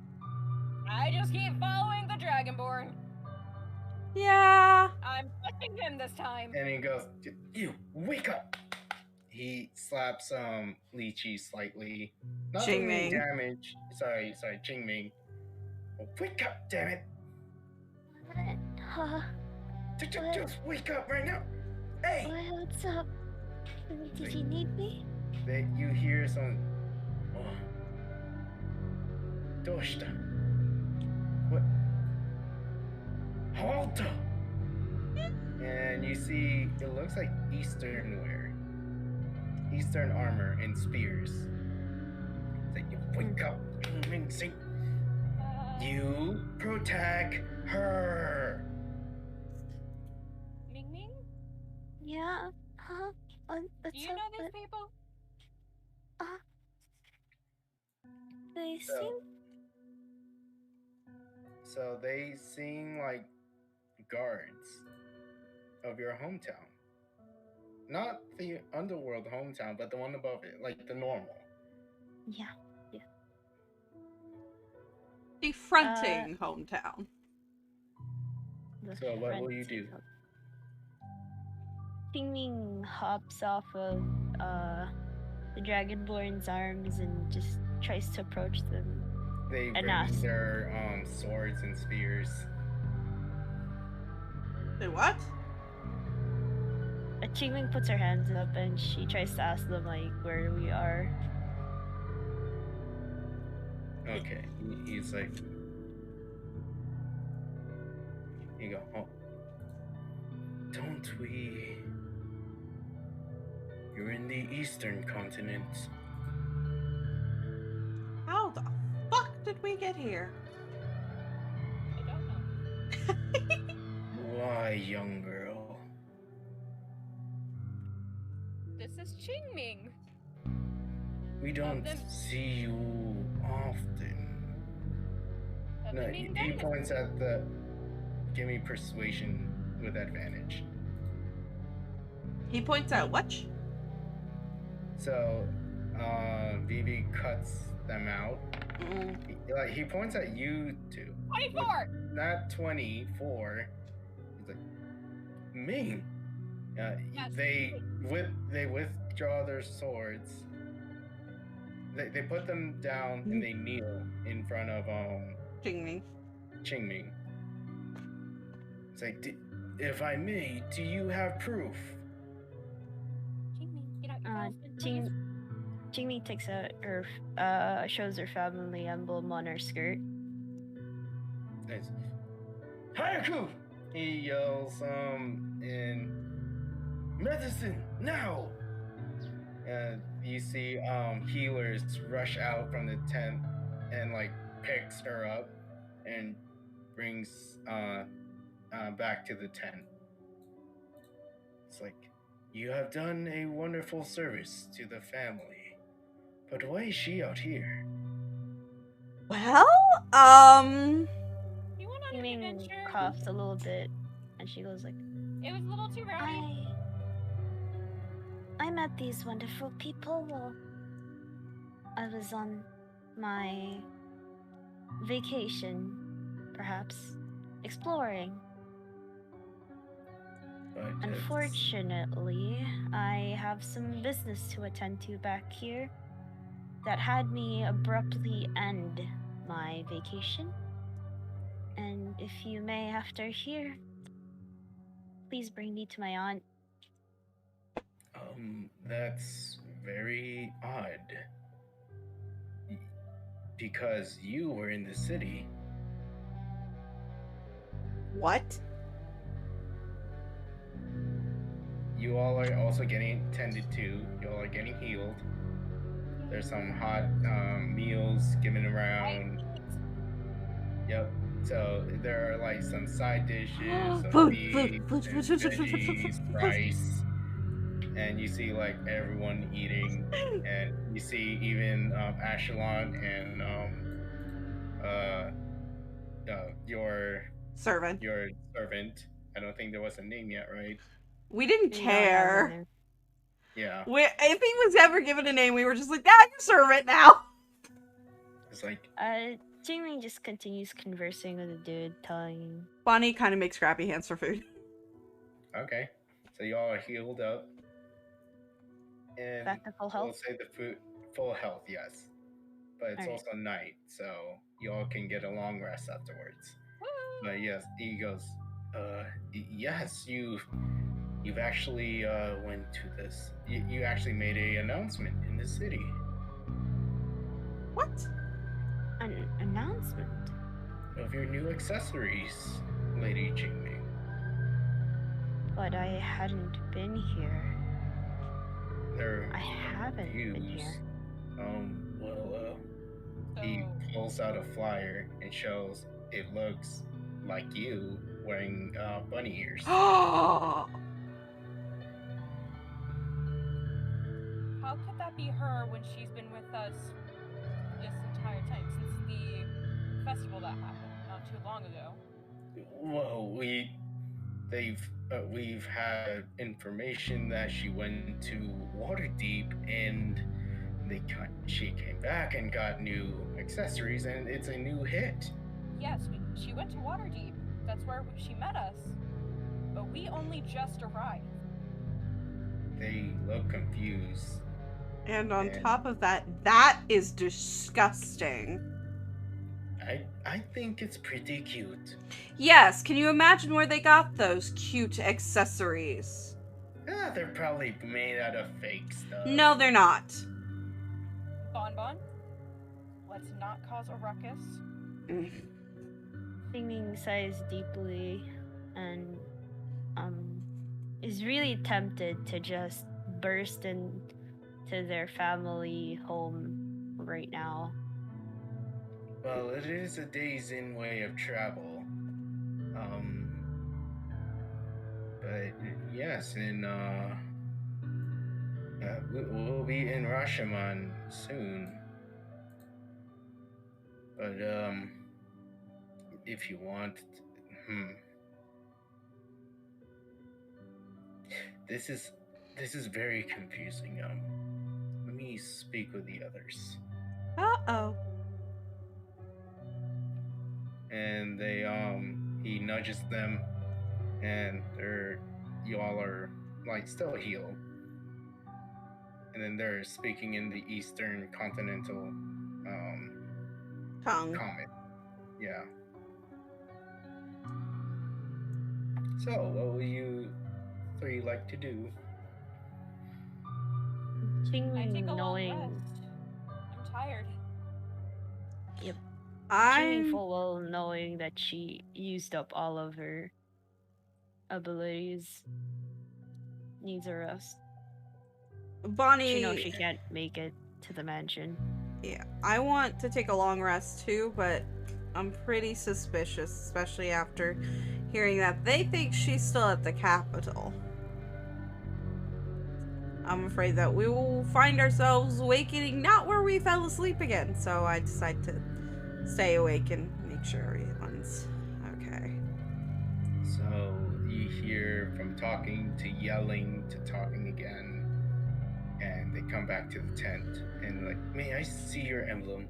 I just keep following the Dragonborn. Yeah. I'm pushing him this time. And he goes, "You wake up!" He slaps Lychee slightly. Not doing any Qingming. damage. Sorry, Qingming. Wake up, damn it! Huh? Just wake up right now! Hey! What's up? Did you need me? You hear some. Oh. Doshta. What? Halta! And you see, it looks like Eastern wear. Eastern armor and spears. It's like, you wake up, Mincing. You protect her. Ming Ming? Yeah. Huh? What's Do you up? know these people? They So- seem. So they seem like guards of your hometown. Not the underworld hometown, but the one above it, like the normal. Yeah. The fronting hometown. The So what will you friends do? of- Qingming hops off of the Dragonborn's arms and just tries to approach them. They And bring ask. their swords and spears. Say what? Qingming puts her hands up and she tries to ask them like where we are. Okay, he's like, you go, oh, don't we? You're in the eastern continent. How the fuck did we get here? I don't know. Why, young girl? This is Qingming. We don't them- see you often. Of No, the he Ming points at the. Give me persuasion with advantage. He points out what? So, Vivi cuts them out. He points at you two. 24! Not 24. He's like, Ming. Yes. They withdraw their swords. They put them down and they kneel in front of Qingming. Qingming. It's like, if I may, do you have proof? Qingming, get out your phone, Qing please. Qingming takes out her shows her family emblem on her skirt. It's, Hayaku! He yells in medicine now. And you see healers rush out from the tent and like picks her up and brings back to the tent. It's like, you have done a wonderful service to the family, but why is she out here? Well, You went on an Qingming adventure. coughs a little bit and she goes like, It was a little too rowdy. I met these wonderful people while I was on my vacation, perhaps exploring. But it's- Unfortunately, I have some business to attend to back here that had me abruptly end my vacation. And if you may, after here, please bring me to my aunt. That's very odd. Because you were in the city. what? you all are also getting tended to. You all are getting healed. There's some hot meals given around. Yep. So there are like some side dishes of Food, food, meat food, food, and food, food, food, food, food, veggies, food. rice, and you see like everyone eating, and you see even Ashelon and your Servant. servant. I don't think there was a name yet, right? We didn't We don't have a care. name. Yeah. If he was ever given a name, we were just like, ah, you're servant now. It's like Jamie just continues conversing with the dude, telling Bonnie kind of makes scrappy hands for food. okay. So you all are healed up, and back to full we'll health. say the food full health, yes. But it's Alright. also night, so you all can get a long rest afterwards. But yes, he goes, yes, you've actually went to this. You actually made a announcement in the city What? An announcement. of your new accessories, Lady Jingming. But I hadn't been here. They're I haven't been confused. here. He So, pulls out a flyer and shows it looks like you wearing bunny ears. how could that be her when she's been with us this entire time since the festival that happened not too long ago? Well, we've had information that she went to Waterdeep and she came back and got new accessories and it's a new hit. Yes, she went to Waterdeep. That's where she met us. But we only just arrived. They look confused. And on And top of that, that is disgusting. I think it's pretty cute. Yes, can you imagine where they got those cute accessories? They're probably made out of fake stuff. No, they're not. Bon, let's not cause a ruckus. Singing sighs deeply and is really tempted to just burst into their family home right now. Well, it is a days in way of travel. But yes, and we'll be in Rashomon soon. But if you want, this is very confusing. Let me speak with the others. Uh-oh. And they he nudges them, and you all are like still healed. And then they're speaking in the Eastern Continental Tongue. comet. Yeah. So, what will you three like to do? I take Qingming a long knowing rest. I'm tired. Qingming I'm full well knowing that she used up all of her abilities needs a rest. Bonnie. She knows she can't make it to the mansion. Yeah, I want to take a long rest too, but I'm pretty suspicious, especially after hearing that they think she's still at the capital. I'm afraid that we will find ourselves awakening not where we fell asleep again, so I decide to stay awake and make sure everyone's okay. So, you hear from talking to yelling to talking again, and they come back to the tent and like, may I see your emblem?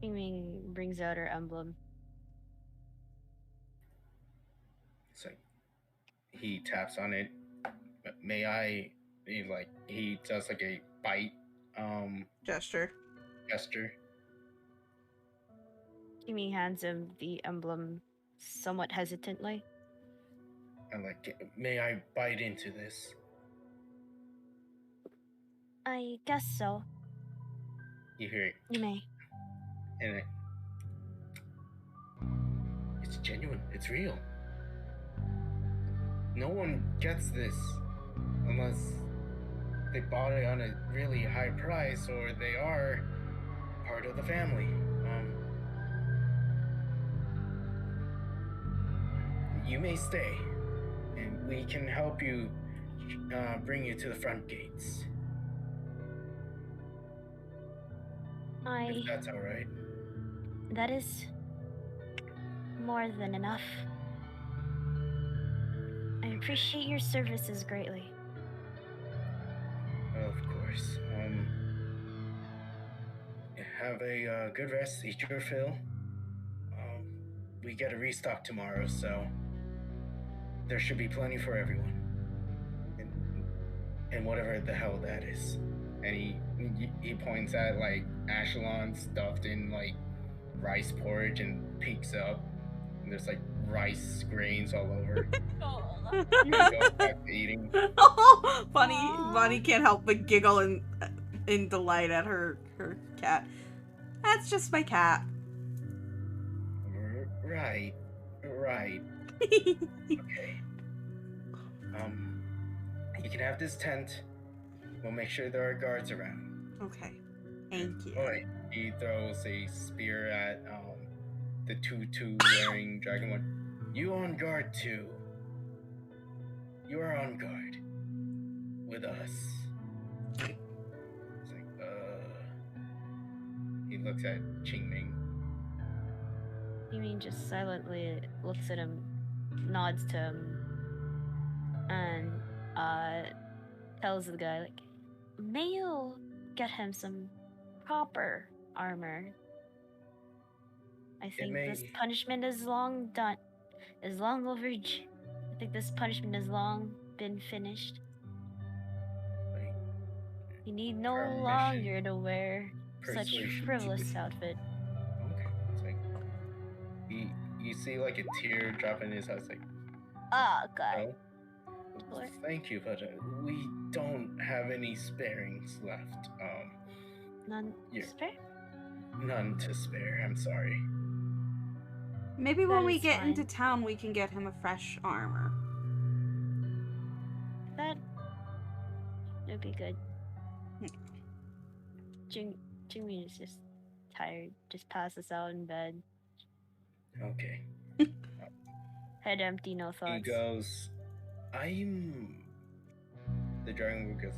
Qingming brings out her emblem. It's like he taps on it. May I? He does like a bite Gesture. gesture. Qingming hands him the emblem somewhat hesitantly. And like, may I bite into this? I guess so. You hear it, You may. and it's genuine. It's real. no one gets this unless they bought it on a really high price or they are part of the family. You may stay, and we can help you bring you to the front gates. If that's all right. That is more than enough. I appreciate your services greatly. Of course. Have a good rest. Eat your fill. We get a restock tomorrow, so there should be plenty for everyone. And whatever the hell that is. And he points at like Ashelon stuffed in like rice porridge and peeks up. And there's like rice grains all over. Oh, You go back to eating. Bunny can't help but giggle in delight at her cat. That's just my cat. Right. Okay. You can have this tent. We'll make sure there are guards around. Okay. Thank you. Alright. He throws a spear at the tutu wearing dragon one. You on guard too. You are on guard. With us. It's like, He looks at Qingming. You mean just silently looks at him, nods to him, and tells the guy, like, May you get him some proper armor. I think this may- punishment is long done. Is long overdue. I think this punishment has long been finished. Like, You need no Permission. longer to wear such Persuasion. frivolous outfit. okay. It's like you see like a tear drop in his eyes, like, Oh god. no. What? Thank you, but we don't have any sparings left. None Yeah. spare? None to spare. I'm sorry. Maybe That when we is get fine. into town, we can get him a fresh armor. That would be good. Jimmy is just tired, just passes out in bed. Okay. head empty, no He thoughts. goes, The dragon goes,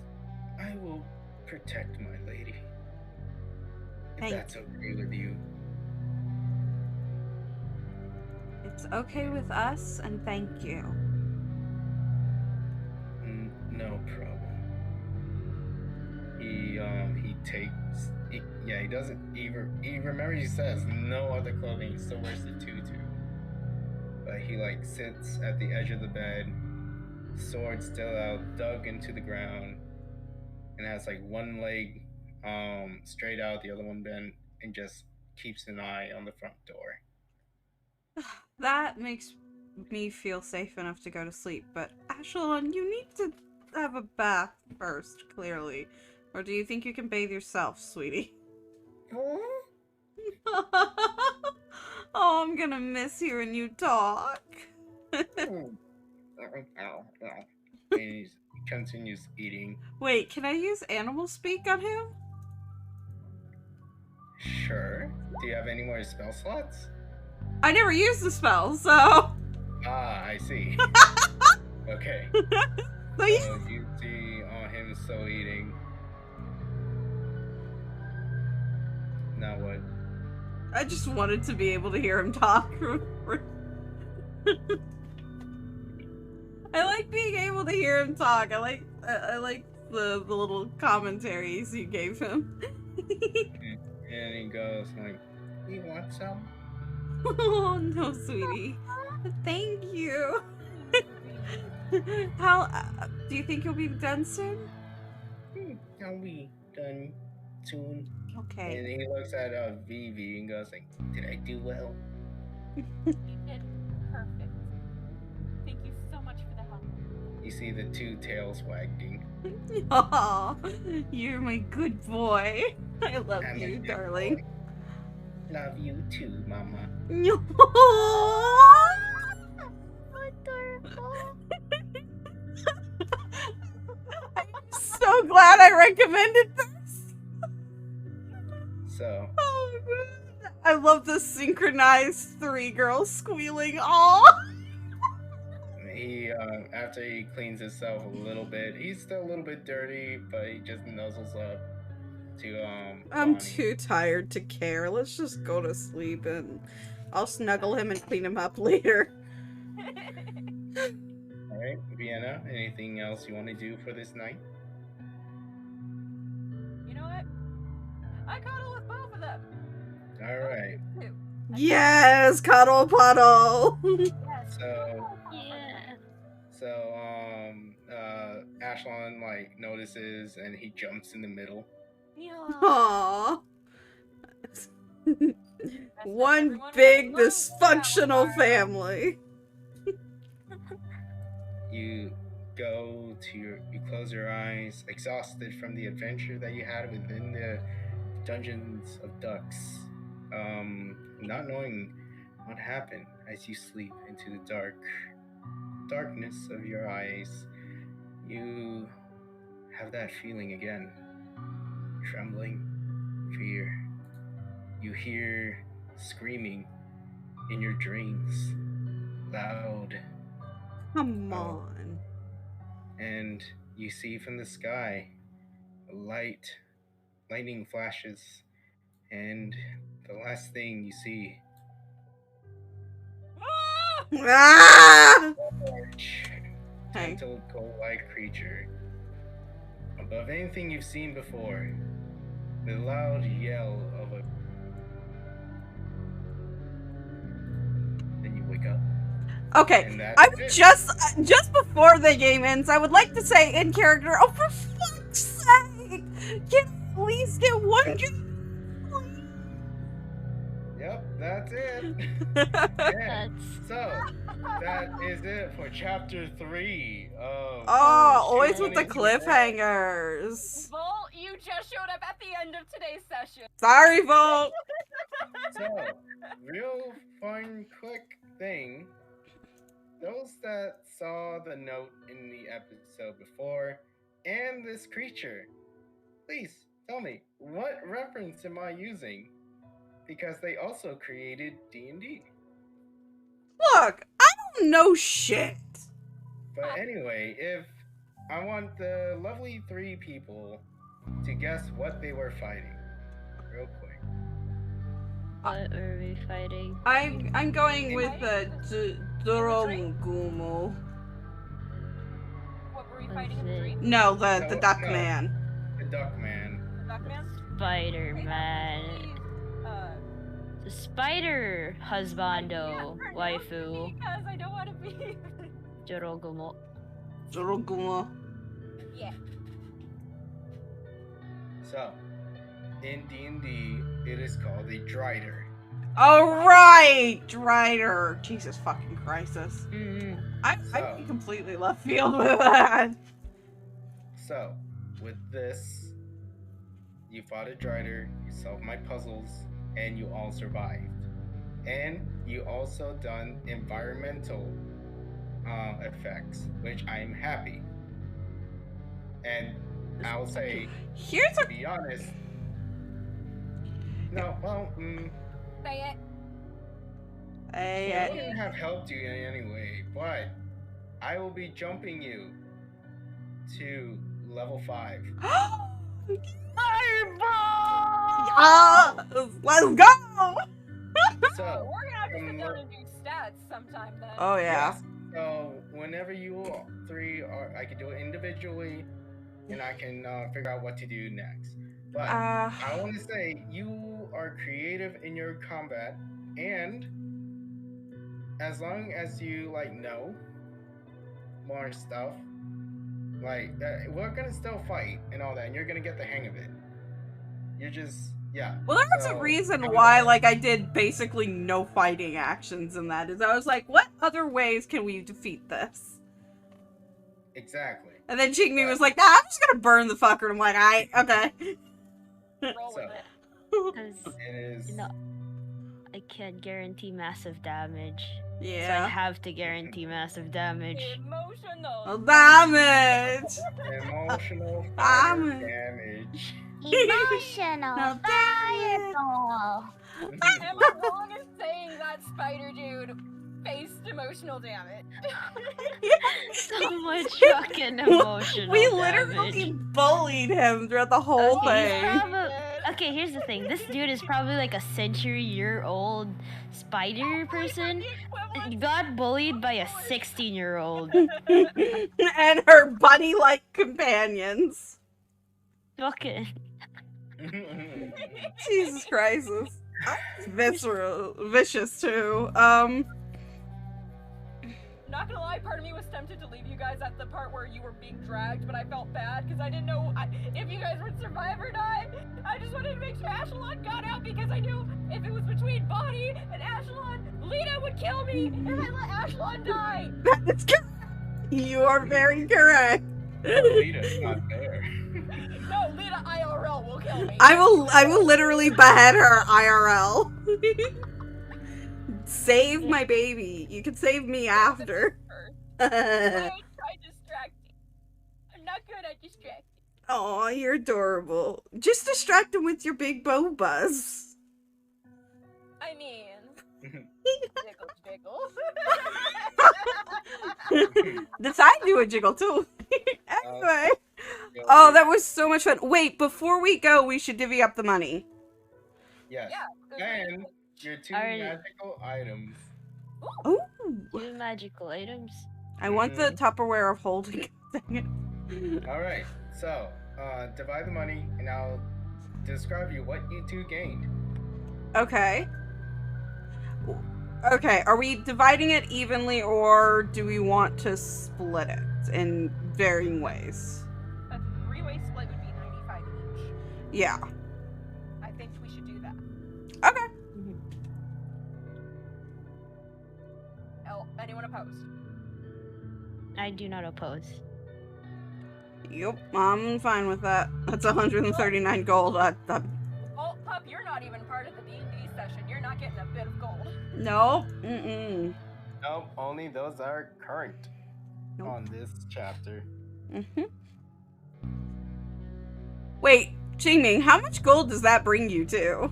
I will protect my lady. If Thank that's okay with you. It's okay with us, and thank you. No problem. He takes. He doesn't even. He remembers he says no other clothing. He still wears the tutu. But he like sits at the edge of the bed, sword still out, dug into the ground, and has like one leg straight out, the other one bent, and just keeps an eye on the front door. That makes me feel safe enough to go to sleep, but Ashelon, you need to have a bath first, clearly. Or do you think you can bathe yourself, sweetie? Oh, I'm gonna miss hearing you talk. And he continues eating. Wait, can I use animal speak on him? Sure. Do you have any more spell slots? I never used the spell, so... Ah, I see. Okay. So you- So you see him still eating. Now what? I just wanted to be able to hear him talk. I like being able to hear him talk. I like the little commentaries you gave him. And he goes like, "You want some?" Oh no, sweetie. Thank you. How do you think you'll be done soon? I'll be done soon. Okay. And he looks at Vivi and goes like, "Did I do well?" You did perfect. Thank you so much for the help. You see the two tails wagging. Oh, you're my good boy. I love I'm a you, good darling. boy. Love you too, Mama. No. Adorable. recommended this. So, Oh, man. I love the synchronized 3 girls squealing. Aw. he, after he cleans himself a little bit, he's still a little bit dirty, but he just nuzzles up to, I'm Bonnie. too tired to care. Let's just go to sleep and I'll snuggle him and clean him up later. Alright, Vienna, anything else you want to do for this night? You know what? I cuddle with both of them. Alright, Two. Yes, cuddle puddle. Yes. so, Yeah. Ashlon, like, notices and he jumps in the middle. Yeah. Aww. That's One everyone big really loves dysfunctional that family. You you close your eyes, exhausted from the adventure that you had within the Dungeons of Ducks. Not knowing what happened as you sleep into the darkness of your eyes, you have that feeling again. Trembling, fear. You hear screaming in your dreams, loud, Come Oh. on. and you see from the sky lightning flashes, and the last thing you see, Ah! large, Hey. gentle, gold-like creature, above anything you've seen before, the loud yell of a. Then you wake up. Okay, And that's I would it. just before the game ends, I would like to say in character, oh, for fuck's sake, can I at least get one Yep, that's it. drink? And That's so that is it for chapter 3 of. Oh, always with the 2024. cliffhangers. Volt, you just showed up at the end of today's session. Sorry, Volt. So, real fun, quick thing. Those that saw the note in the episode before and this creature, please tell me, what reference am I using? Because they also created D&D. Look, I don't know shit. But anyway, if I want the lovely 3 people to guess what they were fighting, real quick. what were we fighting? I'm going with the Duromugumu. What were we Was fighting in the it- dream? No, the No, Duck no. Man. The Duckman. The Duckman? Spider-Man. The spider Yeah, husbando for now, waifu. Because I don't want to be. Jorogumo. Durogumo. Yeah. So, in D&D, it is called a Drider. Alright, Drider. Jesus fucking Crisis. Mm-hmm. I'm So- completely left field with that. So, with this, you fought a Drider, you solved my puzzles, and you all survived. And you also done environmental effects, which I'm happy. And I'll say, Here's to a be honest, no, well, Say it. I wouldn't have helped you in any way, but I will be jumping you to level 5. Let's go! So, We're gonna have to from sit down lo- and do stats sometime then. Oh yeah. yes, so whenever you 3 are, I can do it individually, and I can figure out what to do next. But I want to say you are creative in your combat, and as long as you know more stuff, we're gonna still fight and all that, and you're gonna get the hang of it. You're just Well, there was a reason why, I did basically no fighting actions in that. Is I was like, what other ways can we defeat this? Exactly. And then Chingmi was like, nah, I'm just gonna burn the fucker. And I'm like, alright, okay. Roll with So- it. Because It is. No. I can't guarantee massive damage. So I Yeah. have to guarantee massive damage. Emotional. Well, damage. Emotional fire Damage. damage. Emotional Now, fireball. Am I wrong in saying that spider dude faced emotional damage? So much fucking emotional We literally damage. bullied him throughout the whole Okay, he's thing. okay, here's the thing. This dude is probably like a century-year-old spider person. Got bullied by a 16-year-old. And her bunny-like companions. Fucking. Jesus Christ. Visceral, vicious too. Not gonna lie, part of me was tempted to leave you guys at the part where you were being dragged, but I felt bad because I didn't know if you guys would survive or not. I just wanted to make sure Ashelon got out because I knew if it was between Bonnie and Ashelon, Lena would kill me if I let Ashelon die. That's correct. You are very correct. Lita's not there. No, Lena IRL will kill me. I will literally behead her IRL. Save my baby. You can save me after. I try distracting. I'm not good at distracting. Oh, you're adorable. Just distract him with your big bow buzz. I mean, jiggle. That's I do a jiggle too. Anyway. Oh, that was so much fun. Wait, before we go, we should divvy up the money. Yes. Yeah. And your two Alright. magical items. Ooh. 2 magical items. I want the Tupperware of holding. Dang it. Alright, so divide the money and I'll describe you what you two gained. Okay. Okay, are we dividing it evenly or do we want to split it in varying ways? A 3-way split would be 95 each. Yeah. I think we should do that. Okay. Anyone opposed? I do not oppose. Yep, I'm fine with that. That's 139 gold. Oh, Pup, you're not even part of the D&D session. You're not getting a bit of gold. No. Mm-mm. Nope, only those that are current on this chapter. Mm-hmm. Wait, Qingming, how much gold does that bring you to?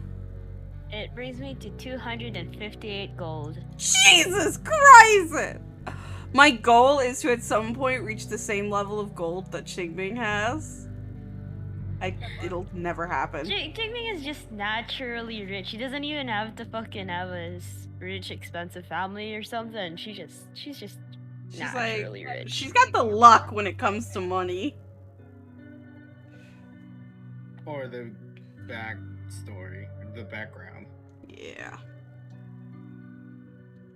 It brings me to 258 gold. Jesus Christ! My goal is to at some point reach the same level of gold that Qingming has. It'll never happen. Jingming is just naturally rich. She doesn't even have to fucking have a rich, expensive family or something. She's just naturally rich. She's got the luck when it comes to money. Or the backstory, the background. Yeah.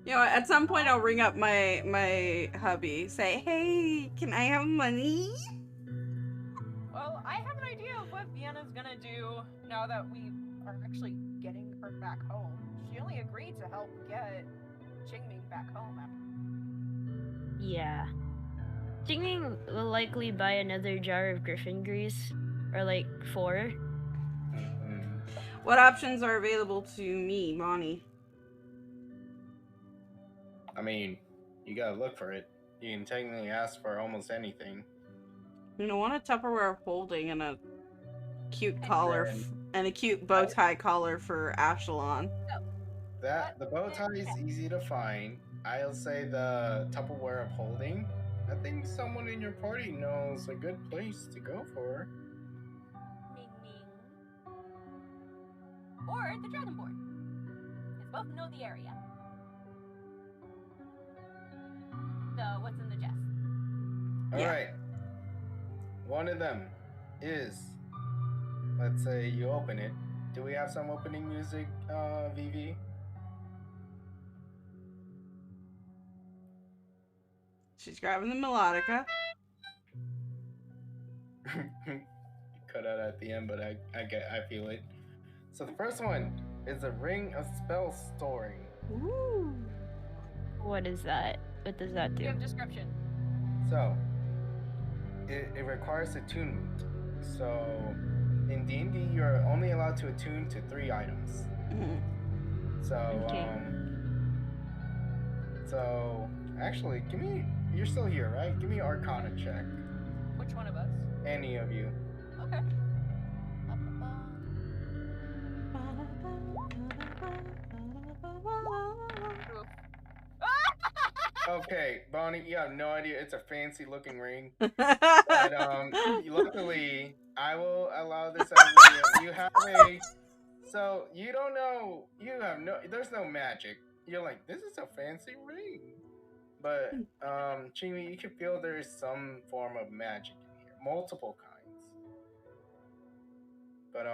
You know, at some point I'll ring up my hubby, say, hey, can I have money? Well, I have an idea of what Vienna's gonna do now that we are actually getting her back home. She only agreed to help get Qingming back home. Yeah. Jingming will likely buy another jar of griffin grease. Or like 4. What options are available to me, Bonnie? I mean, you gotta look for it. You can technically ask for almost anything. You know, want a Tupperware holding and a cute collar and a cute bow tie collar for Ashelon. The bow tie is easy to find. I'll say the Tupperware of holding. I think someone in your party knows a good place to go for. Ming Ming. Or the dragon board. Because both know the area. So, what's in the chest? Alright. One of them is, let's say you open it. Do we have some opening music, VV? She's grabbing the melodica. Cut out at the end, but I feel it. So the first one is a ring of spell storing. Ooh. What is that? What does that do? You have description. So it requires attunement. So in D&D, you're only allowed to attune to 3 items. Mhm. So, Okay. So, actually, give me. You're still here, right? Give me an Arcana check. Which one of us? Any of you. Okay. Ba-ba-ba. Oof. Okay, Bonnie, you have no idea. It's a fancy looking ring. But luckily, I will allow this as you have a. So you don't know. You have no. There's no magic. You're like, this is a fancy ring. But Chimi, you can feel there is some form of magic in here, multiple kinds. But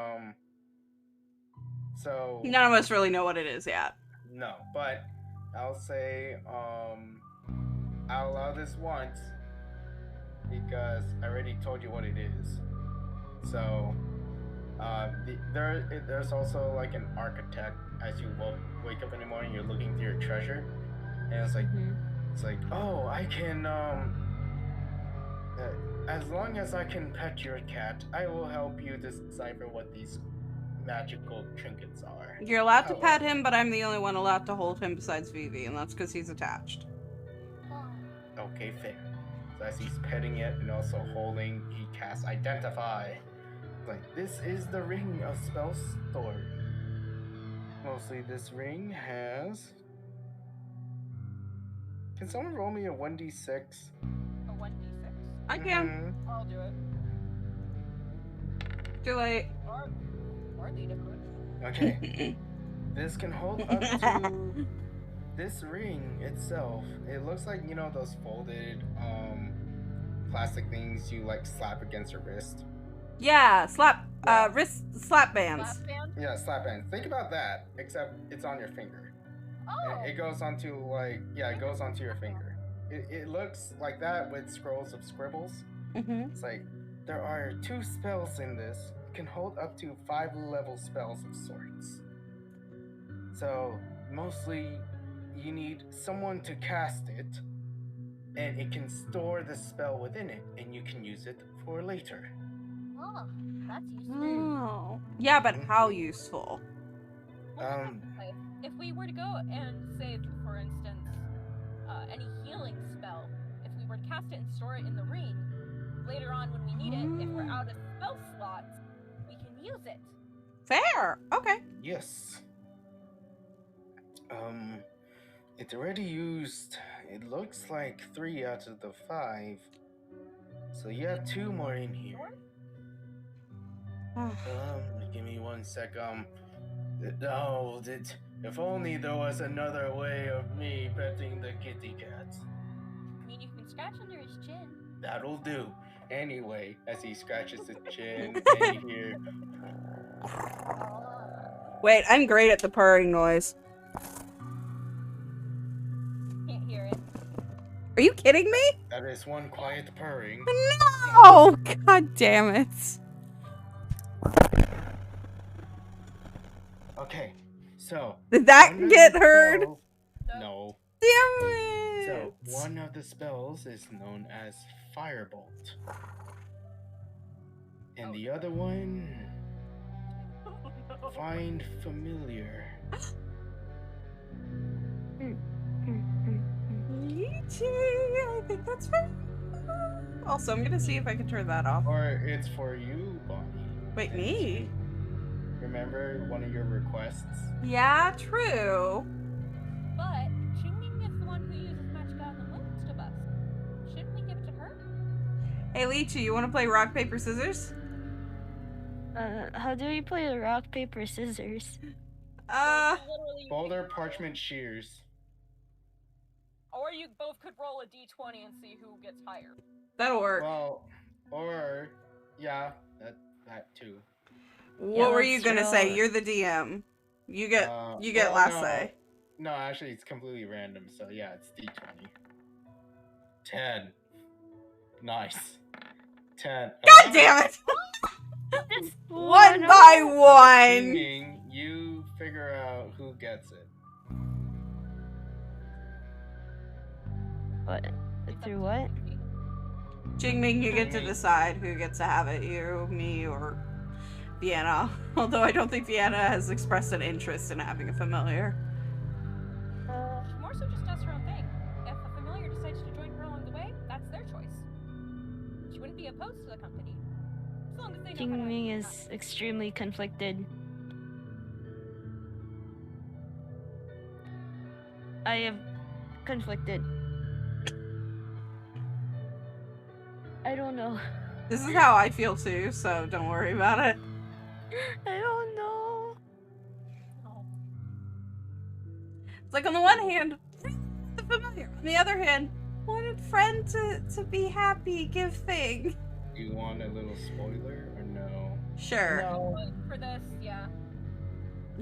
so None of us really know what it is yet. no. But I'll say I'll allow this once because I already told you what it is. So there's also like an architect as you wake up in the morning. You're looking through your treasure, and it's like oh, I can as long as I can pet your cat, I will help you decipher what these magical trinkets are. You're allowed to pet him, but I'm the only one allowed to hold him besides Vivi, and that's because he's attached. Okay, fair. So as he's petting it and also holding, he casts Identify. Like, this is the ring of spell story. Mostly this ring has... Can someone roll me a 1d6? A 1d6. I can. I'll do it. Too late. Or Lita could. Okay. This can hold up to... This ring itself, it looks like, you know, those folded plastic things you like slap against your wrist. Yeah, wrist slap bands. Last band? Yeah, slap bands. Think about that, except it's on your finger. Oh! It goes onto it goes onto your finger. It looks like that with scrolls of scribbles. Mm-hmm. It's like there are 2 spells in this. It can hold up to 5 level spells of sorts. So mostly you need someone to cast it, and it can store the spell within it, and you can use it for later. Oh, that's useful. Oh. Yeah, but how useful? Well, if we were to go and say, for instance, any healing spell, if we were to cast it and store it in the ring, later on when we need it, if we're out of spell slots, we can use it. Fair. Okay. Yes. It's already used, it looks like 3 out of the 5. So you have 2 more in here. Give me 1 sec. If only there was another way of me petting the kitty cat. I mean, you can scratch under his chin. That'll do. Anyway, as he scratches his chin, and you hear... Wait, I'm great at the purring noise. Can't hear it. Are you kidding me? That is 1 quiet purring. No! God damn it. Okay, so... Did that one of get the heard? spells- No. Damn it! So, one of the spells is known as Firebolt. And the other one... Find Familiar. I think that's fair. Also, I'm gonna see if I can turn that off. Or it's for you, Bonnie. Wait, me? Remember one of your requests? Yeah, true. But Qingming is the one who uses magic on the most of us. Shouldn't we give it to her? Hey, Lychee, you want to play rock, paper, scissors? How do we play rock, paper, scissors? Literally, Boulder, Parchment, Shears. or you both could roll a d20 and see who gets higher. That'll work. Well, or... Yeah, that too. What were you let's gonna say? roll. You're the DM. You get Well, last no. say. No, actually, it's completely random, so yeah, it's D20. 10. Nice. 10. God damn it! One by one. Meaning you figure out who gets it. What? Through what? Jingming, you get to decide who gets to have it. You, me, or Vienna. Although I don't think Vienna has expressed an interest in having a familiar. She more so just does her own thing. If a familiar decides to join her along the way, that's their choice. She wouldn't be opposed to the company. As long as they know how to... Jingming is extremely conflicted. I am conflicted. I don't know. This is how I feel too, so don't worry about it. I don't know. Oh. It's like on the one hand, the familiar. On the other hand, wanted friend to be happy, give thing. Do you want a little spoiler or no? Sure. No. But for this, yeah.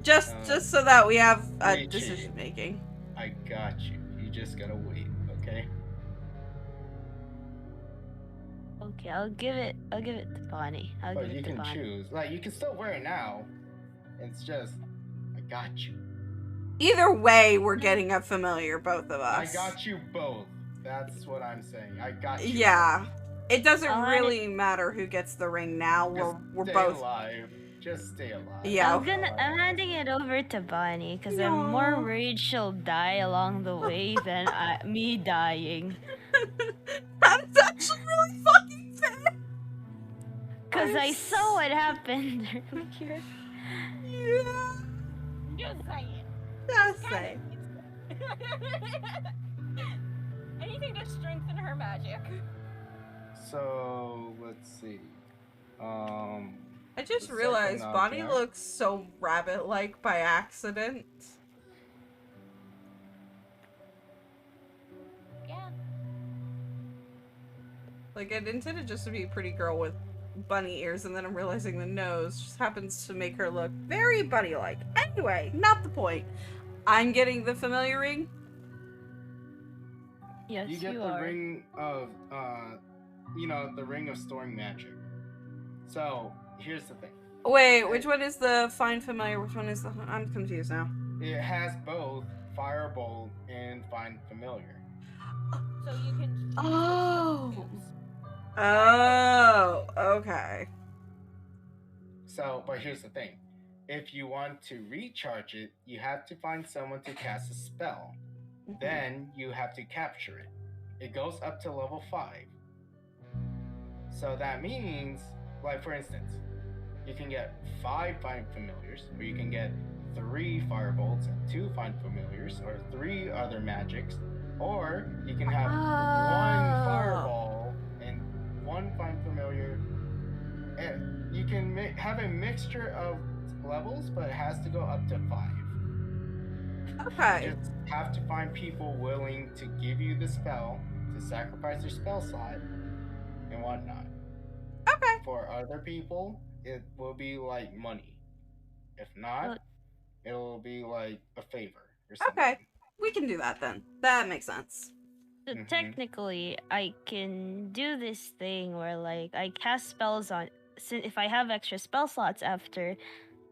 Just so that we have a Wait, decision making. I got you. You just gotta wait, okay? Okay, I'll give it to Bonnie. I'll But give you it to can Bonnie. choose. Like, you can still wear it now. It's just, I got you. Either way, we're getting a familiar, both of us. I got you both. That's what I'm saying. I got you. Yeah. It doesn't I'll hand really matter who gets the ring now. Just We're stay both. alive. Just stay alive. Yeah. I'm handing it over to Bonnie because I'm more worried she'll die along the way than me dying. That's actually really fucking fair. Because I saw what happened earlier. Yeah. Just saying. Just say. Anything to strengthen her magic. So, let's see. I just The realized second Bonnie object. looks so rabbit-like by accident. Yeah. Like, it intended just to be a pretty girl with bunny ears, and then I'm realizing the nose just happens to make her look very bunny-like. Anyway, not the point. I'm getting the familiar ring. Yes, You you, get the are. ring of, the ring of storing magic. So, here's the thing. Wait, which one is the find familiar? Which one is the... I'm confused now. It has both Firebolt and Find Familiar. So you can choose Oh. which one you choose. Oh, okay. So, but here's the thing. If you want to recharge it, you have to find someone to cast a spell. Then you have to capture it. It goes up to level 5. So that means, like for instance, you can get 5 Find Familiars, or you can get 3 Firebolts and 2 Find Familiars, or 3 other magics, or you can have 1 Fireball and 1 Find Familiar. And you can have a mixture of levels, but it has to go up to 5. Okay. You just have to find people willing to give you the spell, to sacrifice their spell slot, and whatnot. Okay. For other people, it will be like money. If not, it'll be like a favor or something. Okay. We can do that then. That makes sense. So Mhm. technically, I can do this thing where like I cast spells on. If I have extra spell slots after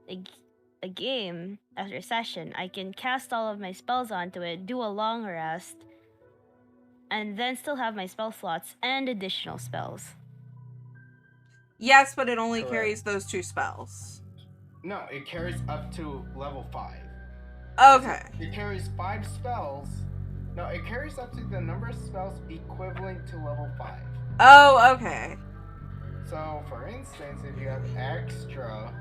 a game, after a session, I can cast all of my spells onto it, do a long rest, and then still have my spell slots and additional spells. Yes, but it only Correct. carries those 2 spells. No, it carries up to level 5. Okay. It carries 5 spells. No, it carries up to the number of spells equivalent to level 5. Oh, okay. So, for instance, if you have extra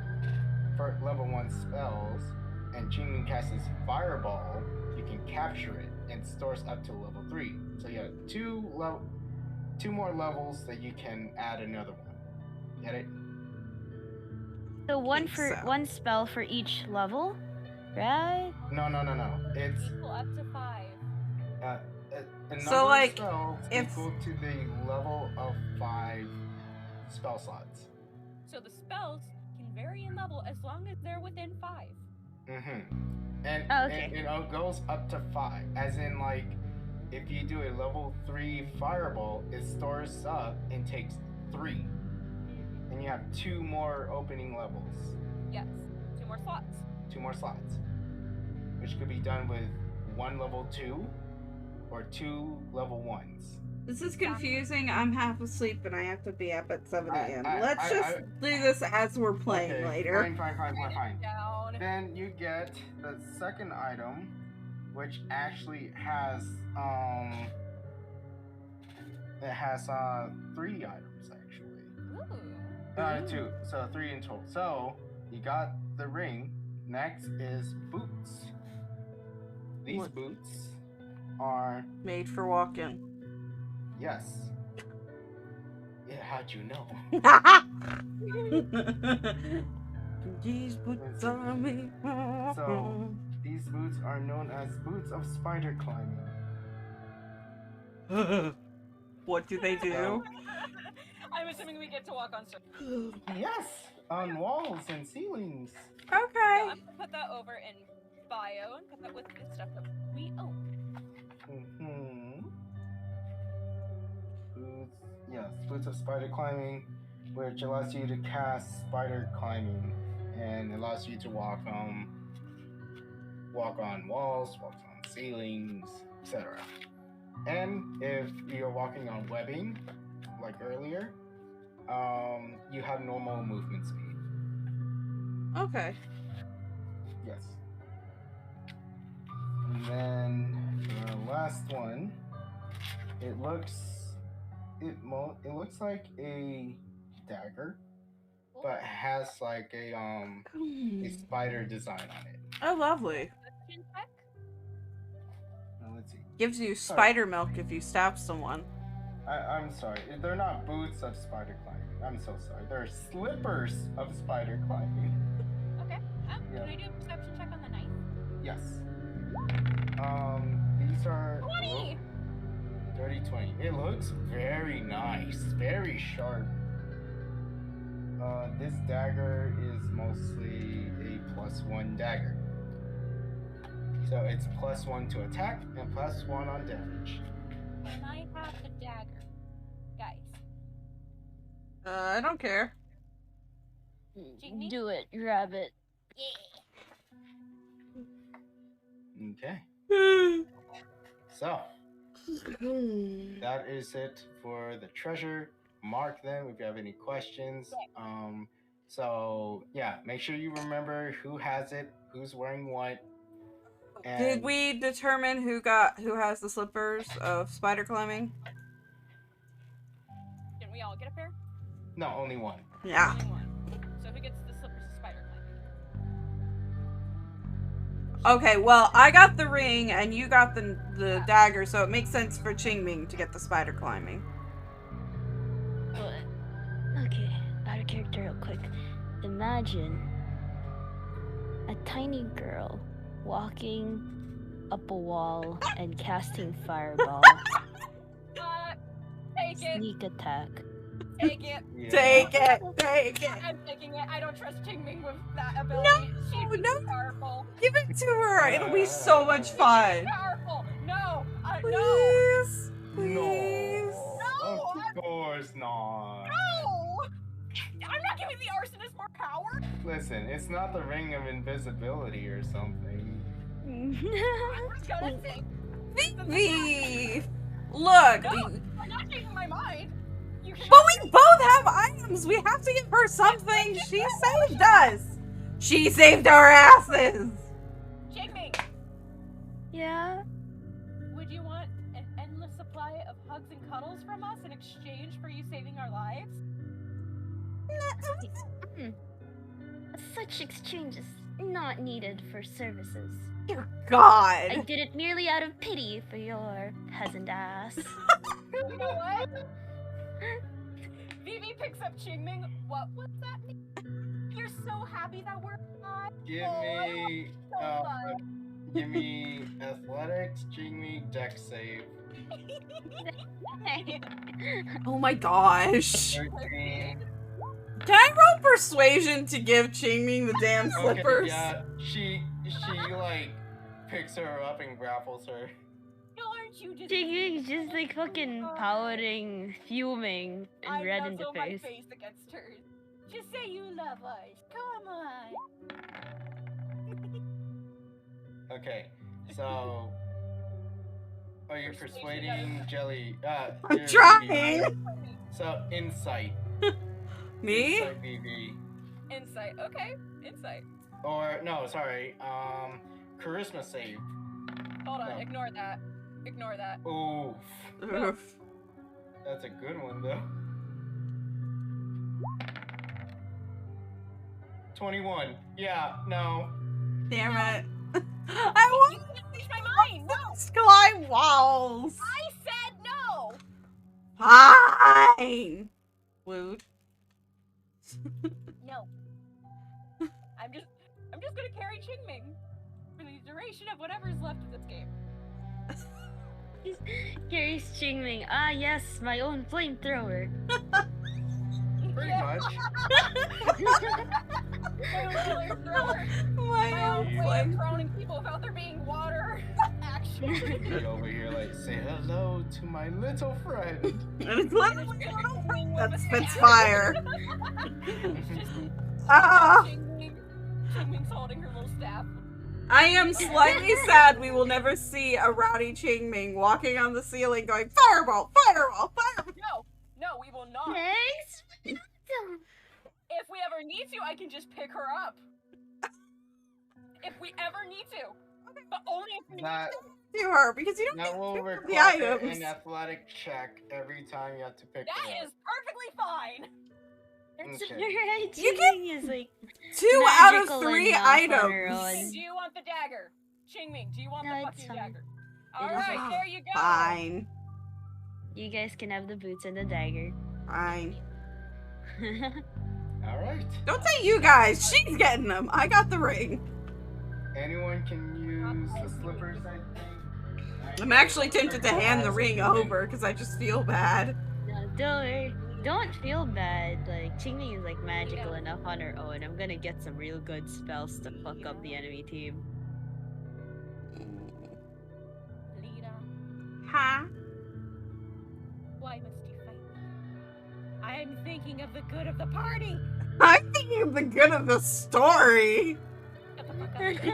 for level 1 spells, and Jingmin casts Fireball, you can capture it and stores up to level 3. So you have 2 more levels that you can add another one. Get it? So one Think for so. one spell for each level, right? No. It's Equal up to 5. a number So, like, of spells if- equal to the level of 5 spell slots. So the spells can vary in level as long as they're within 5. And Oh, okay. it all goes up to 5. As in, like, if you do a level 3 Fireball, it stores up and takes 3. And you have 2 more opening levels. Yes. 2 more slots. 2 more slots. Which could be done with 1 level 2 or 2 level 1s. This is confusing. I'm half asleep and I have to be up at 7 a.m. I- Let's just do this as we're playing Okay, later. Fine. Down. Then you get the second item, which actually has it has 3 items actually. Ooh. 2, so 3 in total. So you got the ring. Next is boots. These What? boots are Made for walking. yes. Yeah, how'd you know? These boots are made for So these boots are known as boots of spider climbing. What do they do? I'm assuming we get to walk on surfaces. Yes, on walls and ceilings. So Okay. I'm gonna put that over in bio and put that with the stuff that we own. Boots, yes, boots of spider climbing, which allows you to cast spider climbing and allows you to walk on walls, walk on ceilings, etc. And if you're walking on webbing, like earlier, you have normal movement speed. Okay. Yes. And then the last one, it looks like a dagger, but has like a spider design on it. Oh, lovely. Question check? Let's see. Gives you spider milk if you stab someone. I'm sorry. They're not boots of spider climbing. I'm so sorry. They're slippers of spider climbing. Okay. Yeah. Can I do a perception check on the knife? Yes. These are 20! Dirty 20. It looks very nice, very sharp. This dagger is mostly a +1 dagger. So it's +1 to attack and +1 on damage. Can I have the dagger? Guys. I don't care. Jigme? Do it, grab it. Okay. So that is it for the treasure. Mark them if you have any questions. So yeah, make sure you remember who has it, who's wearing what. And Did we determine who has the slippers of spider climbing? Didn't we all get a pair? No, only one. Yeah. Only one. So who gets the slippers of spider climbing? Okay, well, I got the ring and you got the dagger, so it makes sense for Qingming to get the spider climbing. Okay, out of character real quick. Imagine a tiny girl walking up a wall and casting fireball. Take it. Sneak attack. Take it. Yeah. Take it! I'm taking it. I don't trust Qingming with that ability. She's no. powerful. Give it to her! It'll be so much fun! Powerful. No. No. Please! No. Please! Of course not. No. I'm not giving the arsonist more power. Listen, it's not the ring of invisibility or something. I'm just gonna say. Vivi! Look! No, I'm not changing my mind. You can But we both have items! We have to give her something! She saved us! She saved our asses! Qingming, Yeah? would you want an endless supply of hugs and cuddles from us in exchange for you saving our lives? Such exchange is not needed for services. Dear I God! did it merely out of pity for your peasant ass. You know what? Vivi picks up Qingming. What was that mean? You're so happy that we're not. Give me athletics, Jingme, dex save. Oh my gosh. 13. Can I roll persuasion to give Qingming the damn slippers? Okay, yeah, she like picks her up and grapples her. Aren't you just? Jiggy's just like fucking pouting, fuming, and I red in the nuzzle my face. face against hers. Just say you love us. Come on. Okay, so Are you Persuasion persuading Jelly? I'm your trying. BB? So insight. Me? Insight BB. Insight. Okay. Insight. Or no, sorry. Charisma save. Hold on. No. Ignore that. Ignore that. Oof. Oof. That's a good one though. 21. Yeah. No. Damn it. You I want can't reach my mind. No. to climb walls. I said no. Fine. Woot. No. I'm just gonna carry Qingming for the duration of whatever's left of this game. Carries Qingming. Ah, yes, my own flamethrower. Pretty much. My own way flame. of drowning people without there being water. Actually. Be over here like, say hello to my little friend. And it's literally Qingming that with a spits staff. fire. Just Ah! Qingming's holding her little staff. I am slightly sad we will never see a rowdy Qingming walking on the ceiling going, fireball, fireball, fireball. No, we will not. Thanks. If we ever need to, I can just pick her up. If we ever need to. But only if we That To her, because you don't that will get the require items. an athletic check every time you have to pick That her is up. perfectly fine. That's Okay. right. You Qingming is like 2 out of magical 3 enough on her items. own. Do you want the dagger? Qingming, do you want No, the it's fucking fine. dagger? It is Alright, fine. there you go. Fine. You guys can have the boots and the dagger. Fine. Alright. Don't say you guys. She's getting them. I got the ring. Anyone can use the slippers, I think. I'm actually tempted to hand the ring over because I just feel bad. No, don't worry. Don't feel bad. Like, Qingming is like magical enough on her own. I'm gonna get some real good spells to fuck up the enemy team. Lita, Huh? why must you fight me? I'm thinking of the good of the party. I'm thinking of the good of the story. Shut the fuck up.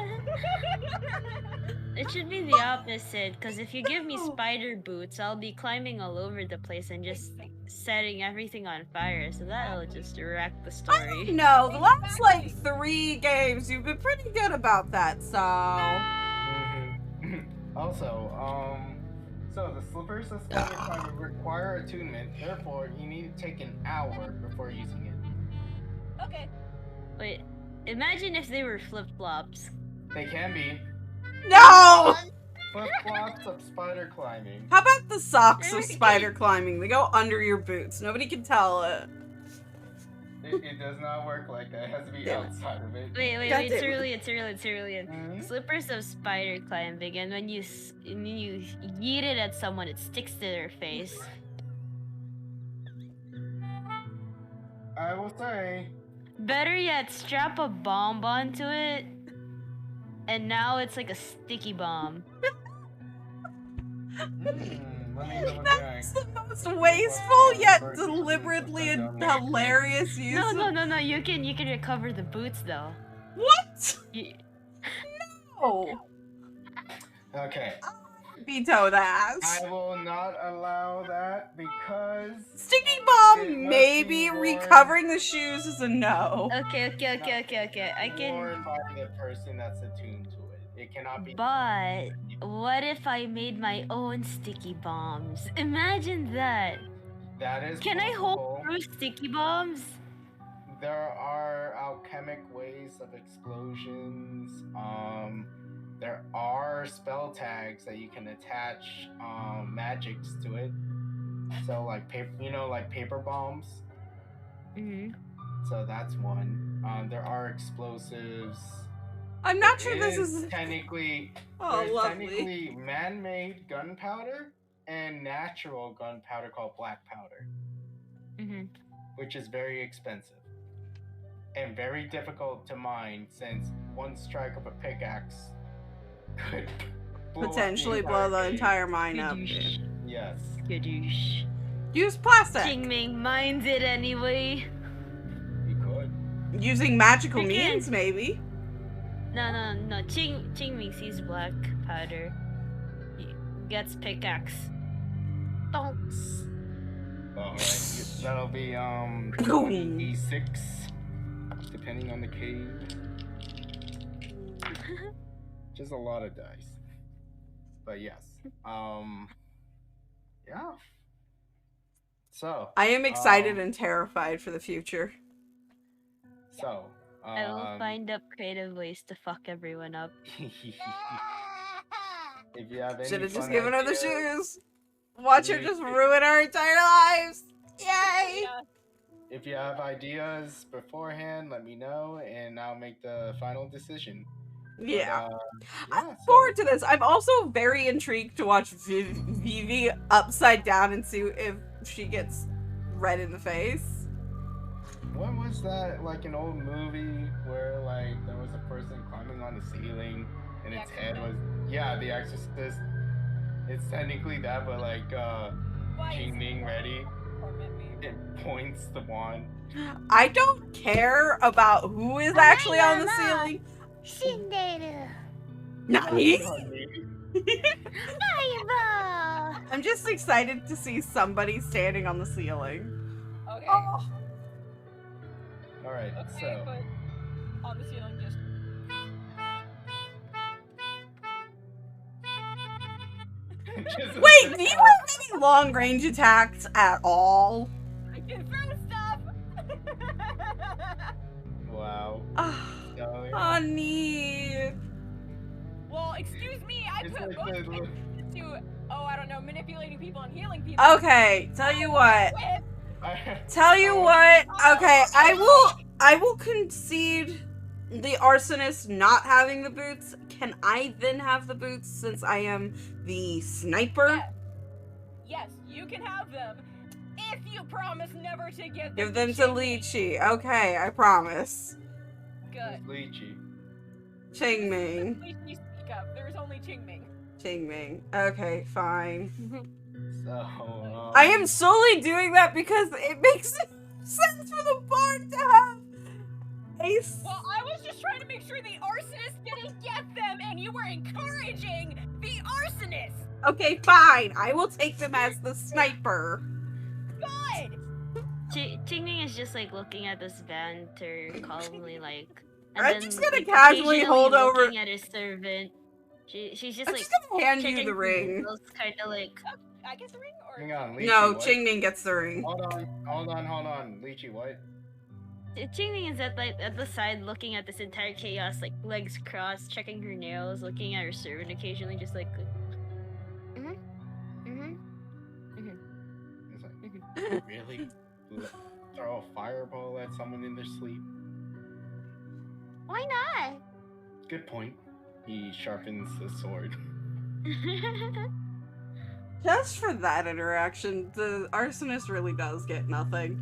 It should be the opposite, because if you give me spider boots, I'll be climbing all over the place and just setting everything on fire, so that'll just wreck the story. No, the last like 3 games, you've been pretty good about that, so. Also, so the slippers that's going to require attunement, therefore you need to take an hour before using it. Okay. Wait, imagine if they were flip-flops. They can be No! flip-flops of spider climbing. How about the socks of spider climbing? They go under your boots. Nobody can tell it. It does not work like that. It has to be Damn it. outside of it. Wait, God damn it. Cerulean. Mhm. Slippers of spider climbing, and when you yeet it at someone, it sticks to their face. I will say, Better yet, strap a bomb onto it, and now it's like a sticky bomb. let me double check. That's the most wasteful yet deliberately and hilarious use. No. You can recover the boots though. What? You, No. Okay, Veto that. I will not allow that because Sticky It bomb, must maybe. be worn. Recovering the shoes is a no. okay. I can. worn by the person that's attuned to it. It cannot be. But what if I made my own sticky bombs? Imagine that. That is. Can I possible. hold through sticky bombs? There are alchemic ways of explosions. There are spell tags that you can attach magics to it. So like paper, like paper bombs. Mm-hmm. So that's one. There are explosives. I'm not There sure this is. technically. Oh, There's lovely. technically man-made gunpowder and natural gunpowder called black powder, Mm-hmm. which is very expensive and very difficult to mine since one strike of a pickaxe could Potentially blow the cave. entire mine up. Yes. Gadoosh. Use plastic. Qingming mines it anyway. You could. Using magical You can. means, maybe. No. Qingming sees black powder. gets pickaxe. Donks. Alright, that'll be 26, depending on the cave. Just a lot of dice. But yes. Yeah. So I am excited and terrified for the future. So I will find up creative ways to fuck everyone up. if you have any Should have just fun given her the ideas, shoes. Watch her just ruin our entire lives. Yay! Yeah. if you have ideas beforehand, let me know, and I'll make the final decision. Yeah. But, I'm yeah. forward to this. I'm also very intrigued to watch Vivi upside down and see if she gets red in the face. What was that? Like an old movie where like there was a person climbing on the ceiling and The its head was Exorcist? The Exorcist. It's technically that, but like Why is Ming ready. torment me? It points the wand. I don't care about who is actually on the ceiling. Cinderella. Nani? Fireball. I'm just excited to see somebody standing on the ceiling. Okay. Oh. All right, Okay, so but on the ceiling, just Just- Wait, do you have any long range attacks at all? I can throw stuff. Wow. Ah, So, yeah. honey. Well, excuse me, I It's put like most the- of it into I don't know, manipulating people and healing people. Okay, tell you what. With Tell you what. Okay, I will concede the arsonist not having the boots. Can I then have the boots since I am the sniper? Yes, you can have them if you promise never to give them. Give them to Ching-Ming. Lychee. Okay, I promise. Good. Lychee. Ching-Ming. Lychee, speak up. There's only Ching-Ming. Ching-Ming. Okay, fine. So I am solely doing that because it makes sense for the bard to have a Well, I was just trying to make sure the arsonist didn't get them, and you were encouraging the arsonist. Okay, fine. I will take them as the sniper. Good. Chingming is just like looking at this banter calmly, like. And I'm then, just gonna like, casually occasionally hold over- looking at his servant. She's just I'm like just gonna hand you checking the ring. kind of like. I get the ring, or hang on, Lychee. No, what? Ching-Ming gets the ring. Hold on. Lychee, what? Chingming is at the side looking at this entire chaos, like legs crossed, checking her nails, looking at her servant occasionally, just like. It's like, really? Throw a fireball at someone in their sleep? Why not? Good point. He sharpens the sword. Just for that interaction, the arsonist really does get nothing.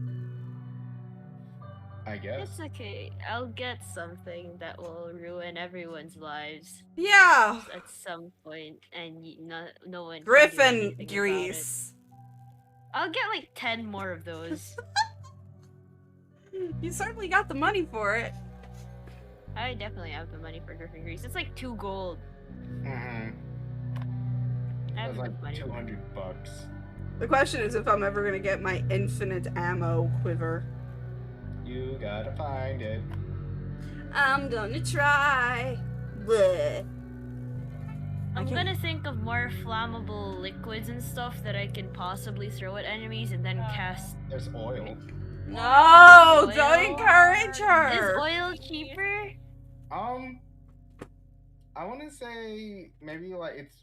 I guess. It's okay. I'll get something that will ruin everyone's lives Yeah. at some point, and no one. Can do Griffin anything about grease. it. I'll get like 10 more of those. You certainly got the money for it. I definitely have the money for Griffin grease. It's like 2 gold. Mm-hmm. I That have was enough like money. $200. The question is if I'm ever gonna get my infinite ammo quiver. You gotta find it. I'm gonna try. Bleh. I'm Okay. gonna think of more flammable liquids and stuff that I can possibly throw at enemies and then cast. There's oil. No, Oil? don't encourage Is her. oil cheaper? I want to say maybe like it's.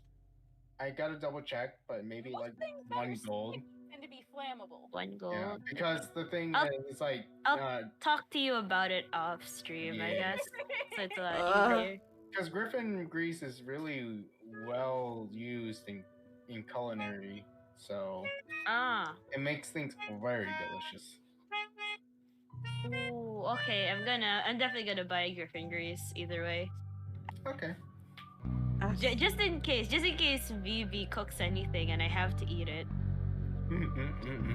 I gotta double check, but maybe Most like things that 1 are gold. tend to be flammable. 1 gold. Yeah, because the thing I'll- is like I'll talk to you about it off stream, I Yeah. guess. So it's a lot easier. because Griffin grease is really well used in culinary, so Ah. it makes things very delicious. Ooh, okay, I'm definitely gonna buy Griffin grease either way. Okay. Just in case VV cooks anything and I have to eat it.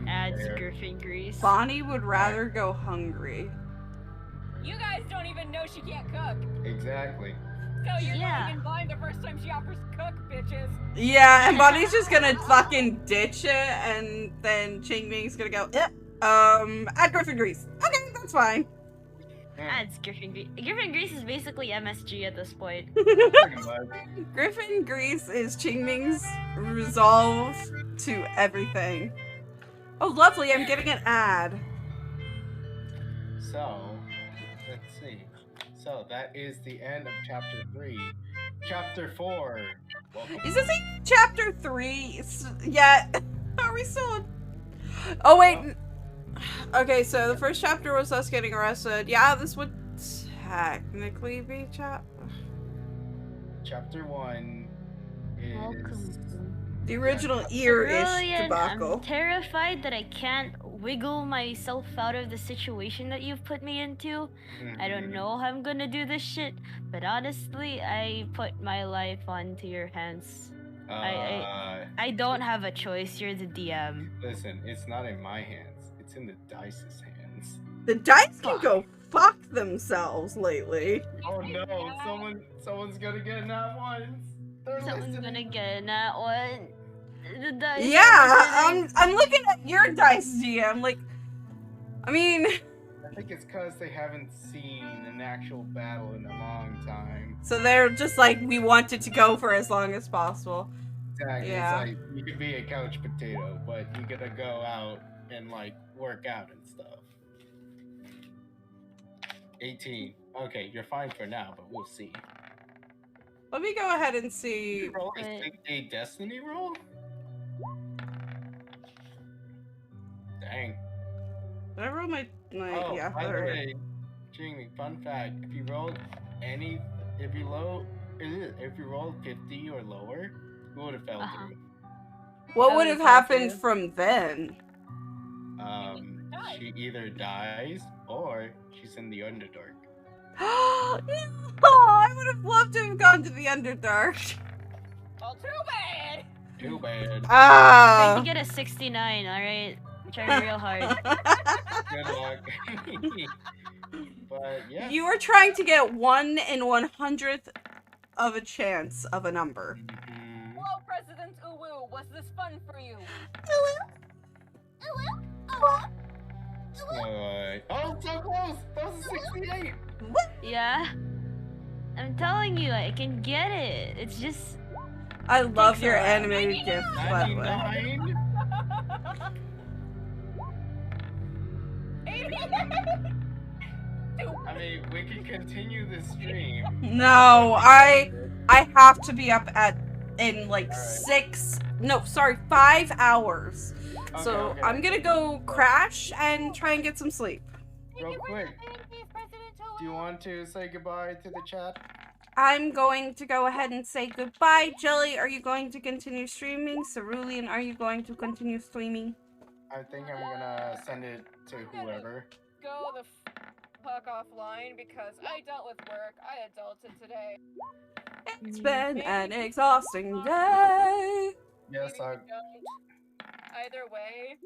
Adds Fair. Griffin grease. Bonnie would rather go hungry. You guys don't even know she can't cook. Exactly. So you're Yeah. going in blind the first time she offers cook, bitches. Yeah, and Bonnie's just gonna fucking ditch it, and then Ching Ming's gonna go, add Griffin Grease. Okay, that's fine. Adds Griffin Grease. Griffin Grease is basically MSG at this point. Pretty much. Griffin Grease is Ching Ming's resolve to everything. Oh, lovely, I'm getting an ad. So, let's see. So, that is the end of chapter 3. Chapter 4. Welcome. Is this even chapter 3 yet? Are we still on... Oh, wait. Okay, so the first chapter was us getting arrested. Yeah, this would technically be Chapter 1 is... the original ear-ish Cerulean, debacle. I'm terrified that I can't wiggle myself out of the situation that you've put me into. I don't know how I'm gonna do this shit, but honestly, I put my life onto your hands. I don't have a choice. You're the DM. Listen, it's not in my hands. It's in the dice's hands. The dice can go fuck themselves lately. Oh no, someone's gonna get that one. They're Someone's listening. gonna get that one. The dice. Yeah, I'm looking at your dice, DM. Like, I mean, I think it's because they haven't seen an actual battle in a long time. so they're just like, we want it to go for as long as possible. Exactly. Yeah. It's like, you could be a couch potato, but you gotta go out and, like, work out and stuff. 18. Okay, you're fine for now, but we'll see. Let me go ahead and see. You roll Wait. a destiny roll? Dang. Did I roll my Oh, yeah, by the there it is. way, Jamie, fun fact: if you rolled if you rolled 50 or lower, you would have fell Uh-huh. through. What I would would've have fell happened through. from then? She either dies or she's in the Underdark. No, I would have loved to have gone to the Underdark. Well, too bad. Too bad. Ah. Trying to get a 69, alright? Trying real hard. Good luck. But yeah. You were trying to get 1 in 100th of a chance of a number. Mhm. Hello, President Uwu. Was this fun for you? Oh, so close! That was a 68! Yeah. I'm telling you, I can get it. It's just. I love Takes your a while. animated gift, by the way. 99? 89. I mean, we can continue the stream. No, I have to be up in like Alright. 5 hours. Okay, So okay. I'm gonna go crash and try and get some sleep. Real quick, do you want to say goodbye to the chat? I'm going to go ahead and say goodbye. Jelly, are you going to continue streaming? Cerulean, are you going to continue streaming? I think I'm gonna send it to whoever. Go the fuck offline because I dealt with work. I adulted today. It's been an exhausting day. Yes, Maybe I. we don't. Either way,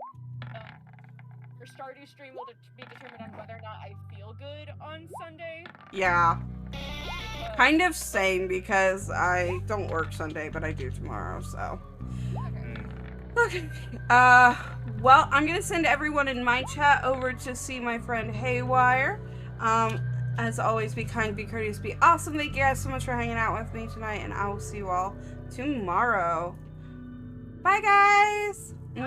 your Stardew stream will be determined on whether or not I feel good on Sunday. Yeah, because- kind of same because I don't work Sunday, but I do tomorrow, so. Okay. Well, I'm gonna send everyone in my chat over to see my friend Haywire. As always, be kind, be courteous, be awesome. Thank you guys so much for hanging out with me tonight, and I will see you all tomorrow. Bye, guys! Bye-bye.